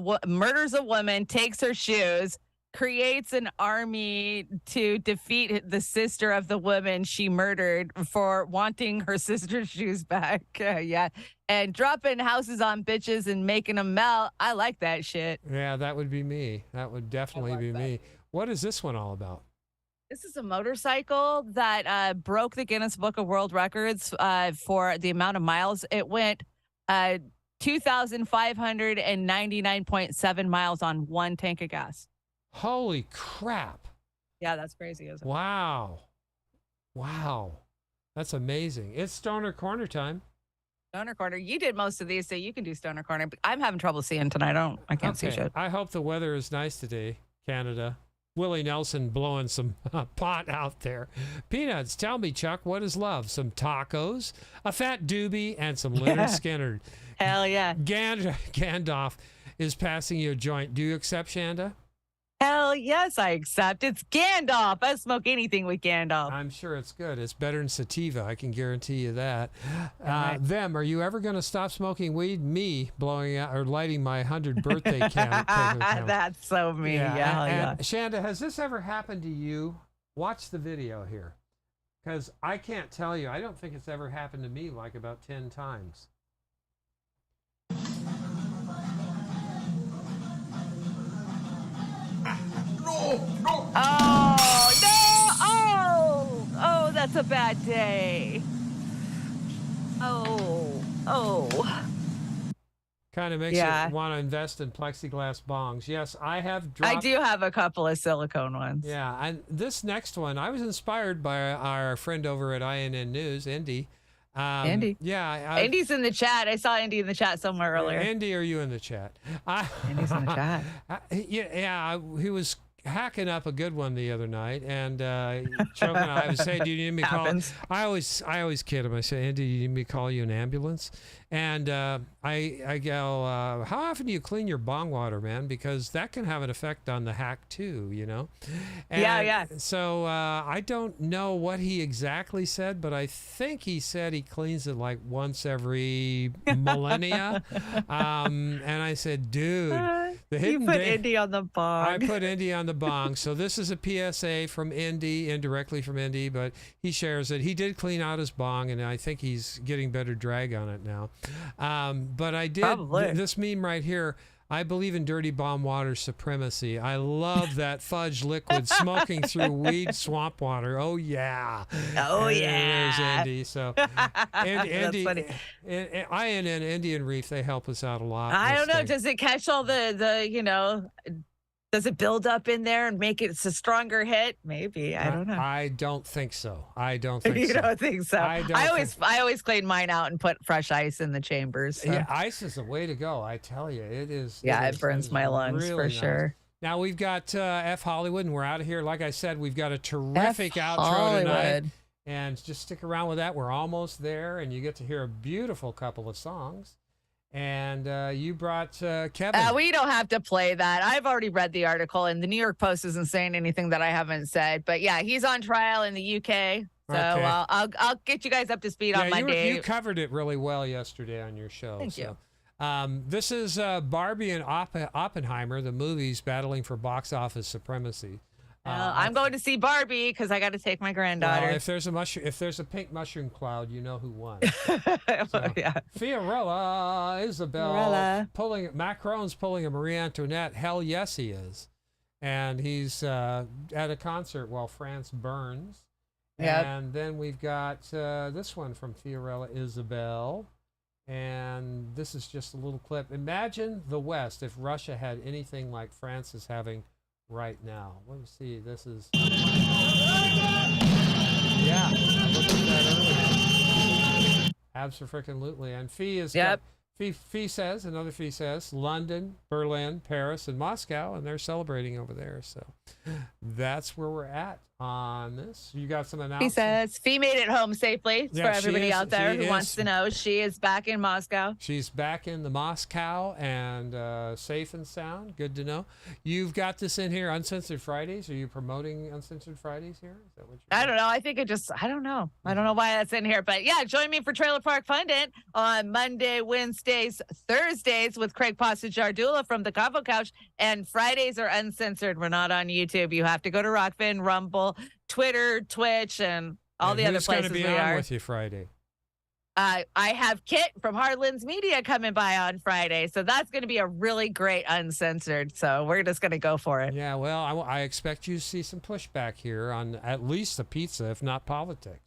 B: woman, takes her shoes, creates an army to defeat the sister of the woman she murdered for wanting her sister's shoes back. Yeah. And dropping houses on bitches and making them melt. I like that shit.
C: Yeah, that would be me. That would definitely be me. What is this one all about?
B: This is a motorcycle that broke the Guinness Book of World Records for the amount of miles. It went 2,599.7 miles on one tank of gas.
C: Holy crap.
B: Yeah, that's crazy, isn't it?
C: Wow. That's amazing. It's Stoner Corner time.
B: Stoner Corner. You did most of these, so you can do Stoner Corner. But I'm having trouble seeing tonight. I can't see shit.
C: I hope the weather is nice today, Canada. Willie Nelson blowing some pot out there. Peanuts, tell me, Chuck, what is love? Some tacos, a fat doobie, and some Leonard Skinner.
B: Hell yeah.
C: Gandalf is passing you a joint. Do you accept, Chanda?
B: Hell Hell yes, I accept. It's Gandalf. I smoke anything with Gandalf.
C: I'm sure it's good. It's better than sativa. I can guarantee you that.
B: Right.
C: Them, are you ever going to stop smoking weed? Me blowing out or lighting my 100th birthday candle.
B: That's so me. Yeah.
C: And Chanda, has this ever happened to you? Watch the video here. Because I can't tell you. I don't think it's ever happened to me like about 10 times.
B: Oh, no. Oh, that's a bad day. Oh.
C: Kind of makes you want to invest in plexiglass bongs. Yes, I have dropped.
B: I do have a couple of silicone ones.
C: Yeah, and this next one, I was inspired by our friend over at INN News, Indy.
B: Andy.
C: Yeah.
B: Andy's in the chat. I saw Andy in the chat somewhere earlier.
C: Andy, are you in the chat?
B: Andy's in the chat.
C: He was hacking up a good one the other night, and choking. I would say, "Do you need me to call?" I always kid him. I say, "Andy, do you need me to call you an ambulance?" And I go, "How often do you clean your bong water, man? Because that can have an effect on the hack too, you know." And
B: yeah.
C: So I don't know what he exactly said, but I think he said he cleans it like once every millennia. And I said, "Dude, the hidden
B: you put Indy on the bong."
C: I put Indy on the bong. So this is a PSA from Indy, indirectly from Indy, but he shares it. He did clean out his bong, and I think he's getting better drag on it now. But I did this meme right here. I believe in dirty bomb water supremacy. I love that fudge liquid smoking through weed swamp water. Oh yeah.
B: Oh yeah.
C: There's Andy. So Andy, INN Indian Reef, they help us out a lot.
B: I don't know. Does it catch all the does it build up in there and make it a stronger hit? Maybe. I don't know.
C: I don't think so. I don't think
B: you
C: so.
B: don't think so? I always clean mine out and put fresh ice in the chambers. So.
C: Yeah, ice is the way to go. I tell you, it is.
B: Yeah, it burns my lungs
C: really
B: for
C: nice.
B: sure.
C: Now we've got F Hollywood, and we're out of here. Like I said, we've got a terrific outro tonight. And just stick around with that. We're almost there, and you get to hear a beautiful couple of songs. And you brought Kevin.
B: We don't have to play that. I've already read the article, and the New York Post isn't saying anything that I haven't said. But yeah, he's on trial in the UK. So I'll get you guys up to speed on Monday.
C: You covered it really well yesterday on your show.
B: Thank you.
C: This is Barbie and Oppenheimer, the movies battling for box office supremacy.
B: I'm going to see Barbie because I got to take my granddaughter.
C: Well, if there's a pink mushroom cloud, you know who won. Fiorella, Isabel, Macron's pulling a Marie Antoinette. Hell yes, he is. And he's at a concert while France burns.
B: Yep.
C: And then we've got this one from Fiorella, Isabel. And this is just a little clip. Imagine the West if Russia had anything like France is having right now. Let me see. This is. Yeah, I looked at that earlier. Absolutely. And Fee is.
B: Yep.
C: Fee says, another Fee says, London, Berlin, Paris, and Moscow, and they're celebrating over there. So that's where we're at on this. You got some announcements?
B: He says, Fee made it home safely for everybody out there who wants to know. She is back in Moscow.
C: She's back in the Moscow and safe and sound. Good to know. You've got this in here, Uncensored Fridays. Are you promoting Uncensored Fridays here? Is that what
B: I don't know. I think I don't know. I don't know why that's in here. But yeah, join me for Trailer Park Pundit on Monday, Wednesdays, Thursdays with Craig Passagardula from the Convo Couch. And Fridays are uncensored. We're not on YouTube. You have to go to Rockfin, Rumble, Twitter, Twitch, and all the other places we are.
C: Who's going to be on with you Friday?
B: I have Kit from Hardlands Media coming by on Friday, so that's going to be a really great uncensored. So we're just going to go for it.
C: Yeah, well, I expect you to see some pushback here on at least the pizza, if not politics.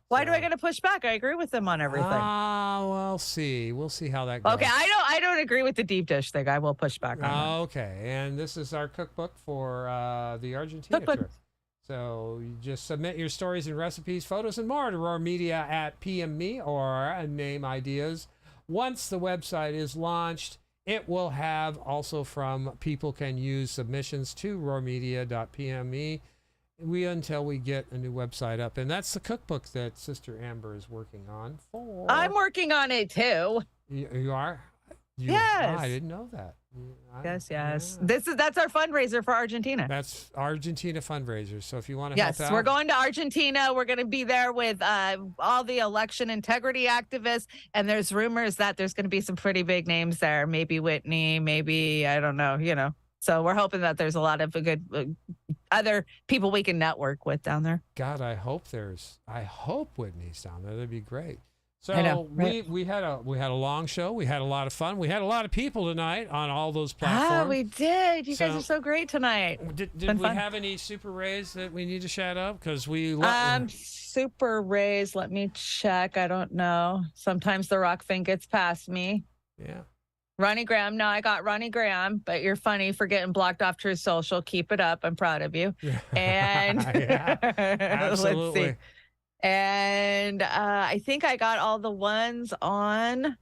B: Why do I got to push back? I agree with them on everything.
C: We'll see. We'll see how that goes.
B: Okay, I don't agree with the deep dish thing. I will push back on that.
C: Okay, and this is our cookbook for the Argentina trip. So you just submit your stories and recipes, photos, and more to RoarMedia at PMMe or name ideas. Once the website is launched, it will have also from people can use submissions to roarmedia.pme until we get a new website up. And that's the cookbook that Sister Amber is working on for.
B: I'm working on it too.
C: You are?
B: Yes.
C: I didn't know that.
B: Yes. That's our fundraiser for Argentina.
C: That's Argentina fundraiser. So if you want to
B: Yes,
C: help out.
B: we're going to Argentina. We're going to be there with all the election integrity activists. And there's rumors that there's going to be some pretty big names there. Maybe Whitney, maybe, I don't know, So we're hoping that there's a lot of good other people we can network with down there.
C: God, I hope Whitney's down there. That'd be great. So
B: I know, right?
C: we had a long show. We had a lot of fun. We had a lot of people tonight on all those platforms.
B: We did. You guys are so great tonight.
C: Did we have any super rays that we need to shout out? Because we
B: super rays. Let me check. I don't know. Sometimes the rock thing gets past me.
C: Yeah.
B: Ronnie Graham. No, I got Ronnie Graham, but you're funny for getting blocked off True Social. Keep it up. I'm proud of you. And
C: absolutely.
B: Let's see. And I think I got all the ones on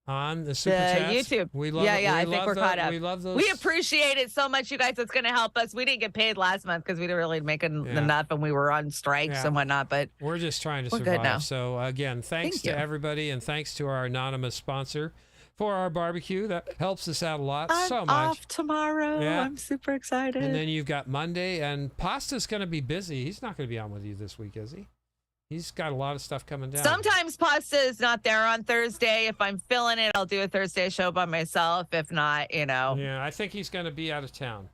C: the super chats.
B: YouTube.
C: We love
B: I think we're caught up.
C: We love those.
B: We appreciate it so much, you guys. It's going to help us. We didn't get paid last month because we didn't really make enough, and we were on strikes and whatnot. But
C: we're just trying to survive.
B: Good now.
C: So again, thanks to everybody, and thanks to our anonymous sponsor for our barbecue. That helps us out a lot. So much.
B: I'm off tomorrow.
C: Yeah.
B: I'm super excited.
C: And then you've got Monday, and Pasta's going to be busy. He's not going to be on with you this week, is he? He's got a lot of stuff coming down.
B: Sometimes Pasta is not there on Thursday. If I'm feeling it, I'll do a Thursday show by myself. If not,
C: Yeah, I think he's going to be out of town.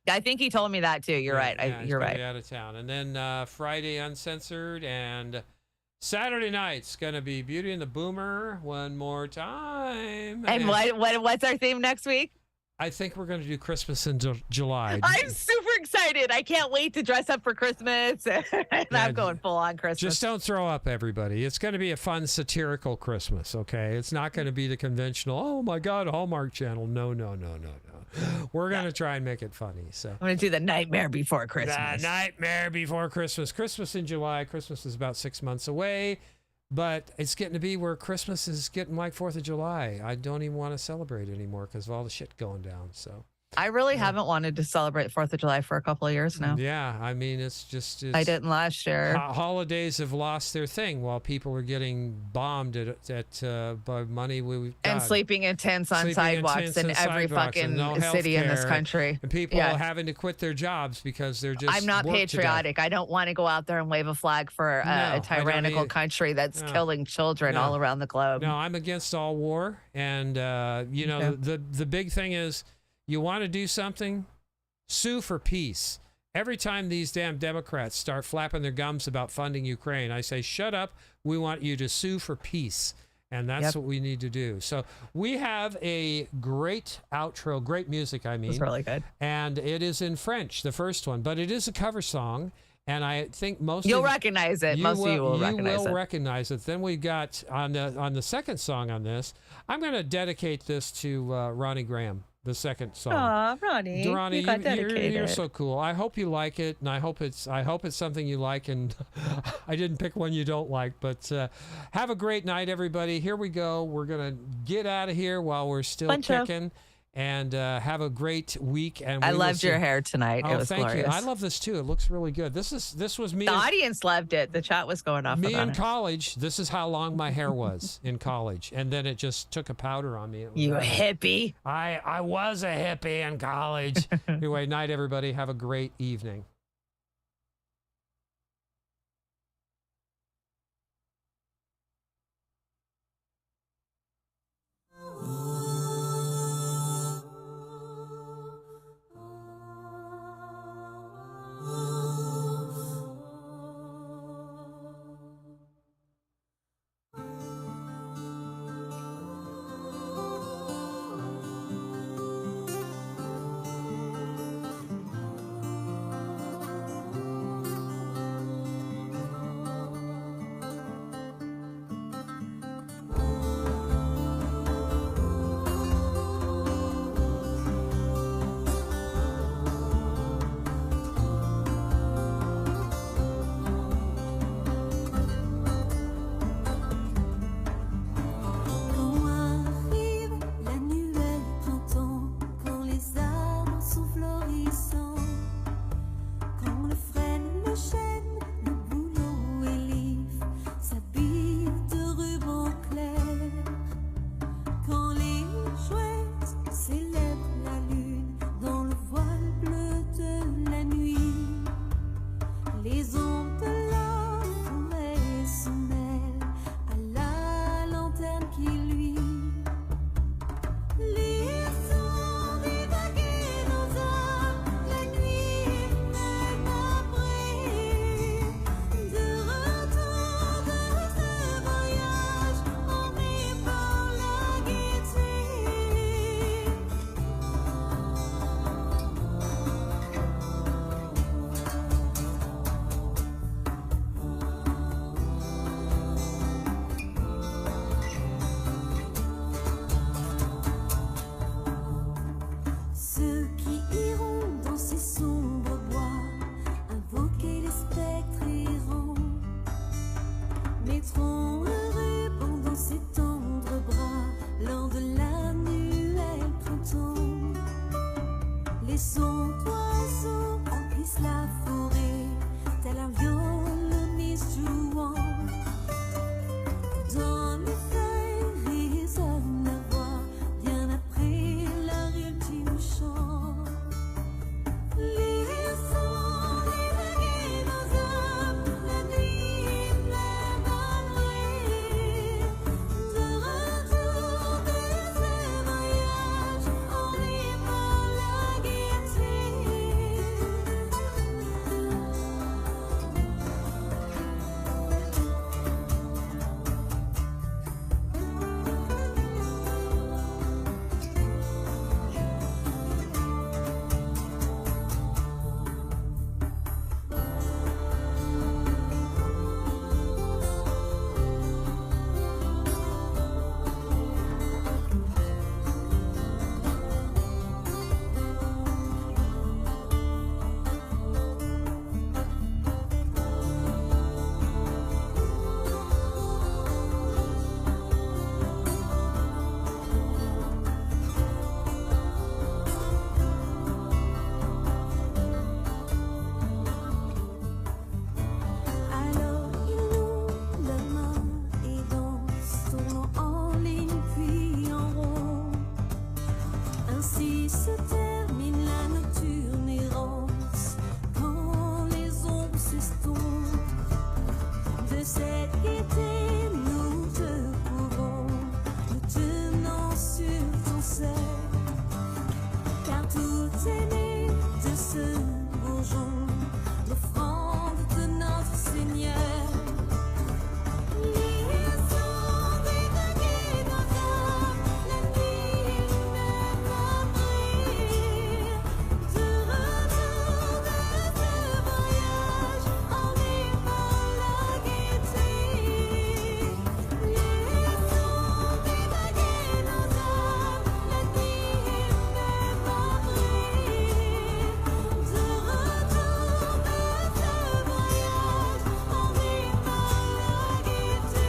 B: I think he told me that too. You're right. You're right.
C: Be out of town. And then Friday Uncensored, and Saturday night's going to be Beauty and the Boomer one more time.
B: And what's our theme next week?
C: I think we're going to do Christmas in July.
B: I'm super excited. I can't wait to dress up for Christmas. I'm going full on Christmas.
C: Just don't throw up, everybody. It's going to be a fun, satirical Christmas, okay? It's not going to be the conventional, oh, my God, Hallmark Channel. No. We're going to try and make it funny. So
B: I'm going to do the Nightmare Before Christmas.
C: The Nightmare Before Christmas. Christmas in July. Christmas is about 6 months away. But it's getting to be where Christmas is getting like 4th of July. I don't even want to celebrate anymore because of all the shit going down. So
B: I really haven't wanted to celebrate 4th of July for a couple of years now.
C: Yeah, I mean, it's
B: I didn't last year.
C: Holidays have lost their thing while people are getting bombed by money we've got.
B: And sleeping in tents on sidewalks in every fucking city in this country.
C: And people are having to quit their jobs because they're just
B: I'm not patriotic. I don't want to go out there and wave a flag for a tyrannical country that's killing children all around the globe.
C: No, I'm against all war. And, the big thing is, you want to do something? Sue for peace. Every time these damn Democrats start flapping their gums about funding Ukraine, I say, shut up. We want you to sue for peace. And that's what we need to do. So we have a great outro, great music, I mean.
B: It's really good.
C: And it is in French, the first one, but it is a cover song. And I think
B: you'll recognize it. Most of you will
C: recognize it. Then we got on the second song on this. I'm going to dedicate this to Ronnie Graham. The second song.
B: Aw, Ronnie, you got dedicated.
C: You're so cool. I hope you like it, and I hope it's something you like. And I didn't pick one you don't like, but have a great night, everybody. Here we go. We're gonna get out of here while we're still kicking. And have a great week. And
B: I loved your hair tonight. It was
C: thank
B: glorious.
C: you. I love this too. It looks really good. This was me.
B: The audience loved it. The chat was going off.
C: Me in college. This is how long my hair was in college, and then it just took a powder on me.
B: You hippie.
C: I was a hippie in college. Anyway, night everybody. Have a great evening.
R: son oiseau emplissent la forêt, tel un violoniste jouant. Dans les feuilles résonne la voix, bien après leur ultime chant. Les sons des nos âmes, la nuit même abri. De retour de ce voyage, on est par la gaieté. Alors il loue la main et danse, tournant en ligne puis en rond. Ainsi se termine la nocturne errance, quand les ombres s'estompent. De cette gaieté nous te couvrons, nous tenant sur ton sein, car tout est né de ce bourgeon, l'offrande de notre Seigneur. Les sons des nos âmes, la nuit même abri. De retour de ce voyage, on est par la gaieté. Les sons des nos âmes, la nuit même abri. De retour de ce voyage, on est par la gaieté.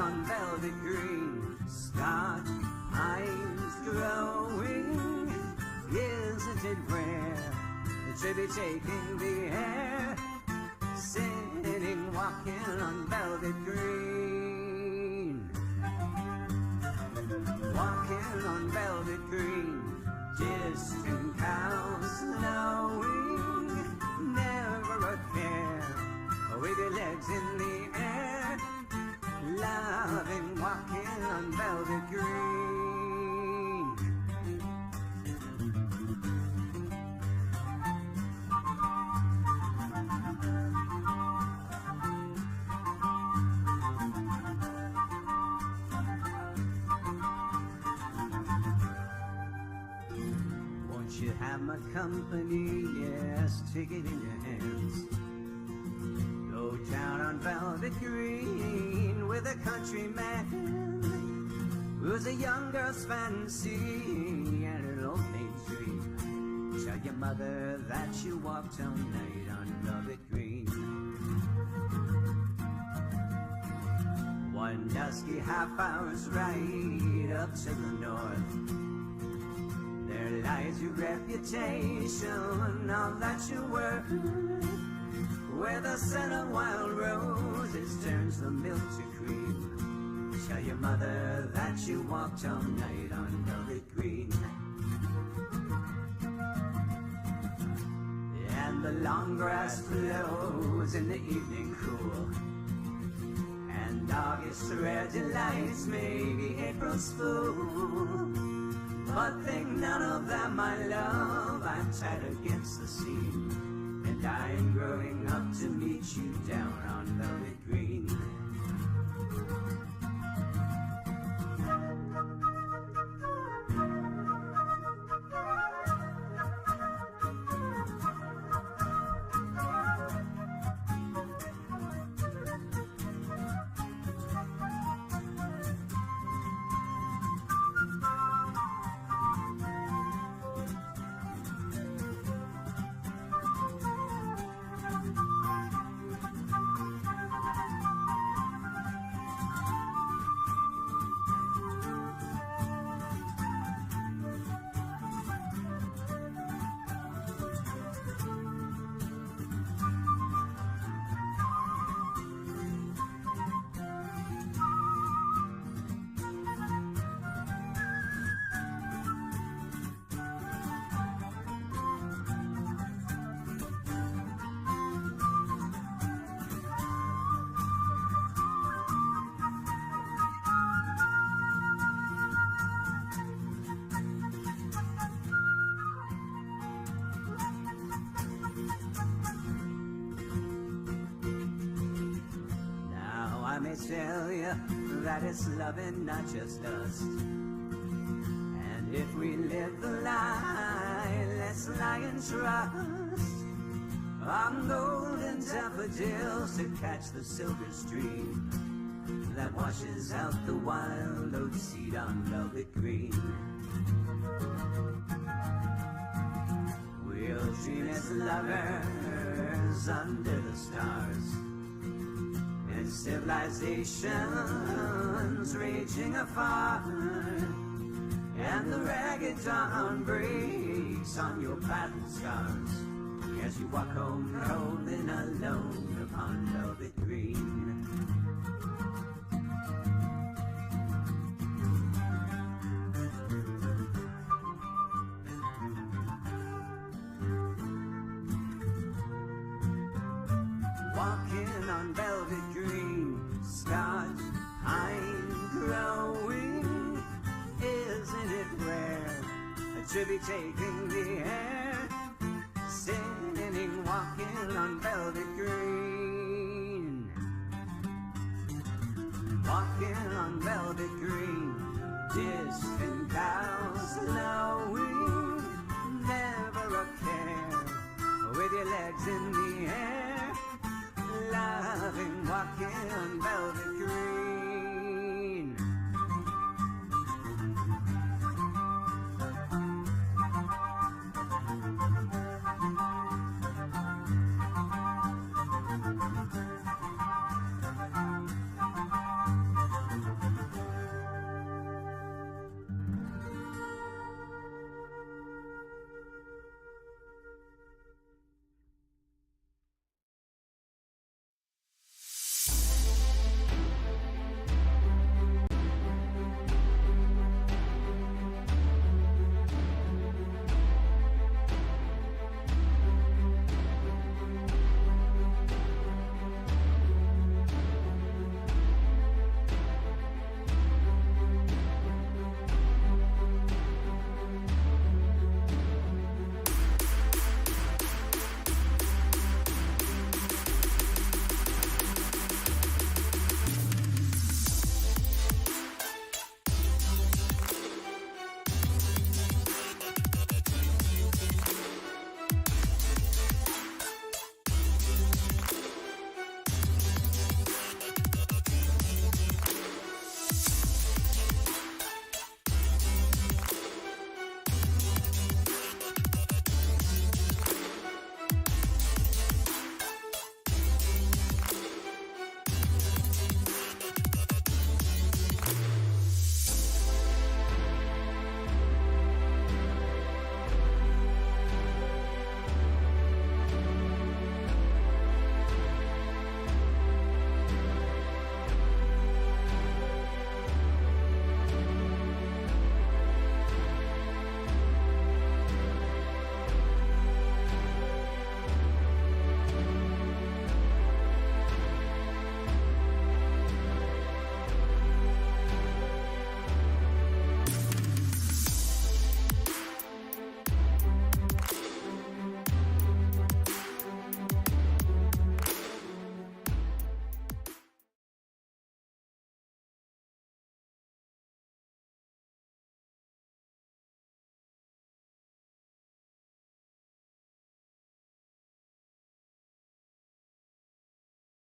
S: On velvet green, Scotch pines growing. Isn't it rare that should be taking the air, sitting, walking on velvet green, walking on velvet green, distant cows lowing, never a care, with your legs in the air. Loving walking on velvet you have my company, yes, take it in your hands. Go down on Velvet Green with a countryman who's a young girl's fantasy and an old maid's dream. Tell your mother that you walked all night on Velvet Green. One dusky half hour's ride up to the north. There lies your reputation, all that you're worth. Where the scent of wild roses turns the milk to cream. Tell your mother that you walked all night on Velvet Green. And the long grass blows in the evening cool. And August's rare delights may be April's fool. But think none of that, my love, I'm tied against the seam. And I am growing up to meet you down on Velvet Green. Tell you that it's loving, not just dust. And if we live the lie, let's lie and trust on golden daffodils to catch the silver stream that washes out the wild oat seed on Velvet Green. We'll dream as lovers under the stars. Civilizations raging afar, and the ragged dawn breaks on your battle scars as you walk home rolling alone upon Velvet Green. Walking on Velvet Green, Scotch pine growing, isn't it rare to be taking the air, singing, walking on Velvet Green, walking on Velvet Green, distant cows lowing, never a care, with your legs in the air. Loving walking on Velvet Green.